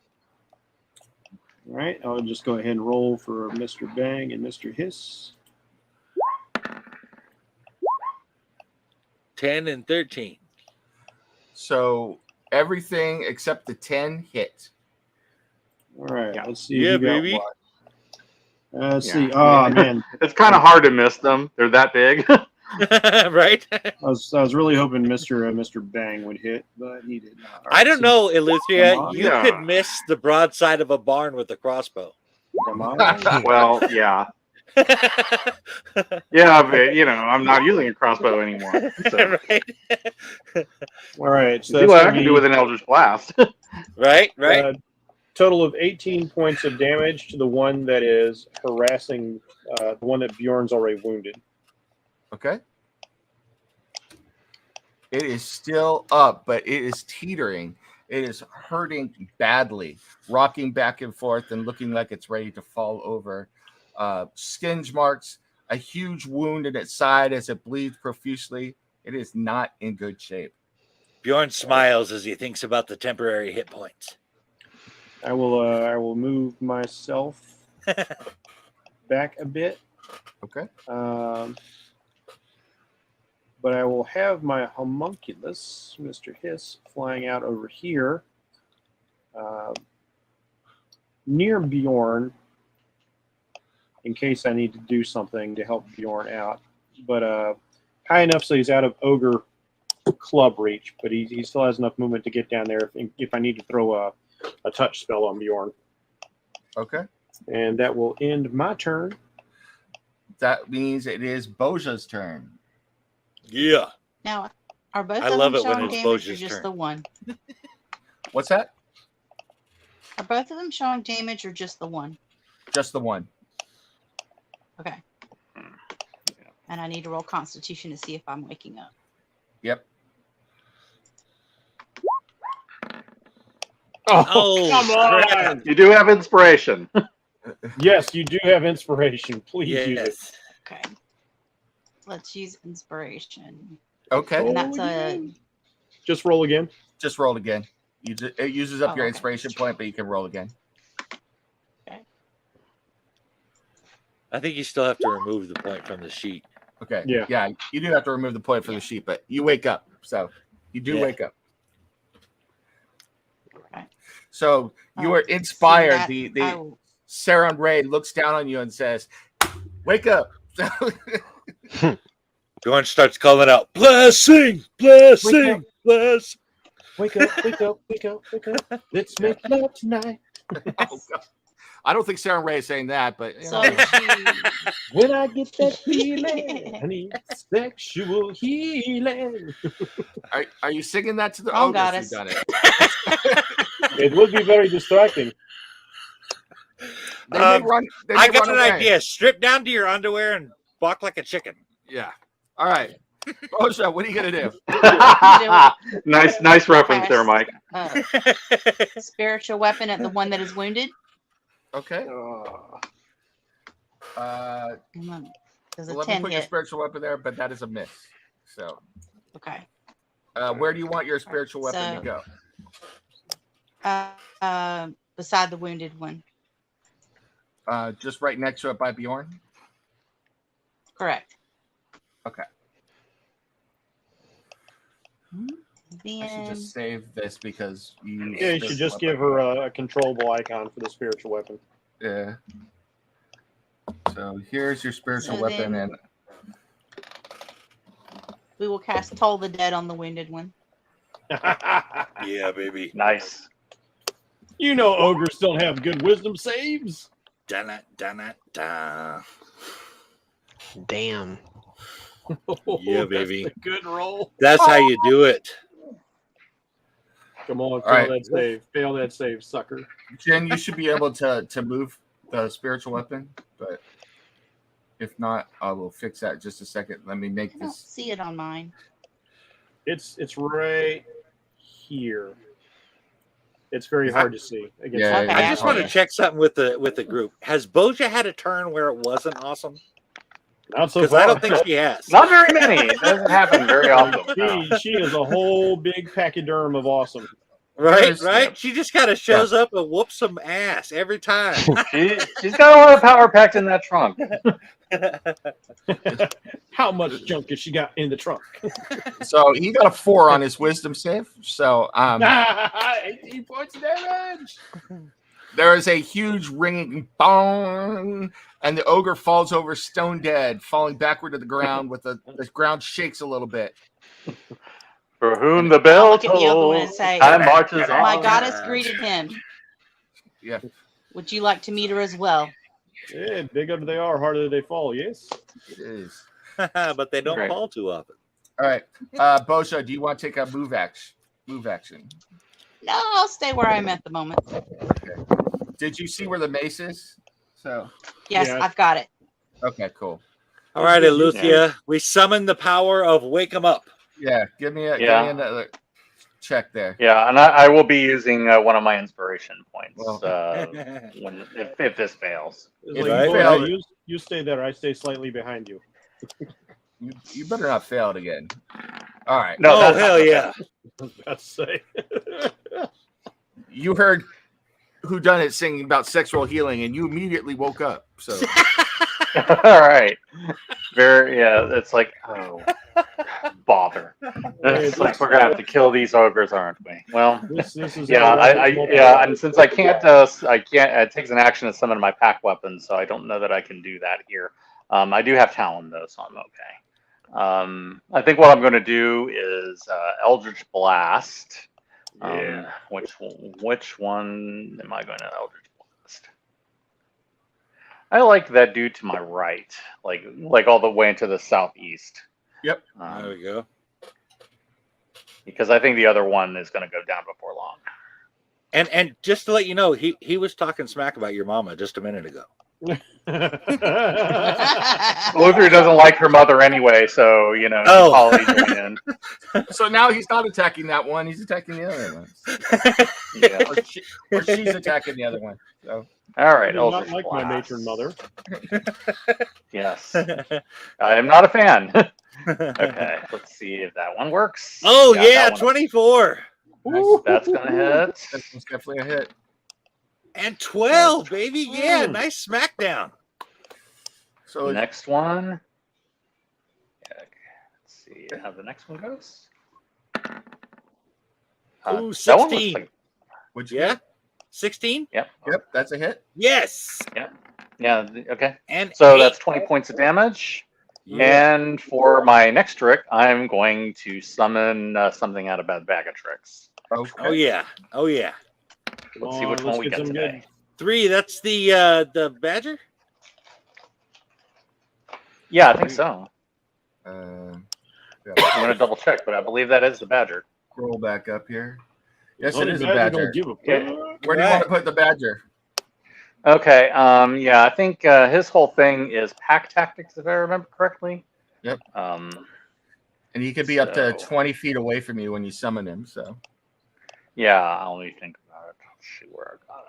all right, I'll just go ahead and roll for Mr. Bang and Mr. Hiss.
10 and 13.
so everything except the 10 hit.
All right,
Yeah.
let's see.
Yeah,
who got
baby.
what. Let's
Yeah.
see. Oh man,
It's kind of hard to miss them. They're that big.
Right?
I was really hoping Mr. Bang would hit, but he did not. All
I
right,
don't
so-
know,
Come
Eleutheria.
on.
You
Yeah.
could miss the broadside of a barn with a crossbow.
Come on.
Well, yeah, yeah, but I'm not using a crossbow anymore. So
Right?
All right, so
see
that's
what I
gonna
can
be
do with an Eldritch Blast.
Right?
total of 18 points of damage to the one that is harassing the one that Bjorn's already wounded.
Okay. It is still up, but it is teetering. It is hurting badly, rocking back and forth and looking like it's ready to fall over. Skinge marks, a huge wound in its side as it bleeds profusely. It is not in good shape.
Bjorn smiles as he thinks about the temporary hit points.
I will move myself back a bit.
Okay.
but I will have my homunculus, Mr. Hiss, flying out over here near Bjorn in case I need to do something to help Bjorn out. But high enough so he's out of ogre club reach, but he still has enough movement to get down there if I need to throw a touch spell on Bjorn.
Okay.
And that will end my turn.
That means it is Boja's turn.
Yeah.
Now, are both
I
of
love
them
it when
showing
it's
damage or
Boja's
just
turn.
the one?
What's that?
Are both of them showing damage or just the one?
Just the one.
Okay. And I need to roll Constitution to see if I'm waking up.
Yep.
Oh, come on!
You do have inspiration.
Yes, you do have inspiration. Please use it.
Yes.
Okay. Let's use inspiration.
Okay.
And that's
Roll
a
again. Just roll again.
Just roll again. It uses up
Oh,
your
okay.
inspiration point, but you can roll again.
I think you still have to remove the point from the sheet.
Okay.
Yeah.
Yeah. You do have to remove the point from the sheet, but you wake up. So you do
Yeah.
wake up.
Okay.
So you are
see
inspired.
that
The
I will-
Saran Ray looks down on you and says, "Wake up."
Bjorn starts calling out, "Blessing! Blessing! Bless!"
Wake up, wake up, wake up, wake up. Let's make love tonight.
Oh, God. I don't think Saran Ray is saying that, but you
So
know.
she,
When I get that feeling, I need sexual healing.
Are you singing that to the
Wrong
ogres
goddess.
who've done it?
It would be very distracting.
They may run. They
I
may
got
run
an
away.
idea. Strip down to your underwear and walk like a chicken.
Yeah. All right. Osha, what are you gonna do?
Nice reference there, Mike.
Spiritual weapon at the one that is wounded.
Okay.
Does a
Let me
10
put your
hit?
spiritual weapon there, but that is a miss. So,
Okay.
where do you want your spiritual weapon to go?
Beside the wounded one.
Just right next to it by Bjorn.
Correct.
Okay. I should
Then
just save this because you.
Yeah, you should just give her a controllable icon for the spiritual weapon.
Yeah. So here's your spiritual
So
weapon,
then-
and
we will cast Toll the Dead on the wounded one.
Yeah, baby.
Nice.
You know ogres don't have good wisdom saves.
Da da da.
Damn.
Yeah, baby.
That's a good roll.
That's how you do it.
Come on,
All right.
fail that save. Fail that save, sucker.
Jen, you should be able to move the spiritual weapon, but if not, I will fix that in just a second. Let me make
I don't
this.
see it on mine.
It's right here. It's very hard to see. Against
Yeah,
Okay,
I just want to
okay.
check something with the group. Has Boja had a turn where it wasn't awesome?
Not so
Because
far.
I don't think she has.
Not very many. It doesn't happen very often. No.
She is a whole big pachyderm of awesome.
Right,
There's-
right. She just kind of shows up and whoops some ass every time.
She's got a lot of power packed in that trunk.
How much junk has she got in the trunk?
So he got a 4 on his wisdom save. So
18 points of damage.
there is a huge ringing bong, and the ogre falls over stone dead, falling backward to the ground with the ground shakes a little bit.
For whom the bell
Look at the other one and
tolls,
say,
time marches on.
My goddess greeted him.
Yeah.
Would you like to meet her as well?
Yeah, bigger they are, harder they fall. Yes.
It is.
But they don't
Right.
fall too often.
All right. Bosha, do you want to take a move action?
No, I'll stay where I'm at the moment.
Did you see where the mace is? So
Yes,
Yeah.
I've got it.
okay, cool.
All right, Lucia, we summon the power of Wake 'em Up.
Yeah, give me
Yeah.
another check there.
Yeah, and I will be using one of my inspiration points
Well.
if this fails.
It's
If
like,
you
boy,
fail-
you stay there. I stay slightly behind you.
You better not fail it again. All right.
No,
Oh,
that's
hell
okay.
yeah.
I was about to say.
You heard Whodunit singing about sexual healing, and you immediately woke up. So
All right. Very, yeah, it's like, oh, bother. It's like we're gonna have to kill these ogres, aren't we? Well,
This is
yeah,
how weapons multiply.
and since I can't, it takes an action to summon my pack weapon, so I don't know that I can do that here. I do have Talon though, so I'm okay. I think what I'm going to do is Eldritch Blast.
Yeah.
Which one am I going to Eldritch Blast? I like that dude to my right, like all the way into the southeast.
Yep.
There we go.
Because I think the other one is going to go down before long.
And just to let you know, he was talking smack about your mama just a minute ago.
Luther doesn't like her mother anyway, so
Oh.
Polly join in.
So now he's not attacking that one; he's attacking the other one.
Yeah.
Or she's attacking the other one. So
All
I
right,
do not
Eldritch
like my
Blast.
matron mother.
Yes, I am not a fan. Okay, let's see if that one works.
Oh
that
yeah,
one-
24
That's gonna hit.
that's definitely a hit.
and 12, baby. Yeah,
Mm.
nice smackdown.
So
Next one. Yeah, let's see how the next one goes.
Ooh,
That one looks
16.
like,
would you?
Yeah, 16.
yep.
Yep, that's a hit.
Yes,
Yeah. Okay.
and
So
8.
that's 20 points of damage.
Yeah.
And for my next trick, I'm going to summon something out of that bag of tricks.
Okay.
Oh yeah, oh yeah.
Let's see which one we get today.
3. That's the badger.
Yeah, I think so.
Yeah.
I'm going to double check, but I believe that is the badger.
Scroll back up here. Yes,
Only
it is a
badger don't
badger.
give a
Yeah.
fuck.
Where do you want to put the badger?
Okay. Yeah, I think his whole thing is pack tactics, if I remember correctly.
Yep.
Um,
And he could be up to
So-
20 feet away from you when you summon him. So
yeah, I'll let me think about it. Let's see where I got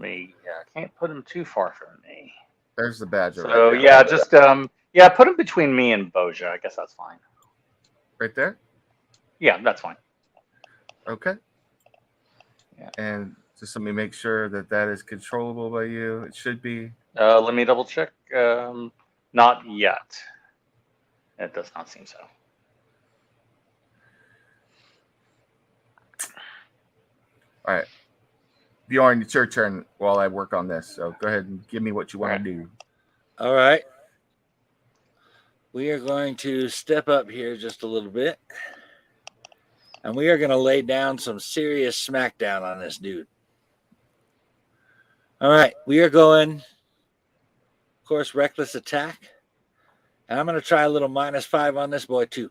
it. I can't put him too far from me.
there's the badger.
So
right,
yeah, just put him between me and Boja. I guess that's fine.
right there.
Yeah, that's fine.
Okay.
Yeah.
And just let me make sure that that is controllable by you. It should be.
Let me double check. Not yet. It does not seem so.
All right. Bjorn, it's your turn while I work on this. So go ahead and give me what you want to do.
All right. We are going to step up here just a little bit. And we are going to lay down some serious smackdown on this dude. All right. We are going, of course, reckless attack. And I'm going to try a little -5 on this boy, too.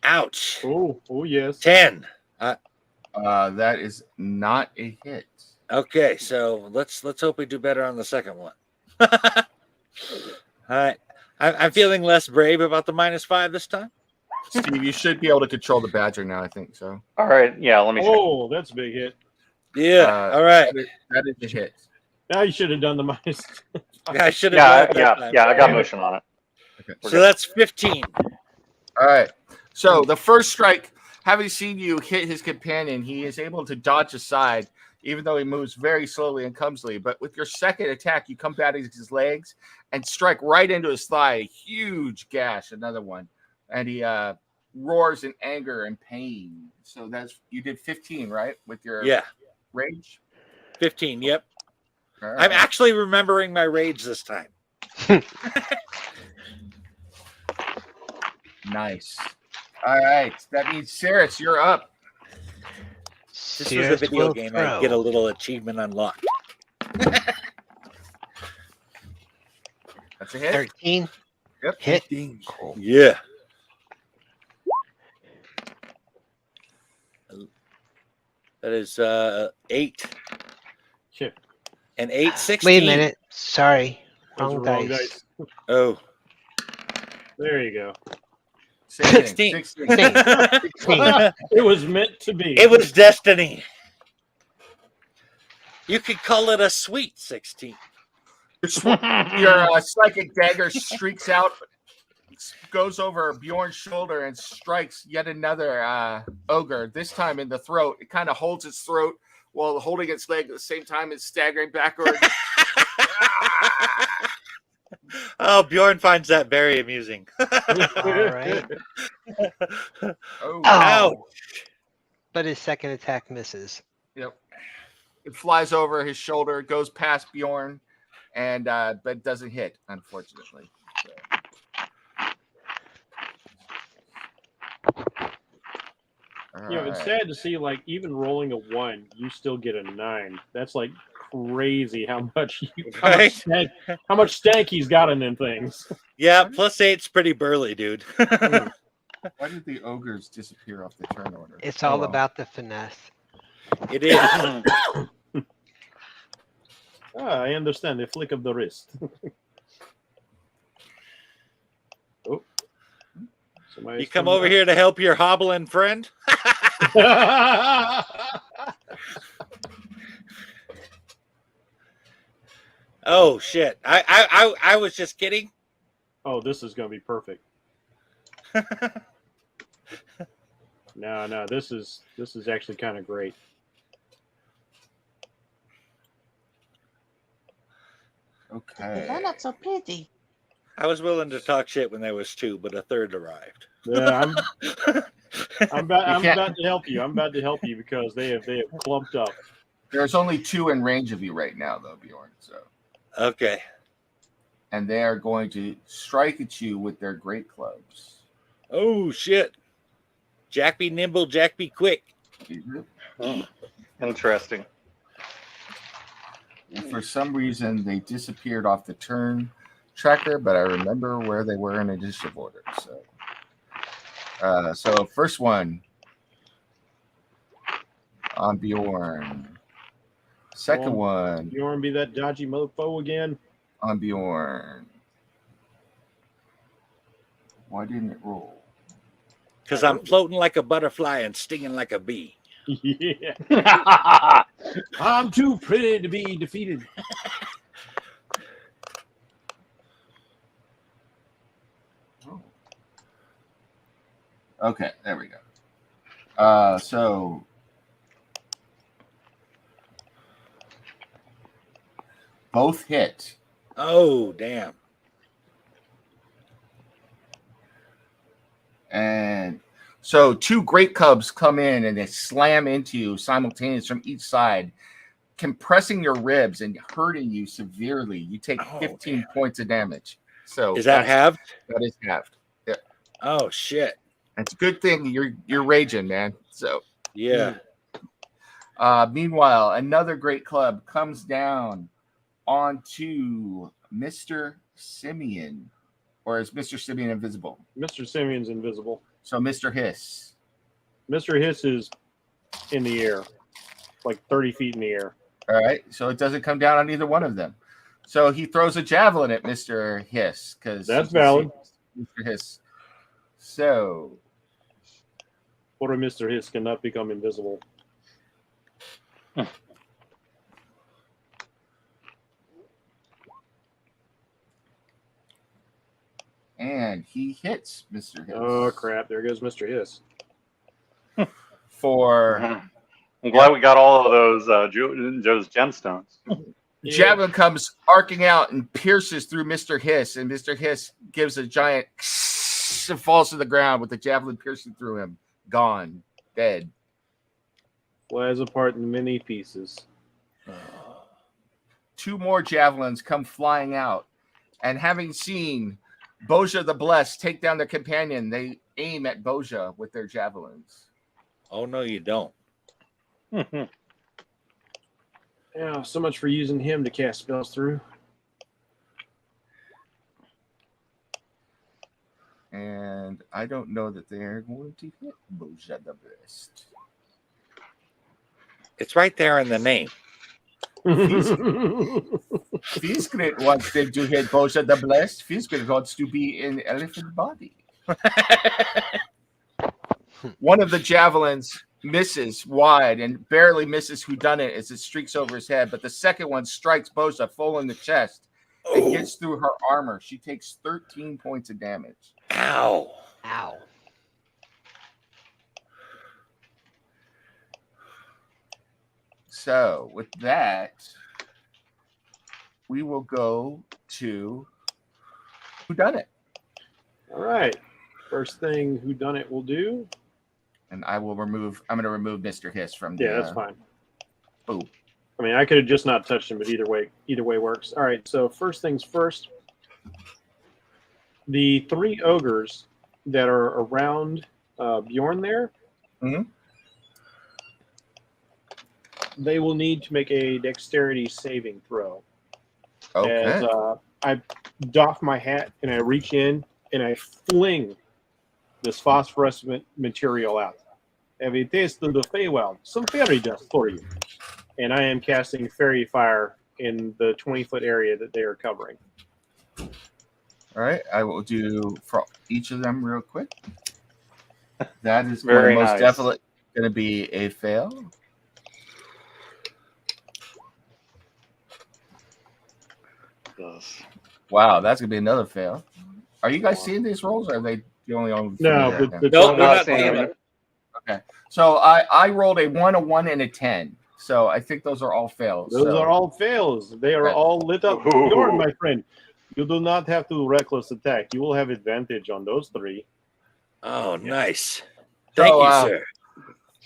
Ouch.
Oh yes.
10.
That is not a hit.
Okay, so let's hope we do better on the second one. All right. I'm feeling less brave about the -5 this time.
Steve, you should be able to control the badger now, I think. So
All right. Yeah, let me check.
Oh, that's a big hit.
Yeah. All right.
that is a hit.
Now you should have done the minus.
I should have.
Yeah, I got motion on it.
Okay.
We're
So
good.
that's 15.
All right. So the first strike, having seen you hit his companion, he is able to dodge aside, even though he moves very slowly and clumsily. But with your second attack, you come back at his legs and strike right into his thigh, a huge gash, another one. And he roars in anger and pain. So you did 15, right? With your rage?
15. Yep.
All
I'm
right.
actually remembering my rage this time.
Nice. All right. That means Saris, you're up.
This was a
Sears
video
will
game.
throw.
I get a little achievement unlocked.
That's a hit.
13.
Yep.
Hit.
Cool.
Yeah. That is 8.
Shit.
And 8, 16.
Wait a minute. Sorry.
Those
Wrong
are wrong
dice.
dice.
Oh,
There you go.
16.
16.
It was meant to be.
It was destiny. You could call it a sweet 16.
Your psychic dagger streaks out, goes over Bjorn's shoulder, and strikes yet another ogre. This time in the throat. It kind of holds its throat while holding its leg at the same time and staggering backward.
Oh, Bjorn finds that very amusing.
All right.
Oh,
Ouch.
But his second attack misses.
yep. It flies over his shoulder, goes past Bjorn, and but doesn't hit, unfortunately. So.
It's sad to see, like, even rolling a 1, you still get a 9. That's like crazy how much how much stank he's got in them things.
Yeah, +8's pretty burly, dude.
Why did the ogres disappear off the turn order?
It's all about the finesse.
It is.
I understand. A flick of the wrist. Oh.
You come over here to help your hobbling friend? Oh shit! I was just kidding.
Oh, this is gonna be perfect. No, this is actually kind of great.
Okay.
They're not so pretty.
I was willing to talk shit when there was 2, but a third arrived.
Yeah, I'm about to help you. I'm about to help you because they have clumped up.
There's only 2 in range of you right now, though, Bjorn. So.
Okay.
And they are going to strike at you with their great clubs.
Oh shit! Jack be nimble, Jack be quick.
Interesting.
And for some reason, they disappeared off the turn tracker, but I remember where they were in initiative order. So first one on Bjorn. Second one.
Bjorn be that dodgy mofo again.
On Bjorn. Why didn't it roll?
Because I'm floating like a butterfly and stinging like a bee.
Yeah. I'm too pretty to be defeated.
Okay, there we go. So both hit.
Oh, damn.
And so 2 great cubs come in and they slam into you simultaneously from each side, compressing your ribs and hurting you severely. You take 15 points of damage. So
is that halved?
That is halved. Yeah.
Oh shit.
It's a good thing you're raging, man. So
yeah.
Meanwhile, another great club comes down onto Mr. Simeon. Or is Mr. Simeon invisible?
Mr. Simeon's invisible.
So Mr. Hiss.
Mr. Hiss is in the air, like 30 feet in the air.
All right. So it doesn't come down on either one of them. So he throws a javelin at Mr. Hiss because
that's valid.
Mr. Hiss. So
Poor Mr. Hiss cannot become invisible.
And he hits Mr. Hiss.
Oh crap! There goes Mr. Hiss.
For
I'm glad we got all of those Joe's gemstones.
javelin comes arcing out and pierces through Mr. Hiss, and Mr. Hiss gives a giant and falls to the ground with the javelin piercing through him. Gone, dead.
Flies apart in many pieces.
2 more javelins come flying out, and having seen Boja the Blessed take down their companion, they aim at Boja with their javelins.
Oh no, you don't.
Yeah, so much for using him to cast spells through.
And I don't know that they're going to hit Boja the Blessed.
It's right there in the name.
Fiskrit wants them to hit Boja the Blessed. Fiskrit wants to be in elephant body. One of the javelins misses wide and barely misses whodunit as it streaks over his head, but the second one strikes Boja full in the chest and gets through her armor. She takes 13 points of damage.
Ow.
Ow.
So with that, we will go to whodunit.
All right. First thing whodunit will do.
And I'm going to remove Mr. Hiss from the.
Yeah, that's fine.
Boom.
I mean, I could have just not touched him, but either way works. All right. So first things first. The 3 ogres that are around Bjorn there, they will need to make a dexterity saving throw.
Okay.
As I doff my hat and I reach in and I fling this phosphorescent material out. Have you tasted the Feywild? Some fairy dust for you. And I am casting fairy fire in the 20-foot area that they are covering.
All right. I will do for each of them real quick. That is
Very
most
nice.
definitely going to be a fail.
Yes.
Wow, that's going to be another fail. Are you guys seeing these rolls? Or are they the only on?
No,
for me
but
there?
the
Nope,
I'm
we're
not
not
seeing
seeing
it.
it.
Okay. So I rolled a 1, a 1, and a 10. So I think those are all fails.
Those are all fails. They are
Right.
all lit up.
Ooh.
Bjorn, my friend, you do not have to reckless attack. You will have advantage on those 3.
Oh, nice.
So,
Thank you, sir.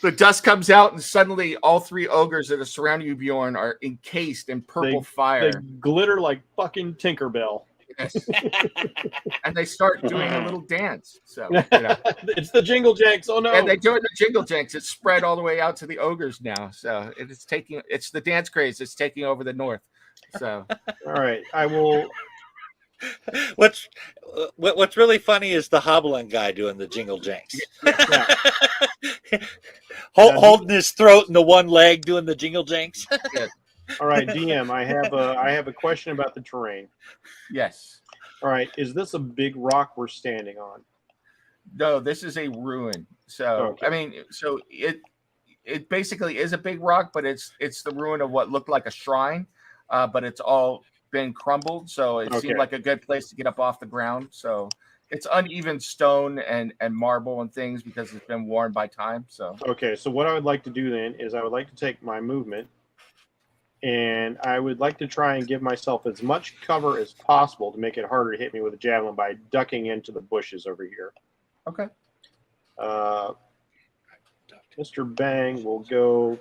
The dust comes out, and suddenly all 3 ogres that are surrounding you, Bjorn, are encased in purple
They
fire.
glitter like fucking Tinkerbell.
Yes. And they start doing a little dance. So, you know.
It's the Jingle Janks. Oh no!
And they do it in the jingle janks. It's spread all the way out to the ogres now. So it's the dance craze. It's taking over the north. So
All right, I will.
What's really funny is the hobbling guy doing the jingle janks. Holding his throat in the one leg doing the jingle janks.
All right, DM. I have a question about the terrain.
yes.
All right, is this a big rock we're standing on?
No, this is a ruin. So
Okay.
I mean, so it basically is a big rock, but it's the ruin of what looked like a shrine, but it's all been crumbled. So it
Okay.
seemed like a good place to get up off the ground. So it's uneven stone and marble and things because it's been worn by time. So
Okay, so what I would like to do then is I would like to take my movement, and I would like to try and give myself as much cover as possible to make it harder to hit me with a javelin by ducking into the bushes over here.
okay.
Mr. Bang will go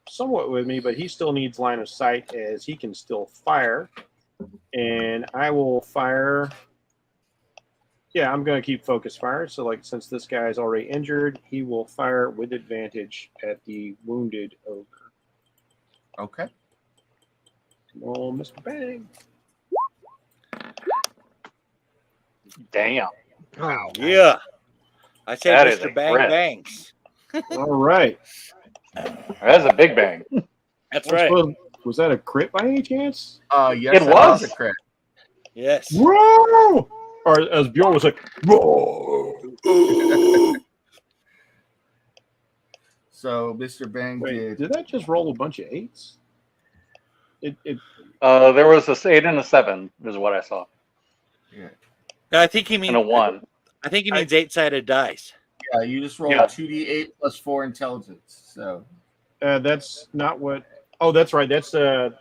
somewhat with me, but he still needs line of sight as he can still fire. And I will fire. Yeah, I'm going to keep focus fire. So, like, since this guy is already injured, he will fire with advantage at the wounded ogre.
Okay.
Come on, Mr. Bang.
Damn.
Oh,
Yeah. I say
That is
Mr.
a
Bang
crit.
Bangs.
All right.
That's a big bang.
That's right.
Was that a crit by any chance?
Yes,
It
that
was.
a crit.
Yes.
Whoa! Or as Bjorn was like, whoa!
So Mr. Bang
Wait, did that just roll a bunch of 8s? It
There was a 8 and a 7 is what I saw,
No, I think he means
and a 1.
I think he means 8-sided dice.
Yeah, you just roll
Yeah.
2d8 plus 4 intelligence. So
that's not what. Oh, that's right. That's right.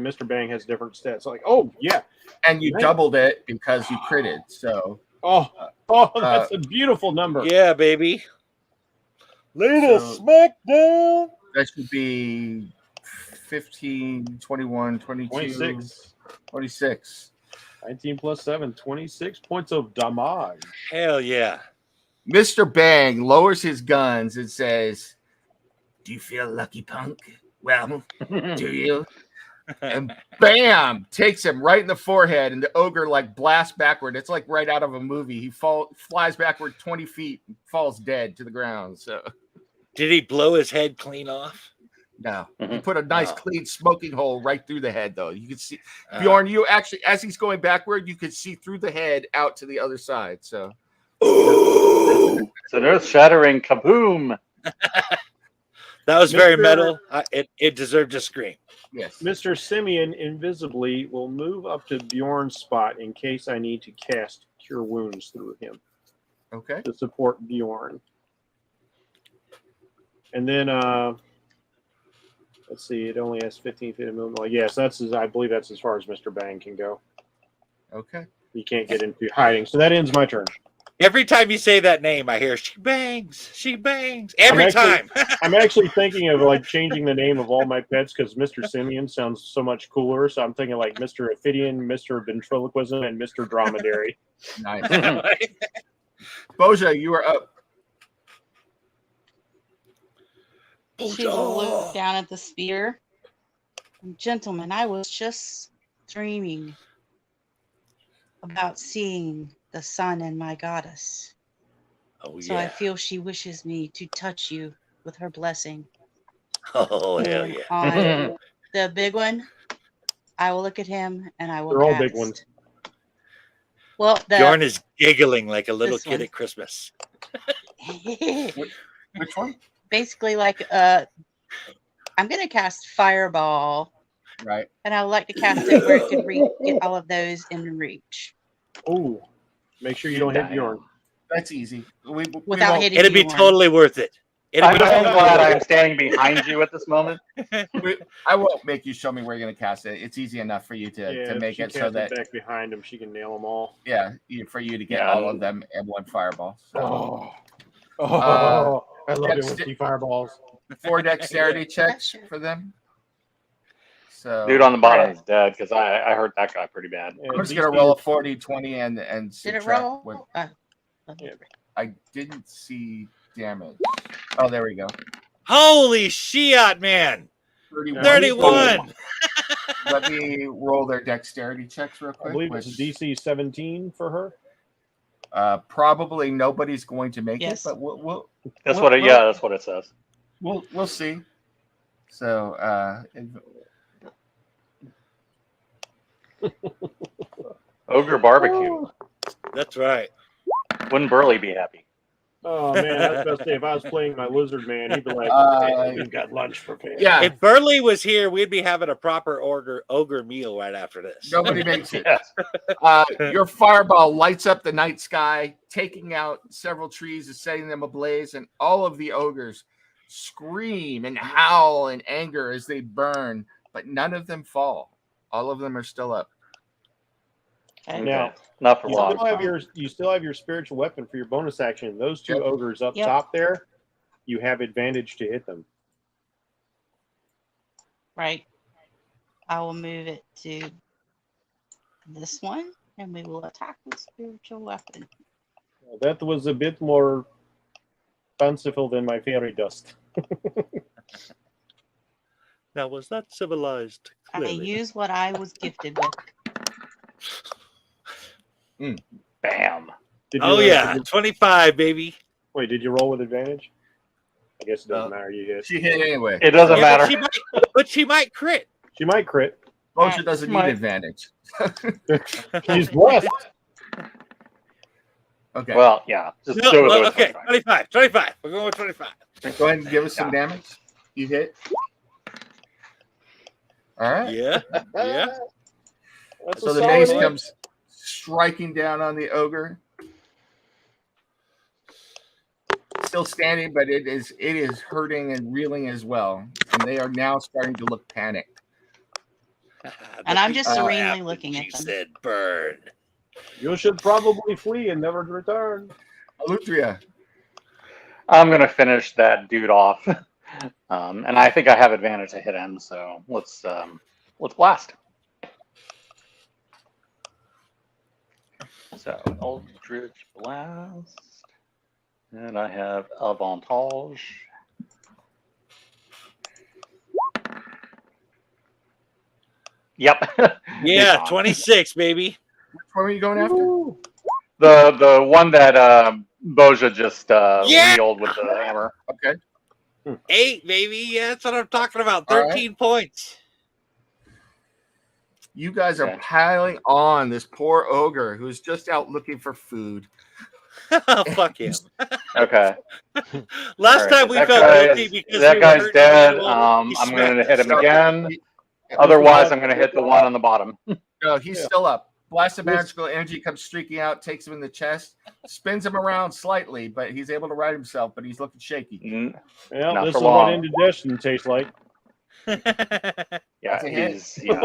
Mr. Bang has different stats. Like, oh yeah,
and you
Nice.
doubled it because you critted. So
oh, that's a beautiful number.
Yeah, baby. Little
So-
smackdown.
that should be 15, 21, 22,
26.
26.
19 plus 7, 26 points of damage.
Hell yeah.
Mr. Bang lowers his guns and says, "Do you feel lucky, punk? Well, do you?" And bam, takes him right in the forehead, and the ogre like blasts backward. It's like right out of a movie. He flies backward 20 feet, and falls dead to the ground. So
Did he blow his head clean off?
no, he put a nice
Oh.
clean smoking hole right through the head, though. You could see Bjorn. You actually, as he's going backward, you could see through the head out to the other side. So
It's an earth-shattering kaboom.
That was very
Mr.
metal. It deserved a scream.
yes,
Mr. Simeon invisibly will move up to Bjorn's spot in case I need to cast Cure Wounds through him
okay.
to support Bjorn. And then Let's see. It only has 15 feet of movement. Well, yes, I believe that's as far as Mr. Bang can go.
Okay.
You can't get into hiding. So that ends my turn.
Every time you say that name, I hear she bangs, she bangs. Every time.
I'm actually thinking of like changing the name of all my pets because Mr. Simeon sounds so much cooler. So I'm thinking like Mr. Ophidian, Mr. Ventriloquism, and Mr. Dromedary.
Nice. Boja, you are up.
She will look down at the spear. Gentlemen, I was just dreaming about seeing the sun and my goddess.
Oh,
So I feel she wishes me to touch you with her blessing.
Oh, hell
And
yeah.
on the big one, I will look at him and I will
They're all
cast.
big ones.
Well,
Bjorn is giggling like a little
this
kid
one.
at Christmas.
Which one?
basically like I'm gonna cast Fireball,
Right.
and I would like to cast it where it could get all of those in reach
Oh, make sure you don't hit Bjorn.
That's easy. We
without
won't-
hitting
It'd be
Bjorn.
totally worth it. It'd
I'm
be
so
totally
glad
worth
I'm standing behind you at this moment.
I won't make you show me where you're going to cast it. It's easy enough for you to
If
make
she
it so
casts
that
back behind him, she can nail them all.
for you to get
Yeah,
all of them in one fireball. So.
I love it when she fireballs.
4 dexterity checks for them. So
Dude on the bottom is dead because I hurt that guy pretty bad.
I'm just gonna roll a 40, 20, and
Did
subtract.
it roll?
What, I didn't see damage. Oh, there we go.
Holy shit, man. 31.
Let me roll their dexterity checks real
I
quick.
believe it's DC 17 for her.
Probably nobody's going to make
Yes.
it, but we'll
That's what it says.
we'll see. So
Ogre barbecue.
That's right.
Wouldn't Burley be happy?
Oh man, I was about to say if I was playing my lizard man, he'd be like, hey, "We've got lunch prepared."
yeah,
If Burley was here, we'd be having a proper ogre meal right after this.
nobody makes it.
Yes.
Your fireball lights up the night sky, taking out several trees and setting them ablaze, and all of the ogres scream and howl in anger as they burn, but none of them fall. All of them are still up.
Okay.
Now,
Not for
you
long.
still have your spiritual weapon for your bonus action. Those two
Yep.
ogres up
Yep.
top there, you have advantage to hit them.
Right. I will move it to this one, and we will attack with spiritual weapon.
That was a bit more fanciful than my fairy dust.
Now, was that civilized?
I
Clearly.
use what I was gifted with.
Bam.
Did
Oh,
you,
yeah. 25, baby.
Wait, did you roll with advantage? I guess it doesn't
No.
matter. You hit.
She hit anyway.
It doesn't
Yeah,
matter.
but she might crit.
She might crit.
Moshe doesn't need
Right.
advantage.
She's blessed.
Okay.
Well, yeah. Just
No,
do it with
well, okay,
25.
25. We're going with 25.
Go ahead and give us some damage. You hit. All right.
Yeah. Yeah.
That's
So
a
the
solid
mace
hit.
comes striking down on the ogre. Still standing, but it is hurting and reeling as well. And they are now starting to look panicked.
And I'm just serenely
After
looking
she
at them.
said burn.
You should probably flee and never return.
Alutria.
I'm gonna finish that dude off, and I think I have advantage to hit him. So let's blast. So Eldritch Blast, and I have Avantage. Yep.
Yeah,
Big
26, baby.
Which one are you going after?
The one that Boja just
Yeah!
reeled with the hammer.
Okay.
8, baby. Yeah, that's what I'm talking about.
All right.
13 points.
You guys are
Okay.
piling on this poor ogre who's just out looking for food.
Fuck him.
Okay.
Last
All right.
time we
That
felt
guy's-
guilty because
that
we were
guy's
hurting
dead.
people.
I'm
He
going to
smacked
hit him
us.
again. Otherwise, I'm going to hit the one on the bottom.
No, he's still up. Blast of magical energy comes streaking out, takes him in the chest, spins him around slightly, but he's able to right himself, but he's looking shaky.
Well,
Not
this
for
is
long.
what indigestion tastes like.
Yeah,
That's a hit.
he's yeah.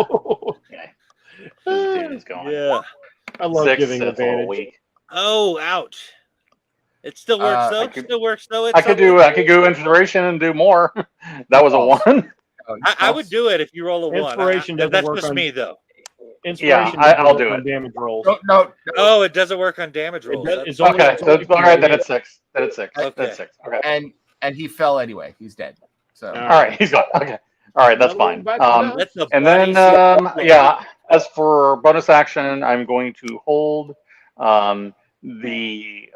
This dude is going.
Yeah.
I love
6,
giving
that's a little
advantage.
weak.
Oh, ouch. It still works though.
I could-
Still works though.
I could do inspiration and do more. That was a
False.
1.
I would do it if you roll a 1.
Inspiration doesn't
That's
work
just
on-
me though.
Inspiration
Yeah, I'll
doesn't
do
work on
it.
damage rolls.
No.
Oh, it doesn't work on damage rolls.
does-
That's-
it's only-
Okay, so
only
all right. Then
for
it's 6. Then it's 6.
Okay.
That's 6. Okay.
And he fell anyway. He's dead. So
All
All right, he's gone. Okay. All right, that's
Another one
fine.
bites him down.
Let the
And then,
buddies-
yeah, as for bonus action, I'm going to hold the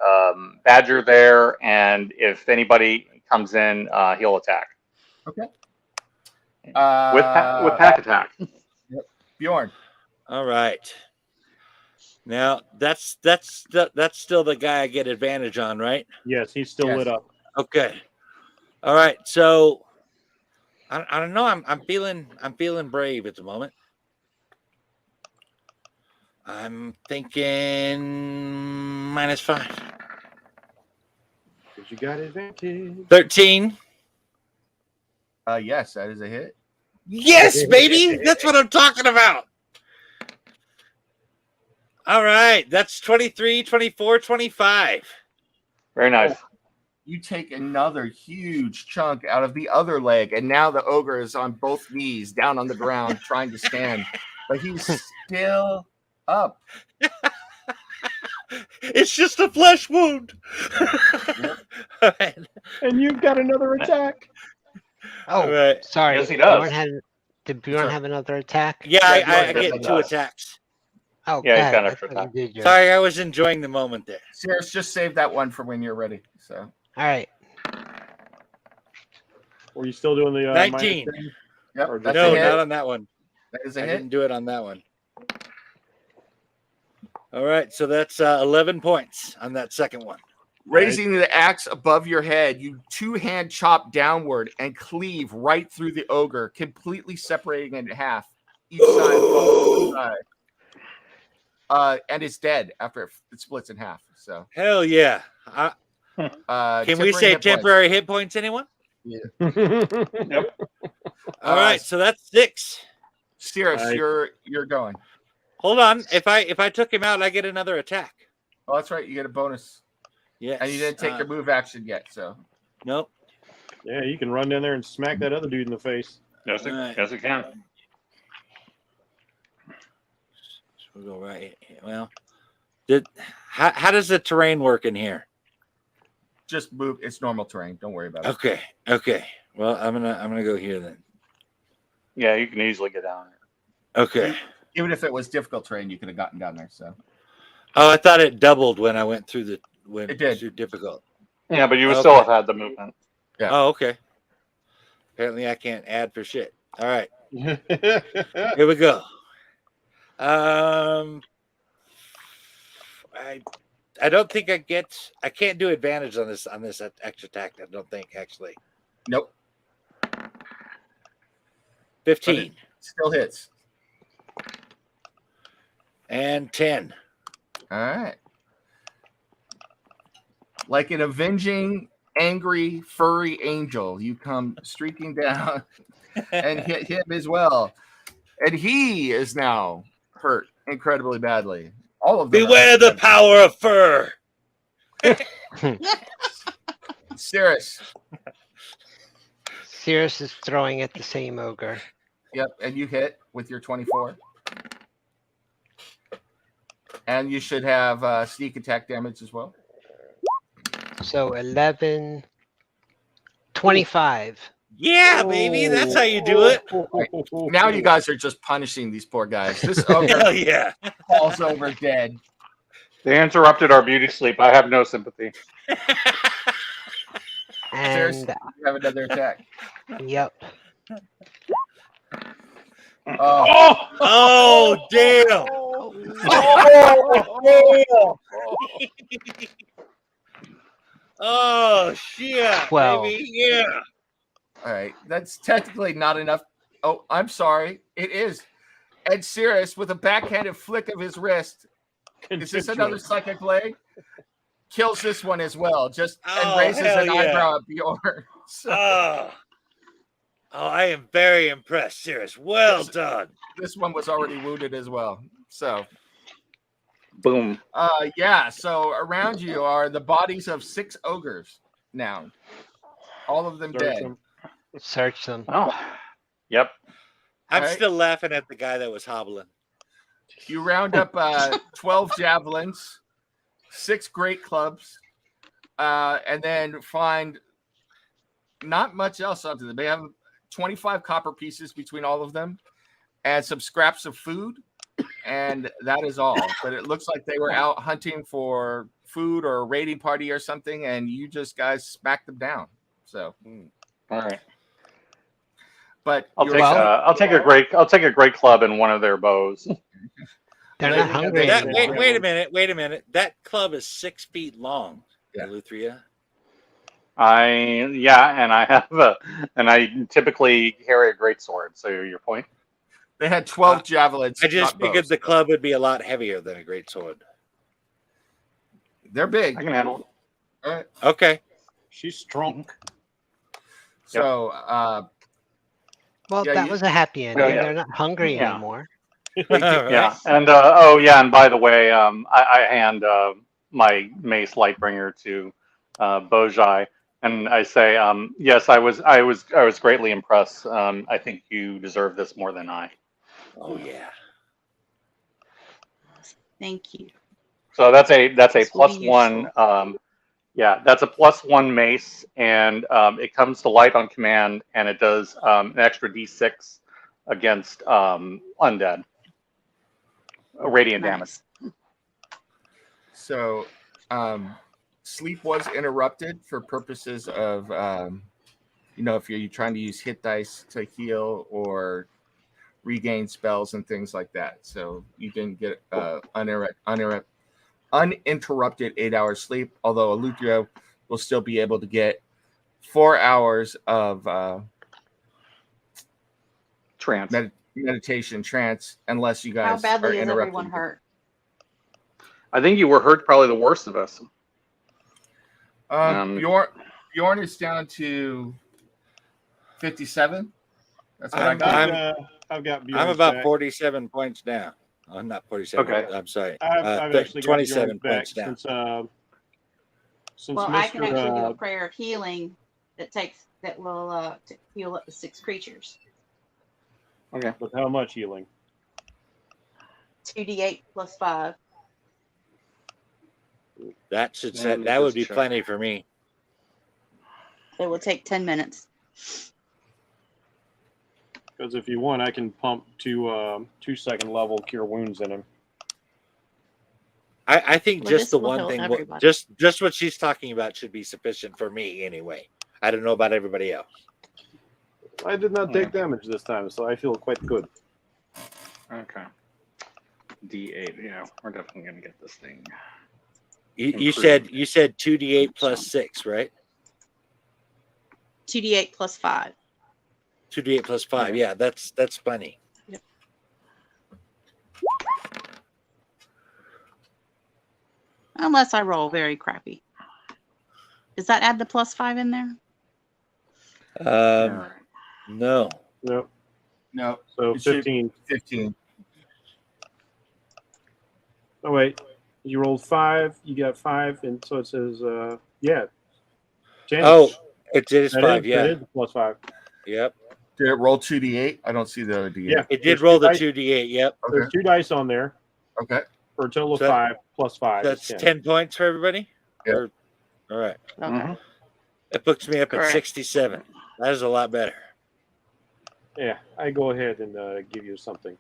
badger there, and if anybody comes in, he'll attack
okay.
With pack attack.
Bjorn.
All right. Now that's still the guy I get advantage on, right?
Yes, he's still
Yes.
lit up.
Okay. All right. So I don't know. I'm feeling brave at the moment. I'm thinking -5.
Because you got advantage.
13.
Yes, that is a hit.
Yes, baby. That's what I'm talking about. All right. That's 23, 24, 25.
Very nice.
You take another huge chunk out of the other leg, and now the ogre is on both knees, down on the ground, trying to stand, but he's still up.
It's just a flesh wound. All right.
And you've got another attack.
Oh,
All right.
sorry.
Yes, he does.
Did Bjorn
Sorry.
have another attack?
Yeah,
Yeah,
I
Bjorn
get
definitely
2
does.
attacks.
Oh,
Yeah, he's
God,
got
I
extra
thought you
attack.
did yours.
Sorry, I was enjoying the moment there.
Sarah, just save that one for when you're ready. So
All right.
Were you still doing the
19.
minus 10?
yep,
Or
that's
No,
a hit.
not on that one.
That is a
I
hit.
didn't do it on that one. All right, so that's 11 points on that second one.
Raising the axe above your head, you two-hand chop downward and cleave right through the ogre, completely separating it in half. Each side. And it's dead after it splits in half. So,
Hell yeah. Can we say temporary hit points, anyone?
Yep.
All right, so that's 6.
Cirrus,
Right.
you're going.
Hold on. If I took him out, I get another attack.
Oh, that's right. You get a bonus,
Yes.
and you didn't take your move action yet. So,
Nope.
Yeah, you can run down there and smack that other dude in the face.
Yes,
Alright.
yes, it can.
So we'll go right here. Well, how does the terrain work in here?
just move. It's normal terrain. Don't worry about it.
Okay. Okay. Well, I'm gonna go here then.
Yeah, you can easily get down there.
Okay.
Even if it was difficult terrain, you could have gotten down there. So
Oh, I thought it doubled when I went through
It did.
through difficult.
Yeah, but you would
Okay.
still have had the movement.
Yeah.
Oh, okay. Apparently, I can't add for shit. All right,
That's
here we go. I don't think I can't do advantage on this extra attack. I don't think actually.
nope.
15
Still hits.
and 10.
All right. Like an avenging, angry, furry angel, you come streaking down and hit him as well. And he is now hurt incredibly badly. All of them. are
Beware the
hurt.
power of fur.
Cirrus.
Cirrus is throwing at the same ogre.
Yep, and you hit with your 24. And you should have sneak attack damage as well.
So 11, 25.
Yeah, baby, that's how you do it.
Now you guys are just punishing these poor guys. This ogre
Hell yeah.
falls over dead.
They interrupted our beauty sleep. I have no sympathy.
Cirrus,
And
you have another attack.
yep.
Oh,
Oh damn. Oh shit,
12.
baby, yeah.
all right. That's technically not enough. Oh, I'm sorry. It is. And Cirrus, with a backhanded flick of his wrist, is this another psychic blade? Kills this one as well. Just and
Oh,
raises
hell
an
yeah.
eyebrow at Bjorn. So,
Oh. Oh, I am very impressed, Cirrus. Well
Yes.
done.
This one was already wounded as well. So,
Boom.
yeah. So around you are the bodies of 6 ogres now, all of them
Search
dead.
them.
Search them.
Oh, yep.
I'm
Right.
still laughing at the guy that was hobbling.
You round up 12 javelins, 6 great clubs, and then find not much else onto them. They have 25 copper pieces between all of them and some scraps of food, and that is all. But it looks like they were out hunting for food or a raiding party or something, and you just guys smacked them down. So,
All right.
but
I'll
you're
take
Well-
I'll take a great club and one of their bows.
They're
They
not
have
hungry
that-
anymore.
Wait a minute. That club is 6 feet long,
Yeah.
Eleuthria.
And I typically carry a great sword. So your point?
they had 12 javelins.
I just
not
figured
bows.
the club would be a lot heavier than a great sword.
They're big.
I can handle it.
All right.
Okay.
She's strong.
So,
Well,
Yeah,
that
you-
was a happy ending.
yeah.
They're not hungry
Yeah.
anymore.
Yeah, and by the way, I hand my mace Lightbringer to Bojai, and I say, yes, I was greatly impressed. I think you deserve this more than I.
Oh yeah.
Thank you.
So that's a
This will be
+1. That's a +1 mace, and it comes to light on command, and it does an extra D6 against undead. Radiant damage.
Nice.
So, sleep was interrupted for purposes of, if you're trying to use hit dice to heal or regain spells and things like that. So you didn't get uninterrupted 8 hours sleep, although Eleuthia will still be able to get 4 hours of
Trance.
meditation trance, unless you guys
How
are
badly is
interrupted.
everyone hurt?
I think you were hurt probably the worst of us.
Bjorn is down to 57. That's what I got.
I've got.
I'm
Bjorn's
about
back.
47 points down. I'm not 47.
Okay.
I'm sorry.
I've actually got
27
Bjorn's back
points down.
since
Well, I can actually do a
Mr.
prayer of healing that will heal up to 6 creatures.
With how much healing?
2d8 plus 5.
That should
Let me
that would
just
be
check.
plenty for me.
It will take 10 minutes.
Because if you want, I can pump 2-second level cure wounds in him.
I think
Well,
just
this
the
will
one
help
thing,
everybody.
just what she's talking about should be sufficient for me anyway. I don't know about everybody else.
I did not take damage this time, so I feel quite good.
Okay. D8. Yeah, we're definitely gonna get this thing.
You
Improved.
said 2d8 plus 6, right?
2d8 plus 5.
2d8 plus 5. Yeah, that's plenty.
Unless I roll very crappy. Does that add the plus 5 in there?
Alright.
No.
Nope.
No,
So
It should-
15.
15.
Oh wait, you rolled 5. You got 5, and so it says, 10.
Oh, it is
That
5.
is-
Yeah.
that is the plus 5.
Yep.
Did it roll 2d8? I don't see the other d8.
Yeah,
It
there's
did roll
two
the
dice-
2d8. Yep.
There's 2 dice on there
Okay.
for a total of
So
5 plus 5.
That's
is
10 points for everybody.
Yeah.
All right.
Okay.
Mhm.
That puts me up at
Correct.
67. That is a lot better.
Yeah, I go ahead and give you something.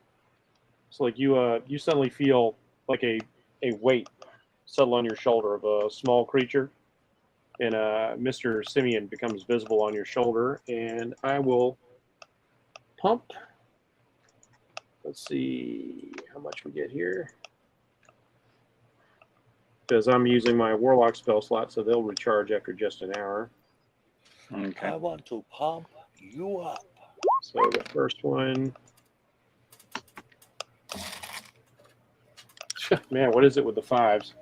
So like you suddenly feel like a weight settle on your shoulder of a small creature, and Mr. Simeon becomes visible on your shoulder, and I will pump. Let's see how much we get here. Because I'm using my warlock spell slot, so they'll recharge after just an hour.
Okay.
want to pump you up.
So the first one. Man, what is it with the 5s?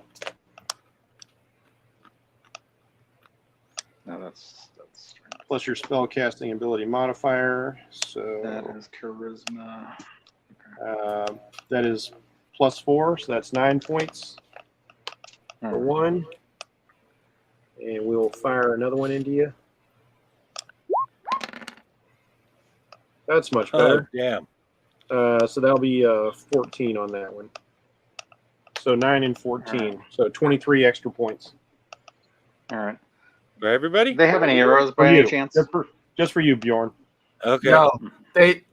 No, that's strength.
Plus your spell casting ability modifier. So
That is charisma.
that is +4, so that's 9 points for one. And we'll fire another one into you. That's much
Oh,
better.
damn.
So that'll be 14 on that one. So 9 and 14. So 23 extra points.
All right.
For everybody?
Do they have any arrows
For
by
you.
any chance?
Just for you, Bjorn.
Okay.
No,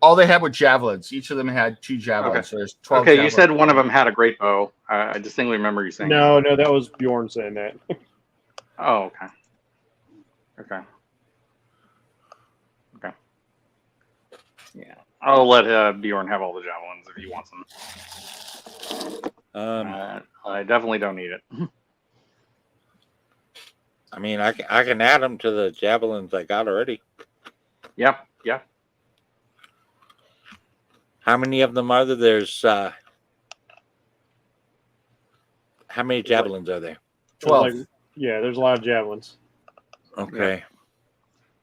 all they had were javelins. Each of them had 2 javelins.
Okay.
So there's 12
Okay, you
javelins.
said one of them had a great bow. I distinctly remember you saying
No, that was Bjorn saying that.
Oh, okay. Okay. Okay. Yeah. I'll let Bjorn have all the javelins if he wants them. I definitely don't need it.
I mean, I can add them to the javelins I got already.
Yep. Yep.
How many of them are there? There's how many javelins are there?
12.
There's a lot of javelins.
Okay.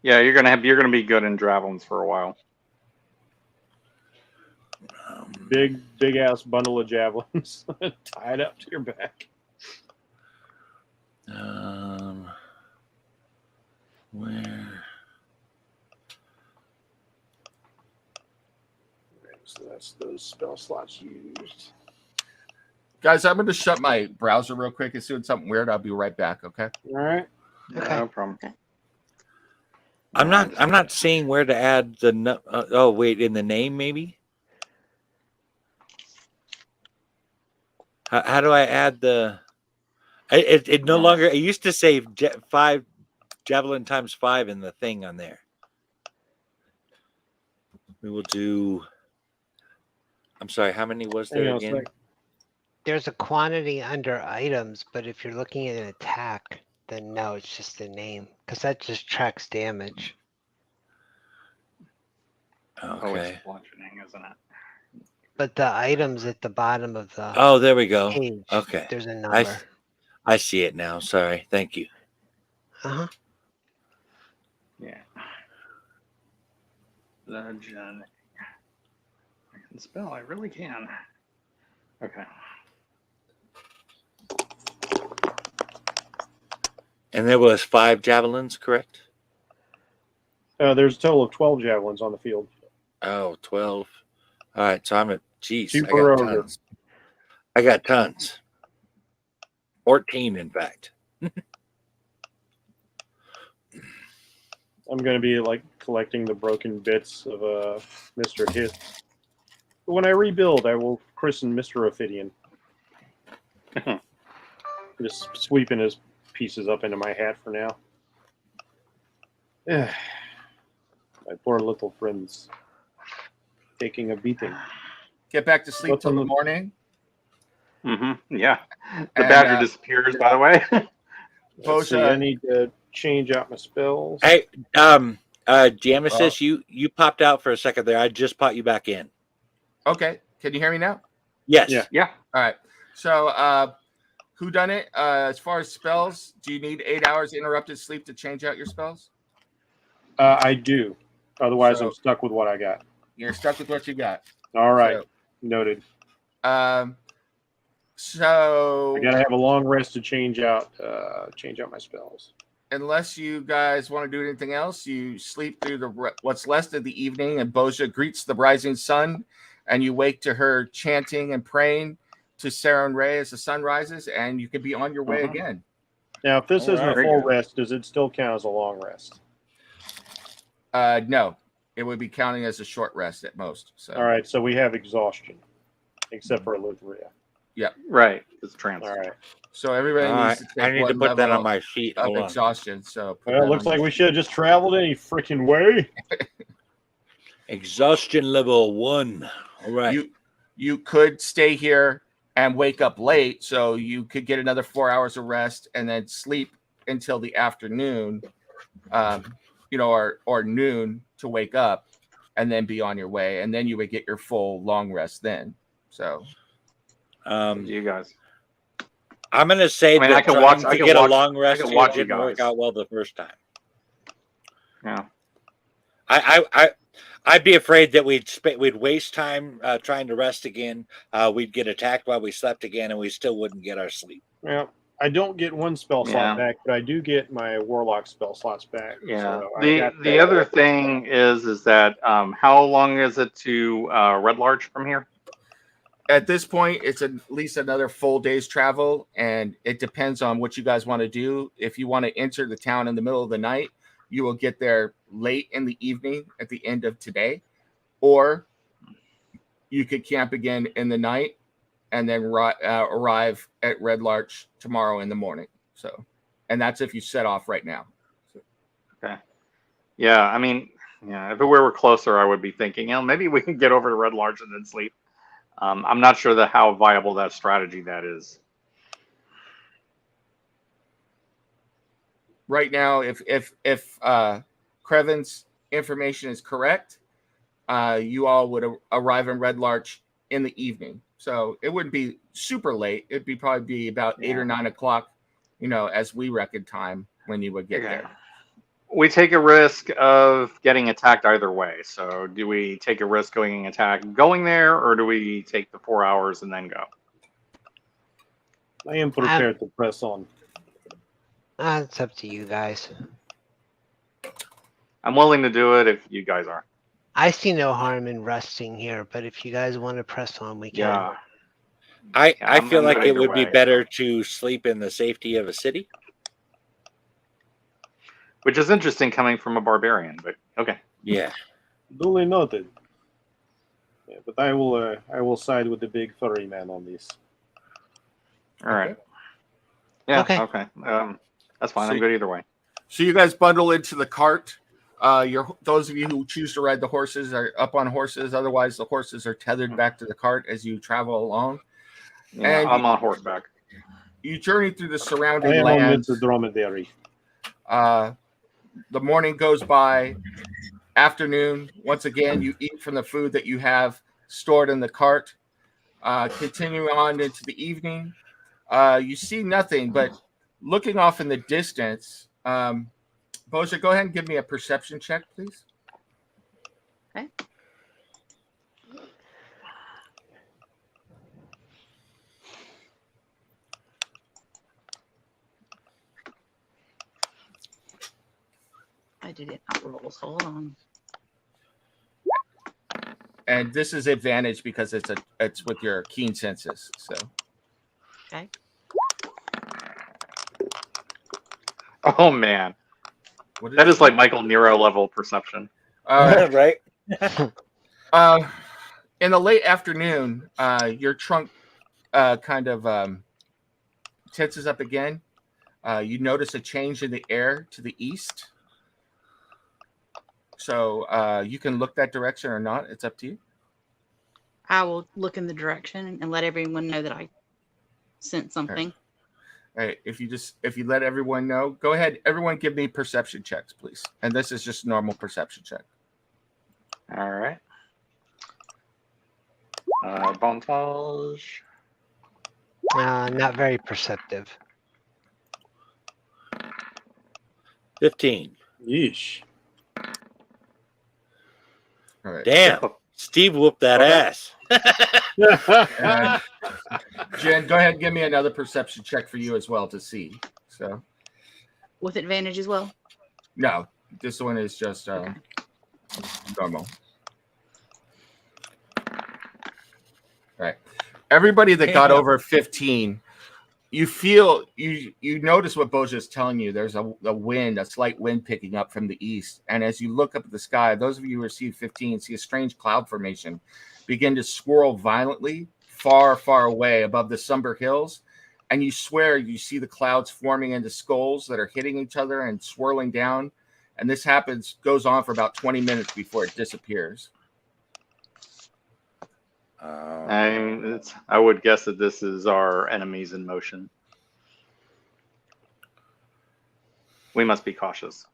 Yeah, you're gonna be good in javelins for a while.
Big ass bundle of javelins tied up to your back.
Where?
So that's those spell slots used.
Guys, I'm going to shut my browser real quick. It's doing something weird. I'll be right back, okay?
All right.
Okay.
No problem.
I'm not seeing where to add the. Oh wait, in the name maybe. How do I add the? It no longer. It used to say 5 javelin times 5 in the thing on there. We will do. I'm sorry. How many was there again?
There's a quantity under items, but if you're looking at an attack, then no, it's just the name because that just tracks damage.
Oh, it's
Okay.
bludgeoning, isn't it?
But the items at the bottom of the
Oh, there we go.
page,
Okay.
there's a number.
I see it now. Sorry. Thank you.
Uh-huh.
Yeah. Bludgeoning. I can spell. I really can. Okay.
And there was 5 javelins, correct?
There's a total of 12 javelins on the field.
Oh, 12. All right. So I'm at. Jeez, I
Super
got
ogre.
tons. I got tons. 14, in fact.
I'm going to be like collecting the broken bits of Mr. Hit. But when I rebuild, I will christen Mr. Ophidian. Just sweeping his pieces up into my hat for now. My poor little friends taking a beating.
Get back to sleep
What's
till
on
the
the-
morning.
Yeah. The
And,
badger disappears, by the way.
Let's see,
Bosa-
I need to change out my spells.
Hey, Jamesis, you popped out for a second there. I just popped you back in.
Okay. Can you hear me now?
Yes.
Yeah.
Yeah.
All right. So, who done it? As far as spells, do you need 8 hours interrupted sleep to change out your spells?
I do. Otherwise,
So-
I'm stuck with what I got.
You're stuck with what you got.
All right.
So,
Noted.
So
I gotta have a long rest to change out my spells.
unless you guys want to do anything else, you sleep through what's left of the evening, and Boja greets the rising sun, and you wake to her chanting and praying to Saren Ray as the sun rises, and you can be on your way again.
Now, if this
All
isn't
right.
a full rest, does it still count as a long rest?
No, it would be counting as a short rest at most. So
All right, so we have exhaustion, except for Eleutheria.
Right. It's transfer.
All right.
So everybody
All right.
needs to take
I need to
one
put that
level
on my sheet.
of
Hold on.
exhaustion. So put
Well,
that
it looks
on
like
your
we should have just traveled any freaking way.
Exhaustion level 1. All right.
You could stay here and wake up late, so you could get another 4 hours of rest and then sleep until the afternoon, or noon to wake up, and then be on your way, and then you would get your full long rest then. So
You guys.
I'm going to say
I mean,
that
I can
trying
watch-
to
I can
get
watch-
a long rest
I can
here
watch you
didn't work
guys.
out well the first time.
Yeah.
I'd be afraid that we'd waste time trying to rest again. We'd get attacked while we slept again, and we still wouldn't get our sleep.
Yeah. I don't get one spell slot
Yeah.
back, but I do get my warlock spell slots back.
Yeah.
So I got
The other thing is that how long is it to Red Larch from here?
At this point, it's at least another full day's travel, and it depends on what you guys want to do. If you want to enter the town in the middle of the night, you will get there late in the evening at the end of today, or you could camp again in the night and then arrive at Red Larch tomorrow in the morning. So, and that's if you set off right now.
Okay. Yeah, I mean, yeah, if we were closer, I would be thinking, maybe we can get over to Red Larch and then sleep. I'm not sure how viable that strategy that is.
Right now, if Creven's information is correct, you all would arrive in Red Larch in the evening. So it wouldn't be super late. It'd probably be about 8 or 9 o'clock, as we reckon time when you would get there.
We take a risk of getting attacked either way. So do we take a risk going there, or do we take the 4 hours and then go?
I am prepared to press on.
It's up to you guys.
I'm willing to do it if you guys are.
I see no harm in resting here, but if you guys want to press on, we can.
Yeah.
I feel like it
either
would be
way.
better to sleep in the safety of a city.
Which is interesting coming from a barbarian, but okay.
Yeah.
Duly noted. Yeah, but I will side with the big furry man on this.
All right. Yeah.
Okay.
Okay. That's fine.
So-
I'm good either way.
So you guys bundle into the cart. Those of you who choose to ride the horses are up on horses. Otherwise, the horses are tethered back to the cart as you travel along.
Yeah,
And
I'm on horseback.
You journey through the
I
surrounding
am on with
lands.
the dromedary.
The morning goes by. Afternoon, once again, you eat from the food that you have stored in the cart. Continuing on into the evening, you see nothing, but looking off in the distance, Boja, go ahead and give me a perception check, please.
Okay. I did it not roll. Hold on.
And this is advantage because it's with your keen senses. So
Okay.
Oh man,
what
that is like Michael Nero level perception.
Right?
In the late afternoon, your trunk kind of tenses up again. You notice a change in the air to the east. So you can look that direction or not. It's up to you.
I will look in the direction and let everyone know that I sent something.
All right. If you let everyone know, go ahead. Everyone give me perception checks, please. And this is just normal perception check.
All right. Bontage.
Not very perceptive.
15.
Yeesh.
All right.
Damn. Steve whooped that ass.
And Jen, go ahead and give me another perception check for you as well to see. So
With advantage as well.
no, this one is just normal. All right. Everybody that got over 15, you feel you notice what Boja is telling you. There's a slight wind picking up from the east, and as you look up at the sky, those of you who received 15 see a strange cloud formation begin to swirl violently far, far away above the somber hills, and you swear you see the clouds forming into skulls that are hitting each other and swirling down, and this goes on for about 20 minutes before it disappears.
I would guess that this is our enemies in motion. We must be cautious.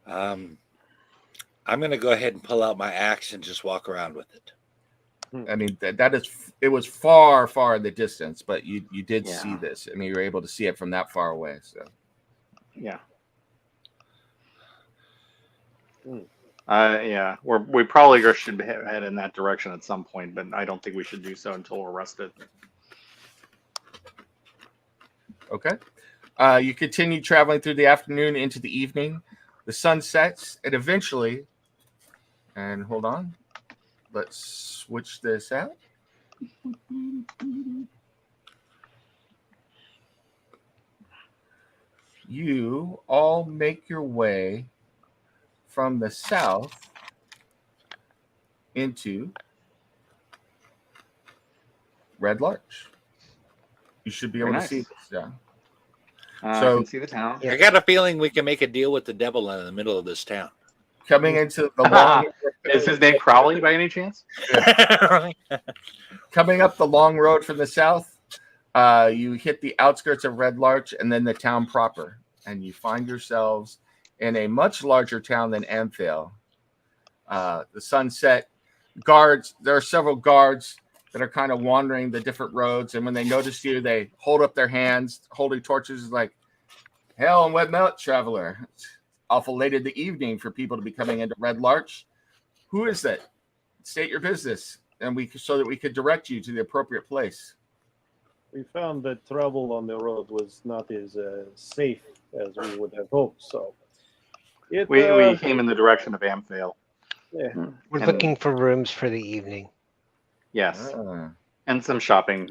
I'm going to go ahead and pull out my axe and just walk around with it.
I mean, it was far, far in the distance, but you did see
Yeah.
this. I mean, you were able to see it from that far away. So
Yeah. Yeah, we probably should head in that direction at some point, but I don't think we should do so until we're rested.
Okay. You continue traveling through the afternoon into the evening. The sun sets, and eventually, and hold on, let's switch this out. You all make your way from the south into Red Larch. You should be able
Very
to see
nice.
this. Yeah.
I
So-
can see the town.
Yeah.
I got a feeling we can make a deal with the devil in the middle of this town.
Coming into the long,
Is his name Crowley by any chance?
coming up the long road from the south, you hit the outskirts of Red Larch and then the town proper, and you find yourselves in a much larger town than Amphail. The sunset guards. There are several guards that are kind of wandering the different roads, and when they notice you, they hold up their hands, holding torches, like, "Hail and wet melt, traveler! It's awful late in the evening for people to be coming into Red Larch. Who is that? State your business, and so that we could direct you to the appropriate place."
We found that travel on the road was not as safe as we would have hoped. So it,
We came in the direction of Amphail.
yeah.
We're
And-
looking for rooms for the evening.
Yes,
Ah.
and some shopping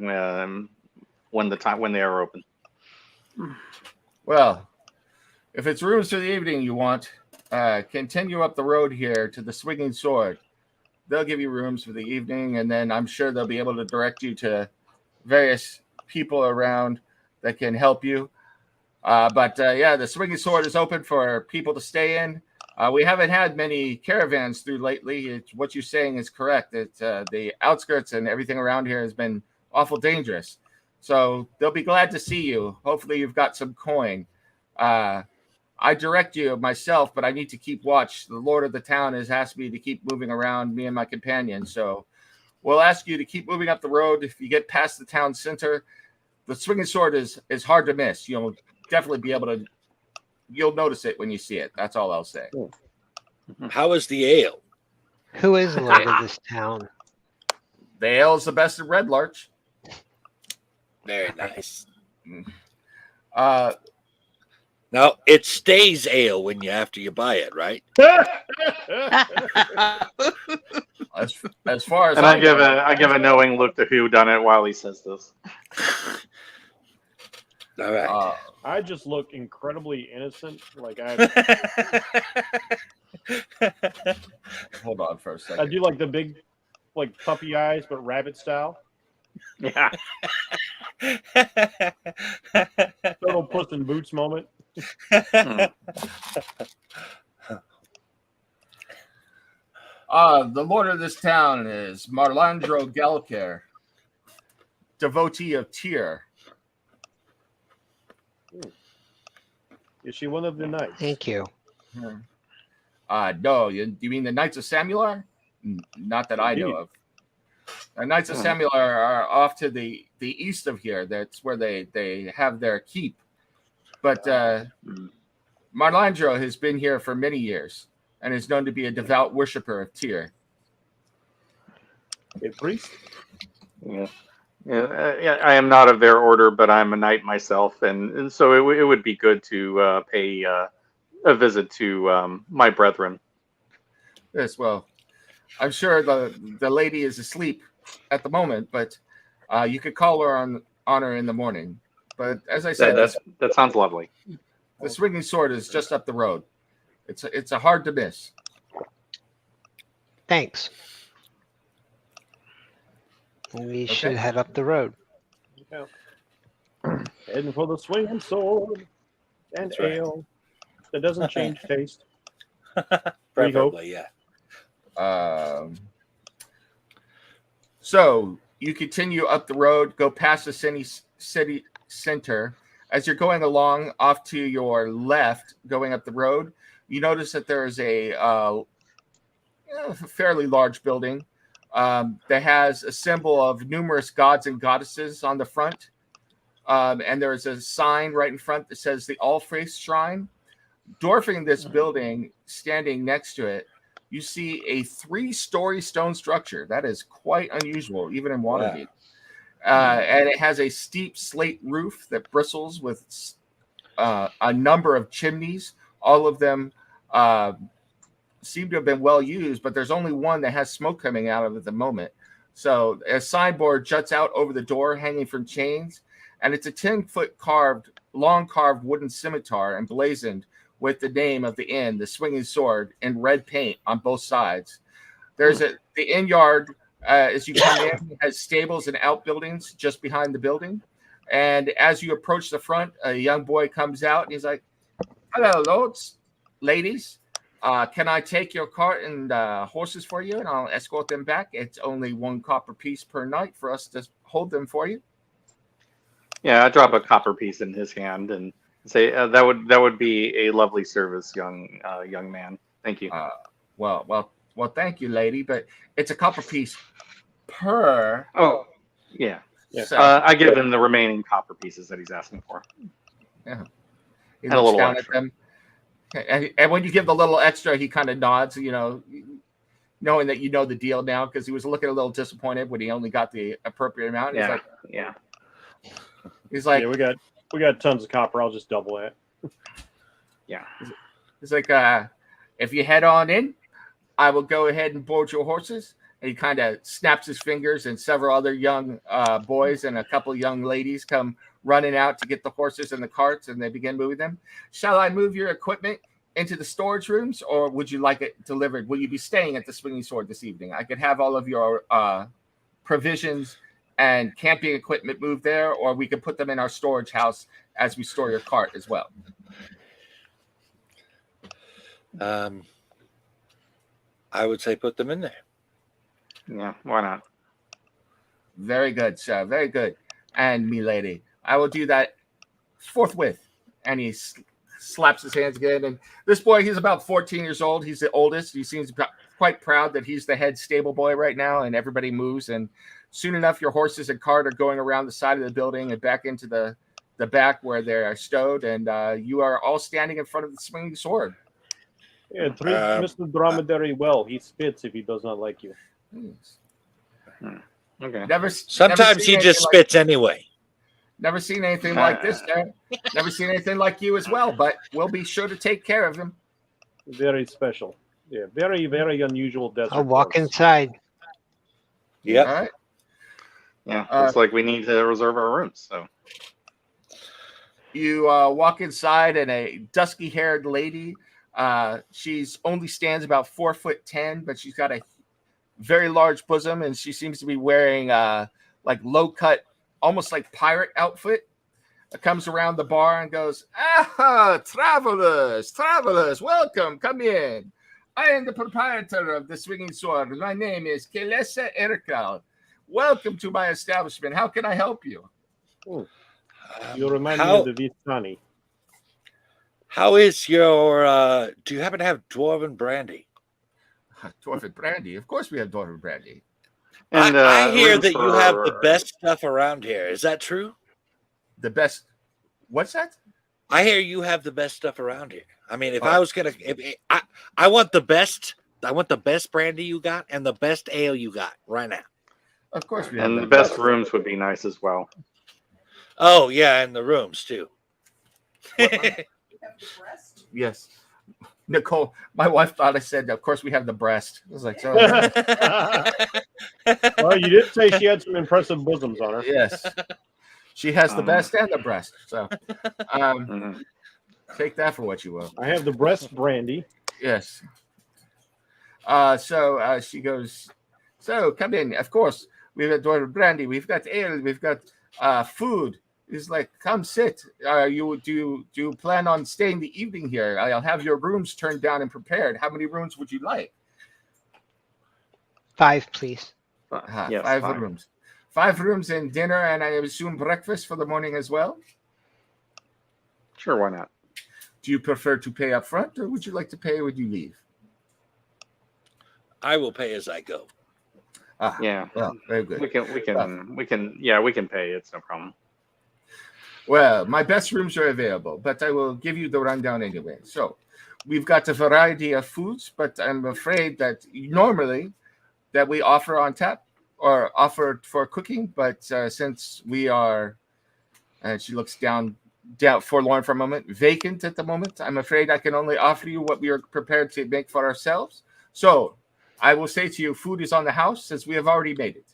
when they are open.
Well, if it's rooms for the evening you want, continue up the road here to the Swinging Sword. They'll give you rooms for the evening, and then I'm sure they'll be able to direct you to various people around that can help you. But the Swinging Sword is open for people to stay in. We haven't had many caravans through lately. What you're saying is correct. That the outskirts and everything around here has been awful dangerous. So they'll be glad to see you. Hopefully you've got some coin. I direct you myself, but I need to keep watch. The Lord of the town has asked me to keep moving around, me and my companion. So we'll ask you to keep moving up the road. If you get past the town center, the Swinging Sword is hard to miss. You'll definitely be able to. You'll notice it when you see it. That's all I'll say.
How is the ale?
Who is lord of this town?
The ale is the best in Red Larch.
Very nice.
Uh,
Now it stays ale when after you buy it, right?
as far as
And I give
know,
a knowing look to who done it while he says this.
All right.
I just look incredibly innocent. Like I
hold on for a
I
second.
do like the big, like puppy eyes, but rabbit style.
Yeah.
Total Puss in Boots moment.
The lord of this town is Marlandro Galker, devotee of Tyr.
Is she one of the knights?
Thank you.
No, you mean the Knights of Samular? Not that I know of. The Knights of Samular are off to the east of here. That's where they have their keep. But Marlandro has been here for many years and is known to be a devout worshiper of Tyr.
A priest?
Yeah. Yeah, I am not of their order, but I'm a knight myself, and so it would be good to pay a visit to my brethren.
Yes, well, I'm sure the lady is asleep at the moment, but you could call her on her in the morning. But as I said,
That sounds lovely.
the Swinging Sword is just up the road. It's a hard to miss.
Thanks. We should head up the road.
Yeah. Heading for the Swinging Sword and
That's right.
ale. That doesn't change taste.
Preferably, yeah.
So you continue up the road, go past the city center. As you're going along, off to your left, going up the road, you notice that there is a fairly large building that has a symbol of numerous gods and goddesses on the front. And there is a sign right in front that says the All Faith Shrine. dwarfing this building, standing next to it, you see a 3-story stone structure. That is quite unusual, even in Waterdeep. And it has a steep slate roof that bristles with a number of chimneys. All of them seem to have been well used, but there's only one that has smoke coming out of it at the moment. So a signboard juts out over the door, hanging from chains, and it's a 10-foot long carved wooden scimitar emblazoned with the name of the inn, the Swinging Sword, in red paint on both sides. There's the inn yard as you come in has stables and outbuildings just behind the building. And as you approach the front, a young boy comes out and he's like, "Hello, lords, ladies. Can I take your cart and horses for you, and I'll escort them back? It's only 1 copper piece per night for us to hold them for you."
Yeah, I drop a copper piece in his hand and say, "That would be a lovely service, young man. Thank you."
Well, thank you, lady, but it's a copper piece per.
Oh, yeah.
So,
I give him the remaining copper pieces that he's asking for.
Yeah. He
And a
looks
little
down
extra.
at them. And when you give the little extra, he kind of nods, knowing that you know the deal now, because he was looking a little disappointed when he only got the appropriate amount. He's like,
Yeah, we got tons of copper. I'll just double it.
Yeah.
He's like, if you head on in, I will go ahead and board your horses. And he kind of snaps his fingers, and several other young boys and a couple young ladies come running out to get the horses and the carts, and they begin moving them. "Shall I move your equipment into the storage rooms, or would you like it delivered? Will you be staying at the Swinging Sword this evening? I could have all of your provisions and camping equipment moved there, or we could put them in our storage house as we store your cart as well."
I would say put them in there.
Yeah, why not?
"Very good, sir. Very good. And me lady, I will do that forthwith." And he slaps his hands again. And this boy, he's about 14 years old. He's the oldest. He seems quite proud that he's the head stable boy right now, and everybody moves. And soon enough, your horses and cart are going around the side of the building and back into the back where they are stowed. And you are all standing in front of the Swinging Sword.
Yeah, treat Mr. Dromedary well. He spits if he does not like you.
Okay.
Sometimes he just spits anyway.
Never seen anything like this, sir. Never seen anything like you as well, but we'll be sure to take care of him.
Very special. Yeah, very, very unusual desert.
I'll walk
horse.
inside.
Yep.
All right.
Yeah, looks like we need to reserve our rooms. So
You walk inside, and a dusky-haired lady. She's only stands about 4'10", but she's got a very large bosom, and she seems to be wearing like low-cut, almost like pirate outfit. Comes around the bar and goes, "Ah, travelers, welcome, come in. I am the proprietor of the Swinging Sword. My name is Kelesa Erkal. Welcome to my establishment. How can I help you?"
You remind me of the Vistani.
How is your? Do you happen to have dwarven brandy?
Dwarven brandy. Of course we have dwarven brandy.
And
I hear
room
that you have the
for-
best stuff around here. Is that true?
The best. What's that?
I hear you have the best stuff around here. I mean, if I was gonna, I want the best. I want the best brandy you got and the best ale you got right now.
Of course we have
And
that.
the best rooms would be nice as well.
Oh yeah, and the rooms too.
Yes. Nicole, my wife thought I said, "Of course we have the breast." I was like, "So."
Well, you did say she had some impressive bosoms on her.
Yes. She has the best and the breast. So take that for what you will.
I have the breast brandy.
Yes. So she goes, "So come in. Of course, we've got dwarven brandy, we've got ale, we've got food." He's like, "Come sit. Do you plan on staying the evening here? I'll have your rooms turned down and prepared. How many rooms would you like?"
5, please.
Yes,
5 rooms. 5 rooms and dinner, and I assume breakfast for the morning as well.
Sure, why not?
Do you prefer to pay up front, or would you like to pay when you leave?
I will pay as I go.
Yeah.
Well, very good.
We can pay. It's no problem.
Well, my best rooms are available, but I will give you the rundown anyway. So, we've got a variety of foods, but I'm afraid that normally that we offer on tap or offer for cooking, but since we are, and she looks down forlorn for a moment, vacant at the moment, I'm afraid I can only offer you what we are prepared to make for ourselves. So, I will say to you, food is on the house since we have already made it.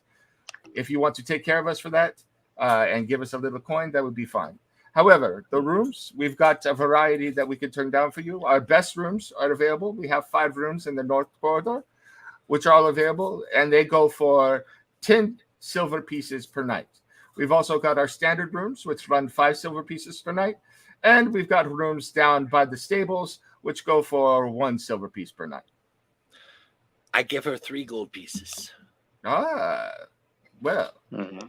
If you want to take care of us for that and give us a little coin, that would be fine. However, the rooms, we've got a variety that we can turn down for you. Our best rooms are available. We have 5 rooms in the North Corridor, which are all available, and they go for 10 silver pieces per night. We've also got our standard rooms, which run 5 silver pieces per night, and we've got rooms down by the stables, which go for 1 silver piece per night.
I give her 3 gold pieces.
Ah, well,
Mm-hmm.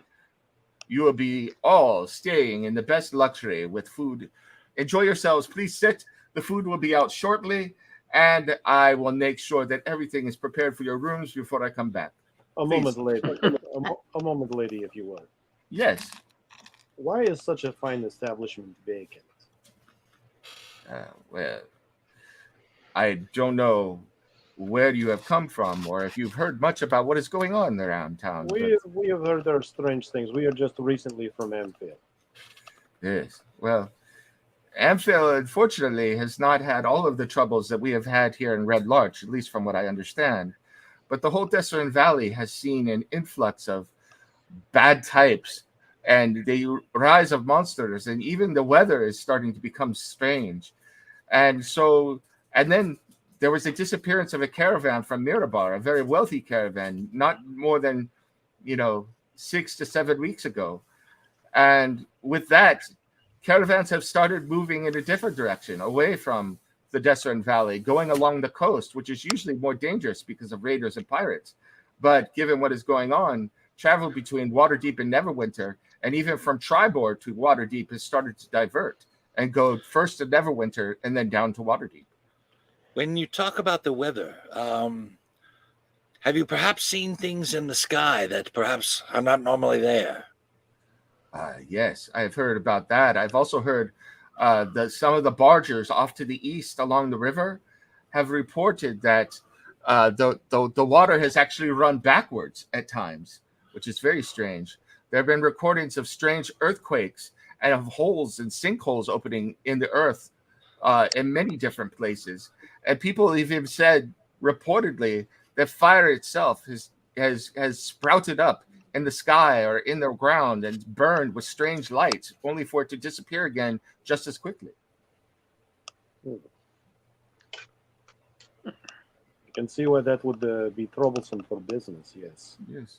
you will be all staying in the best luxury with food. Enjoy yourselves. Please sit. The food will be out shortly, and I will make sure that everything is prepared for your rooms before I come back.
A
Please.
moment, lady. A moment, lady, if you will.
Yes.
Why is such a fine establishment vacant?
Well, I don't know where you have come from or if you've heard much about what is going on around town.
We have heard there are strange things. We are just recently from Amphail.
Yes. Well, Amphail, unfortunately, has not had all of the troubles that we have had here in Red Larch, at least from what I understand. But the whole Desert Valley has seen an influx of bad types and the rise of monsters, and even the weather is starting to become strange. And then there was a disappearance of a caravan from Mirabar, a very wealthy caravan, not more than, 6 to 7 weeks ago. And with that, caravans have started moving in a different direction, away from the Desert Valley, going along the coast, which is usually more dangerous because of raiders and pirates. But given what is going on, travel between Waterdeep and Neverwinter, and even from Tribord to Waterdeep, has started to divert and go first to Neverwinter and then down to Waterdeep.
When you talk about the weather, have you perhaps seen things in the sky that perhaps are not normally there?
Yes, I've heard about that. I've also heard that some of the bargers off to the east along the river have reported that the water has actually run backwards at times, which is very strange. There have been recordings of strange earthquakes and of holes and sinkholes opening in the earth in many different places. And people even said, reportedly, that fire itself has sprouted up in the sky or in the ground and burned with strange lights, only for it to disappear again just as quickly.
You can see why that would be troublesome for business, yes.
Yes.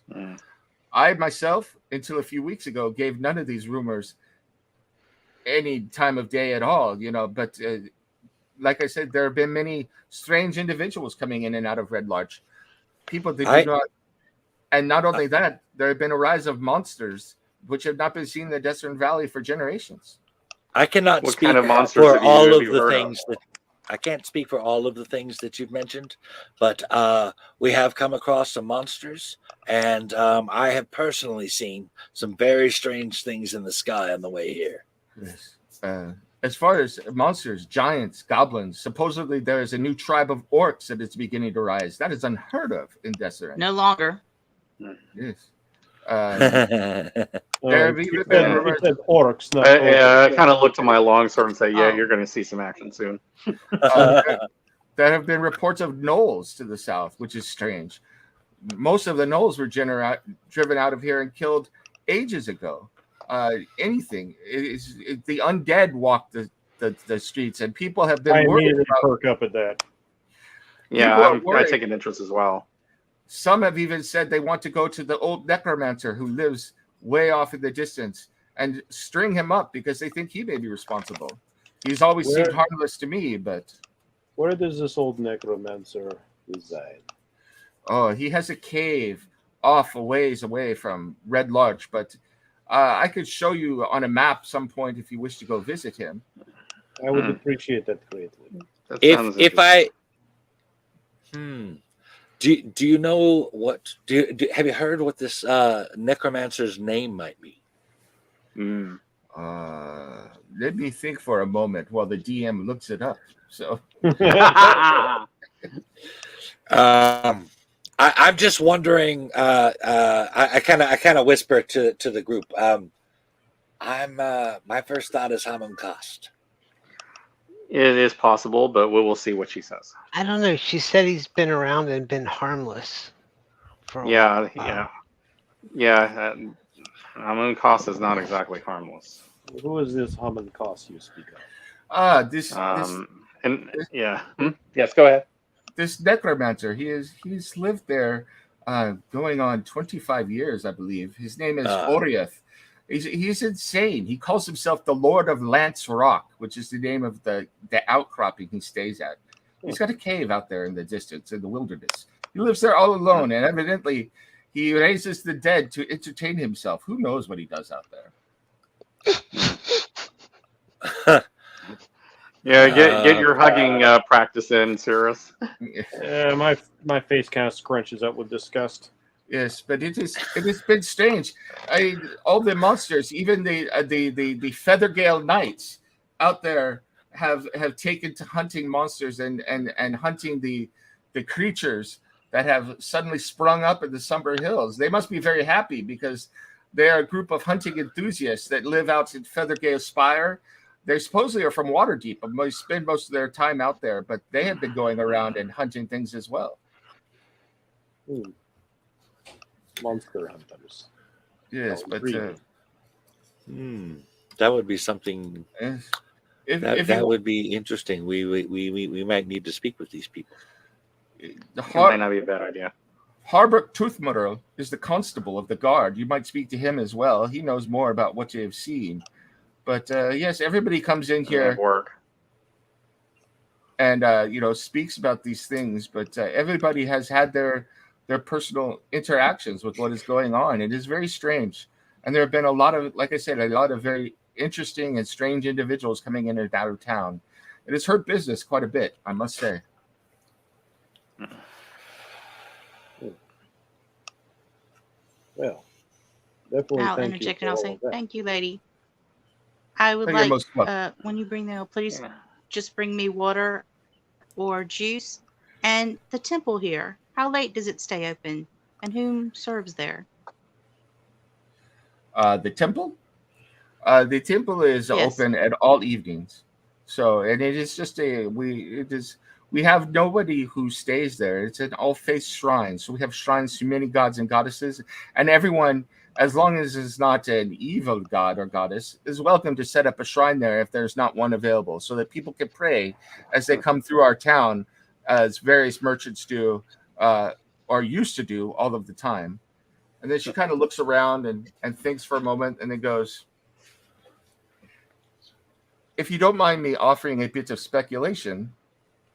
I myself, until a few weeks ago, gave none of these rumors any time of day at all, but like I said, there have been many strange individuals coming in and out of Red Larch. People that do not, and not only that, there have been a rise of monsters which have not been seen in the Desert Valley for generations.
I cannot
What
speak
kind of monsters
for
have you-
all
have
of
you
the
heard
things that I can't speak for all of the things that you've mentioned, but we have come across some monsters, and I have personally seen some very strange things in the sky on the way here.
Yes. As far as monsters, giants, goblins, supposedly there is a new tribe of orcs that is beginning to rise. That is unheard of in Deseret.
No longer.
Yes.
I
There have even been rumors.
It said orcs, not
I kind of look to my longsword and say, yeah,
Oh.
you're going to see some action soon.
There have been reports of gnolls to the south, which is strange. Most of the gnolls were driven out of here and killed ages ago. The undead walk the streets, and people have been
I
worried
immediately
about.
perk up at that.
Yeah,
People are
I
worried.
take an interest as well.
Some have even said they want to go to the old necromancer who lives way off in the distance and string him up because they think he may be responsible. He's always seemed harmless to me, but
Where does this old necromancer reside?
he has a cave off a ways away from Red Larch, but I could show you on a map some point if you wish to go visit him.
I would appreciate that greatly.
That sounds
if I
interesting.
do you know what have you heard what this necromancer's name might be?
Let me think for a moment while the DM looks it up. So
I'm just wondering. I kind of whisper to the group. I'm my first thought is Hamon Cost.
It is possible, but we will see what she says.
I don't know. She said he's been around and been harmless for a
Yeah,
while.
yeah. Amun Cost is not exactly harmless.
Who is this Haman Koss you speak of?
Yes, go ahead.
This necromancer, he's lived there going on 25 years, I believe. His name is Oriath. He's insane. He calls himself the Lord of Lance Rock, which is the name of the outcropping he stays at. He's got a cave out there in the distance, in the wilderness. He lives there all alone, and evidently he raises the dead to entertain himself. Who knows what he does out there?
Yeah, get your hugging practice in, Cirrus.
My face kind of scrunches up with disgust.
Yes, but it has been strange. All the monsters, even the Feathergale Knights out there have taken to hunting monsters and hunting the creatures that have suddenly sprung up in the Somber Hills. They must be very happy because they are a group of hunting enthusiasts that live out in Feathergale Spire. They supposedly are from Waterdeep, but they spend most of their time out there. But they have been going around and hunting things as well.
Monster hunters.
Yes, but
that would be something. That would be interesting. We might need to speak with these people.
Might not be a bad idea.
Harbrook Toothmurrow is the constable of the guard. You might speak to him as well. He knows more about what you have seen. But yes, everybody comes in here and speaks about these things. But everybody has had their personal interactions with what is going on. It is very strange, and there have been a lot of, like I said, a lot of very interesting and strange individuals coming in and out of town. It has hurt business quite a bit, I must say.
Well, definitely.
I'll
thank
interject
you
and I'll
for
say,
all of that.
thank you, lady. I would
You're
like,
most welcome.
when you bring them, please just bring me water or juice. And the temple here, how late does it stay open? And whom serves there?
The temple? The temple is
Yes.
open at all evenings. So, and it is just we have nobody who stays there. It's an all-faith shrine. So we have shrines to many gods and goddesses, and everyone, as long as it's not an evil god or goddess, is welcome to set up a shrine there if there's not one available, so that people can pray as they come through our town, as various merchants do, or used to do all of the time. And then she kind of looks around and thinks for a moment, and then goes, if you don't mind me offering a bit of speculation,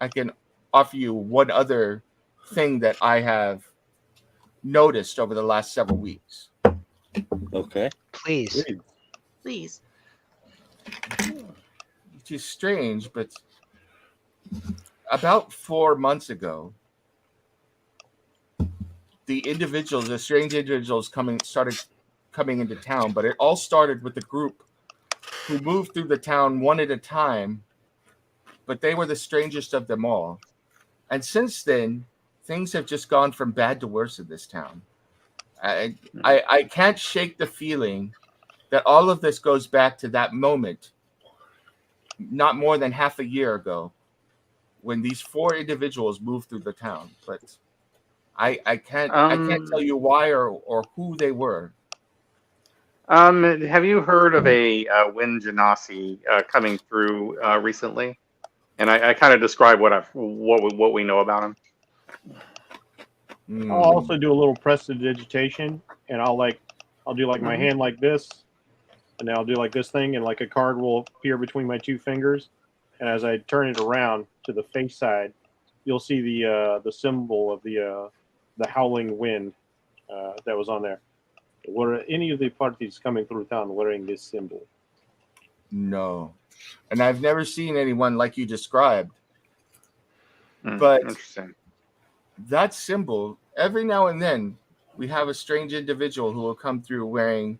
I can offer you one other thing that I have noticed over the last several weeks.
Okay.
Please.
Please.
Which is strange, but about 4 months ago, the strange individuals started coming into town, but it all started with the group who moved through the town one at a time, but they were the strangest of them all. And since then, things have just gone from bad to worse in this town. I can't shake the feeling that all of this goes back to that moment, not more than half a year ago, when these 4 individuals moved through the town. But I can't tell you why or who they were.
Have you heard of a Wind Genasi coming through recently? And I kind of describe what we know about him.
I'll also do a little prestidigitation, and I'll do like my hand like this, and then I'll do like this thing, and like a card will appear between my 2 fingers, and as I turn it around to the face side, you'll see the symbol of the howling wind that was on there. Were any of the parties coming through town wearing this symbol?
No. And I've never seen anyone like you described. But
interesting.
That symbol, every now and then, we have a strange individual who will come through wearing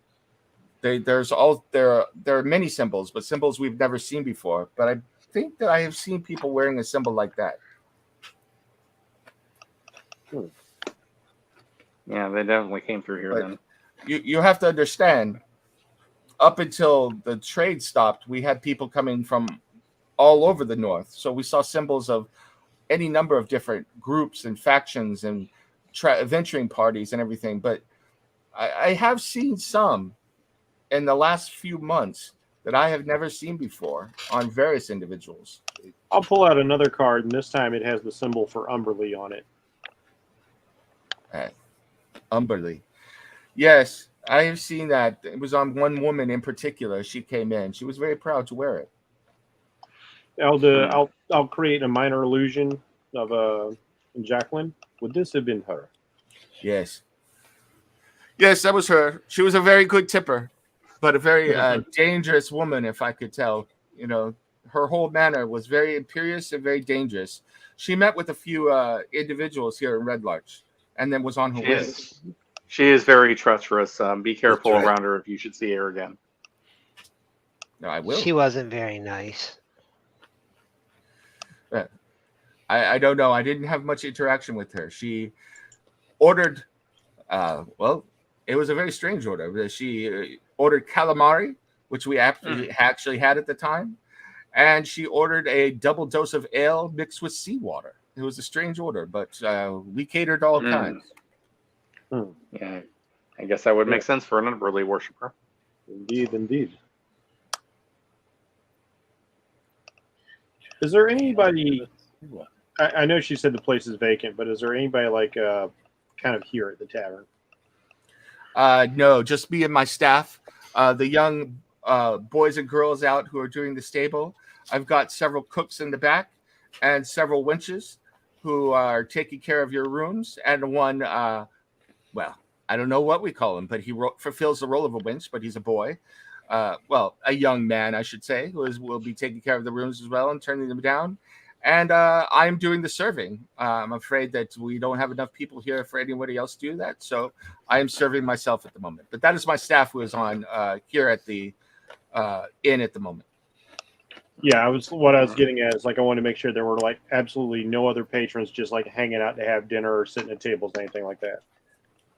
there are many symbols, but symbols we've never seen before. But I think that I have seen people wearing a symbol like that.
Yeah, they definitely came through here
But
then.
you have to understand, up until the trade stopped, we had people coming from all over the north. So we saw symbols of any number of different groups and factions and venturing parties and everything. But I have seen some in the last few months that I have never seen before on various individuals.
I'll pull out another card, and this time it has the symbol for Umberly on it.
Umberly. Yes, I have seen that. It was on one woman in particular. She came in. She was very proud to wear it.
I'll create a minor illusion of Jacqueline. Would this have been her?
Yes. Yes, that was her. She was a very good tipper, but a very dangerous woman, if I could tell. You know, her whole manner was very imperious and very dangerous. She met with a few individuals here in Red Larch, and then was on her way.
She is very treacherous. Be careful
right.
around her if you should see her again.
No, I will.
She wasn't very nice.
I don't know. I didn't have much interaction with her. She ordered, well, it was a very strange order. She ordered calamari, which we actually had at the time, and she ordered a double dose of ale mixed with seawater. It was a strange order, but we catered all kinds.
Yeah, I guess that would make sense for an Umberly worshiper.
Indeed, indeed. Is there anybody? I know she said the place is vacant, but is there anybody like kind of here at the tavern?
No, just me and my staff. The young boys and girls out who are doing the stable. I've got several cooks in the back and several wenches who are taking care of your rooms. And one, well, I don't know what we call him, but he fulfills the role of a wench, but he's a boy. Well, a young man, I should say, will be taking care of the rooms as well and turning them down. And I'm doing the serving. I'm afraid that we don't have enough people here for anybody else to do that. So I am serving myself at the moment. But that is my staff who is on here at the inn at the moment.
Yeah, what I was getting at is like I wanted to make sure there were like absolutely no other patrons just like hanging out to have dinner or sitting at tables, anything like that.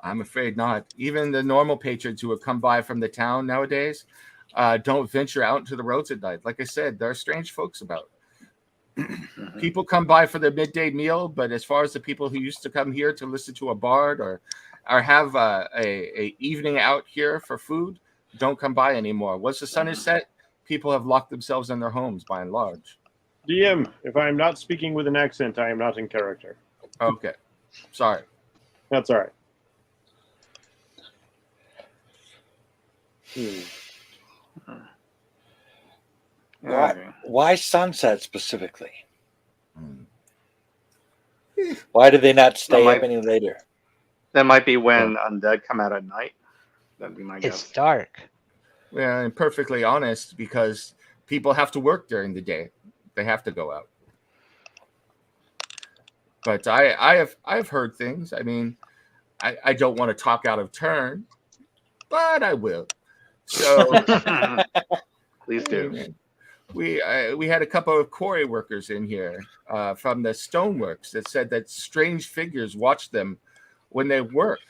I'm afraid not. Even the normal patrons who have come by from the town nowadays don't venture out into the roads at night. Like I said, there are strange folks about. People come by for their midday meal, but as far as the people who used to come here to listen to a bard or have a evening out here for food, don't come by anymore. Once the sun is set, people have locked themselves in their homes by and large.
DM, if I am not speaking with an accent, I am not in character.
Okay, sorry.
That's all right.
Why sunset specifically? Why do they not stay up any later?
That might be when undead come out at night. That'd be my guess.
It's dark.
Well, and perfectly honest, because people have to work during the day. They have to go out. But I've heard things. I mean, I don't want to talk out of turn, but I will. So
Please do.
We had a couple of quarry workers in here from the stoneworks that said that strange figures watch them when they work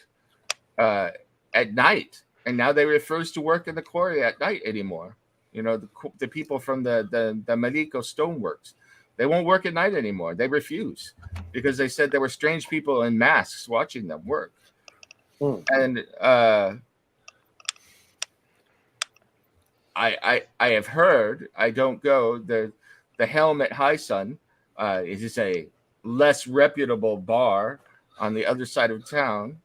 at night, and now they refuse to work in the quarry at night anymore. You know, the people from the Maliko stoneworks, they won't work at night anymore. They refuse because they said there were strange people in masks watching them work. And I have heard, I don't go, the Helm at High Sun is a less reputable bar on the other side of town.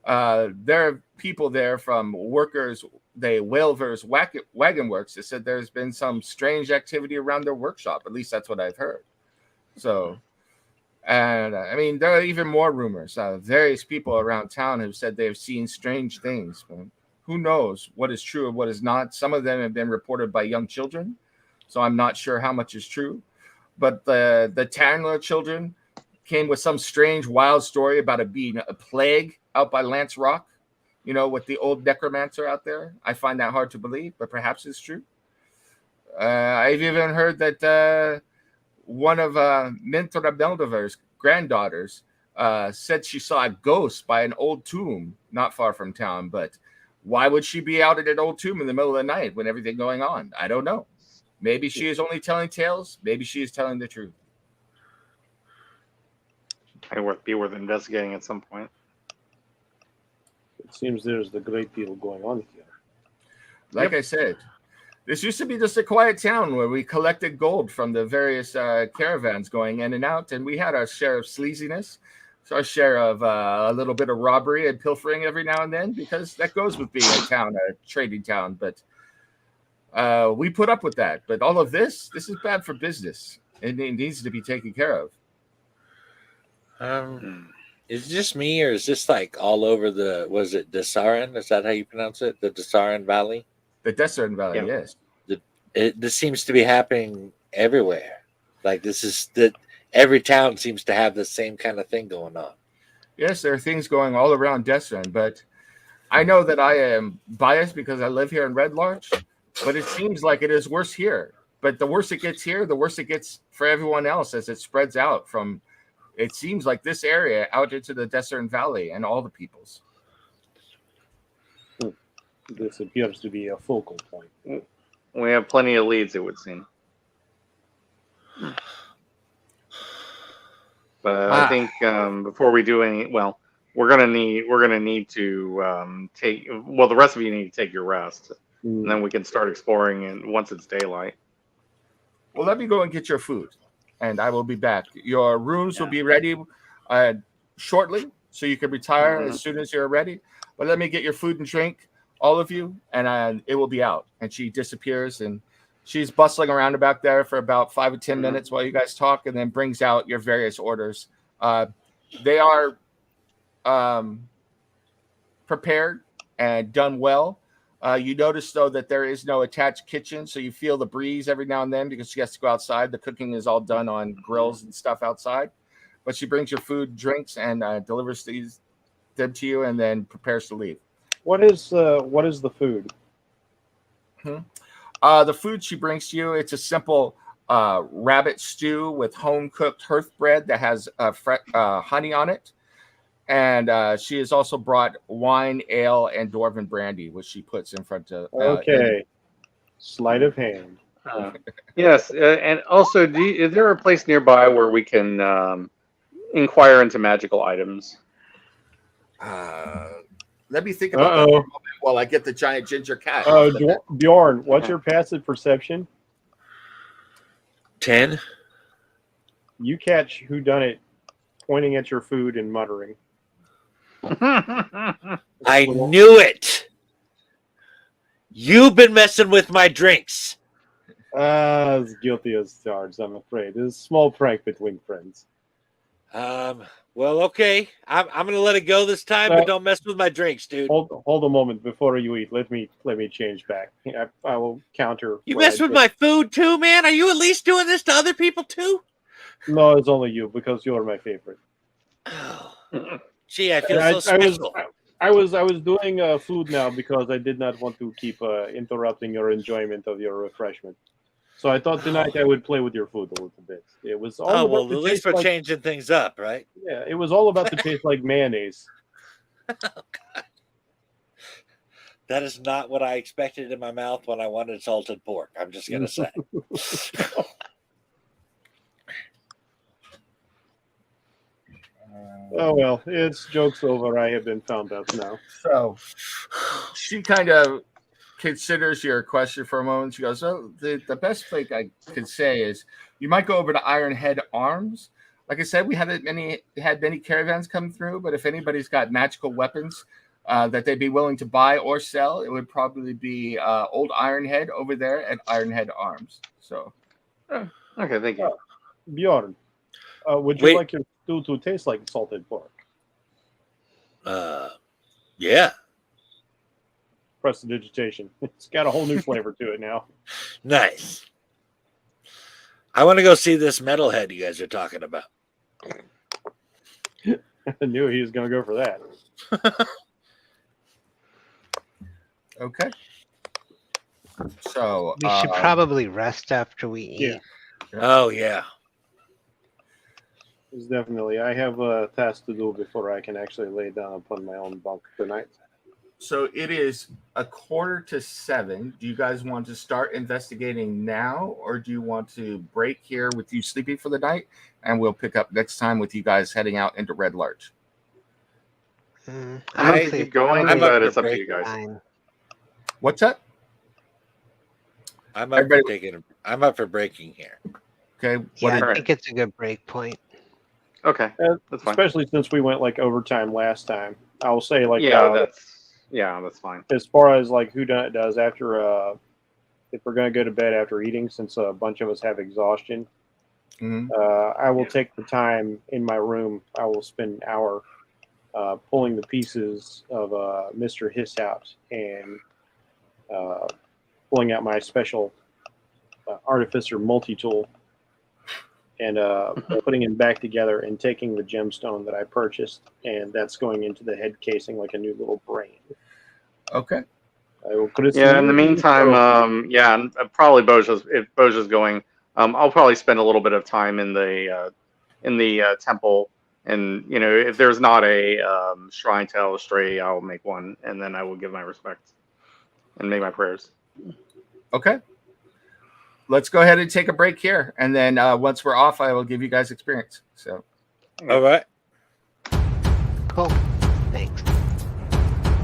There are people there from workers, the Whalevers Wagon Works, that said there's been some strange activity around their workshop. At least that's what I've heard. So, and I mean, there are even more rumors. Various people around town have said they've seen strange things. Who knows what is true and what is not? Some of them have been reported by young children, so I'm not sure how much is true. But the Tangler children came with some strange, wild story about it being a plague out by Lance Rock. with the old necromancer out there. I find that hard to believe, but perhaps it's true. I've even heard that one of Mintra Beldover's granddaughters said she saw a ghost by an old tomb not far from town. But why would she be out at an old tomb in the middle of the night when everything going on? I don't know. Maybe she is only telling tales. Maybe she is telling the truth.
Might be worth investigating at some point.
It seems there's a great deal going on here.
Like I said, this used to be just a quiet town where we collected gold from the various caravans going in and out, and we had our share of sleaziness, our share of a little bit of robbery and pilfering every now and then, because that goes with being a town, a trading town. But we put up with that. But all of this is bad for business. It needs to be taken care of.
Is it just me, or is this like all over was it Desarin? Is that how you pronounce it? The Desarin Valley?
The Desarin Valley,
Yeah.
yes.
This seems to be happening everywhere. Like every town seems to have the same kind of thing going on.
Yes, there are things going all around Desarin, but I know that I am biased because I live here in Red Larch, but it seems like it is worse here. But the worse it gets here, the worse it gets for everyone else as it spreads out from, it seems like this area out into the Desarin Valley and all the peoples.
This appears to be a focal point.
We have plenty of leads, it would seem. But I think before we do we're gonna need to take. Well, the rest of you need to take your rest, and then we can start exploring. And once it's daylight.
Well, let me go and get your food, and I will be back. Your rooms will be ready shortly, so you can retire as soon as you're ready. But let me get your food and drink, all of you, and it will be out. And she disappears, and she's bustling around back there for about 5 or 10 minutes while you guys talk, and then brings out your various orders. They are prepared and done well. You notice, though, that there is no attached kitchen, so you feel the breeze every now and then because she has to go outside. The cooking is all done on grills and stuff outside. But she brings your food, drinks, and delivers them to you, and then prepares to leave.
What is the food?
The food she brings to you, it's a simple rabbit stew with home-cooked hearth bread that has honey on it. And she has also brought wine, ale, and dwarven brandy, which she puts in front of.
Okay. Sleight of hand.
Yes, and also, is there a place nearby where we can inquire into magical items?
Let me think about that for a moment while I get the giant ginger cat.
Bjorn, what's your passive perception?
10.
You catch whodunit pointing at your food and muttering.
I knew it. You've been messing with my drinks.
As guilty as charged, I'm afraid. It's a small prank between friends.
Well, okay. I'm gonna let it go this time, but don't mess with my drinks, dude.
Hold a moment before you eat. Let me change back. I will counter.
You mess with my food too, man. Are you at least doing this to other people too?
No, it's only you because you're my favorite.
Oh. Gee, I feel so special.
I was doing food now because I did not want to keep interrupting your enjoyment of your refreshment. So I thought tonight I would play with your food a little bit. It was all
well, at least we're changing things up, right?
Yeah, it was all about to taste like mayonnaise.
Oh, God. That is not what I expected in my mouth when I wanted salted pork. I'm just gonna say.
Oh well, it's joke's over. I have been found out now.
So she kind of considers your question for a moment. She goes, "Oh, the best thing I could say is you might go over to Ironhead Arms. Like I said, we had many caravans come through, but if anybody's got magical weapons that they'd be willing to buy or sell, it would probably be Old Ironhead over there at Ironhead Arms." So,
Okay, thank you.
Bjorn, would you like your stew to taste like salted pork?
Yeah.
Prestidigitation. It's got a whole new flavor to it now.
Nice. I want to go see this metalhead you guys are talking about.
I knew he was going to go for that.
Okay. So
We should probably rest after we eat.
Yeah.
Oh yeah.
It's definitely. I have a task to do before I can actually lay down upon my own bunk tonight.
So it is 6:45. Do you guys want to start investigating now, or do you want to break here with you sleeping for the night, and we'll pick up next time with you guys heading out into Red Larch?
I'm
I-
gonna keep going,
I'm up
but
for
it's up to
break
you guys.
Fine.
What's that?
I'm up
Everybody-
for taking. I'm up for breaking here.
Okay.
Yeah, I
Alright.
think it's a good break point.
Okay, that's fine.
Especially since we went like overtime last time. I will say like
that's fine.
as far as like who does after if we're gonna go to bed after eating, since a bunch of us have exhaustion.
Mhm.
I will take the time in my room. I will spend an hour pulling the pieces of Mr. Hiss out and pulling out my special artificer multi-tool and putting him back together and taking the gemstone that I purchased, and that's going into the head casing like a new little brain.
Okay.
I will put it.
Yeah. In the meantime, and probably if Boja's going, I'll probably spend a little bit of time in the temple, and if there's not a shrine to El Stray, I'll make one, and then I will give my respects and make my prayers.
Okay. Let's go ahead and take a break here, and then once we're off, I will give you guys experience. So.
All right.
Cool.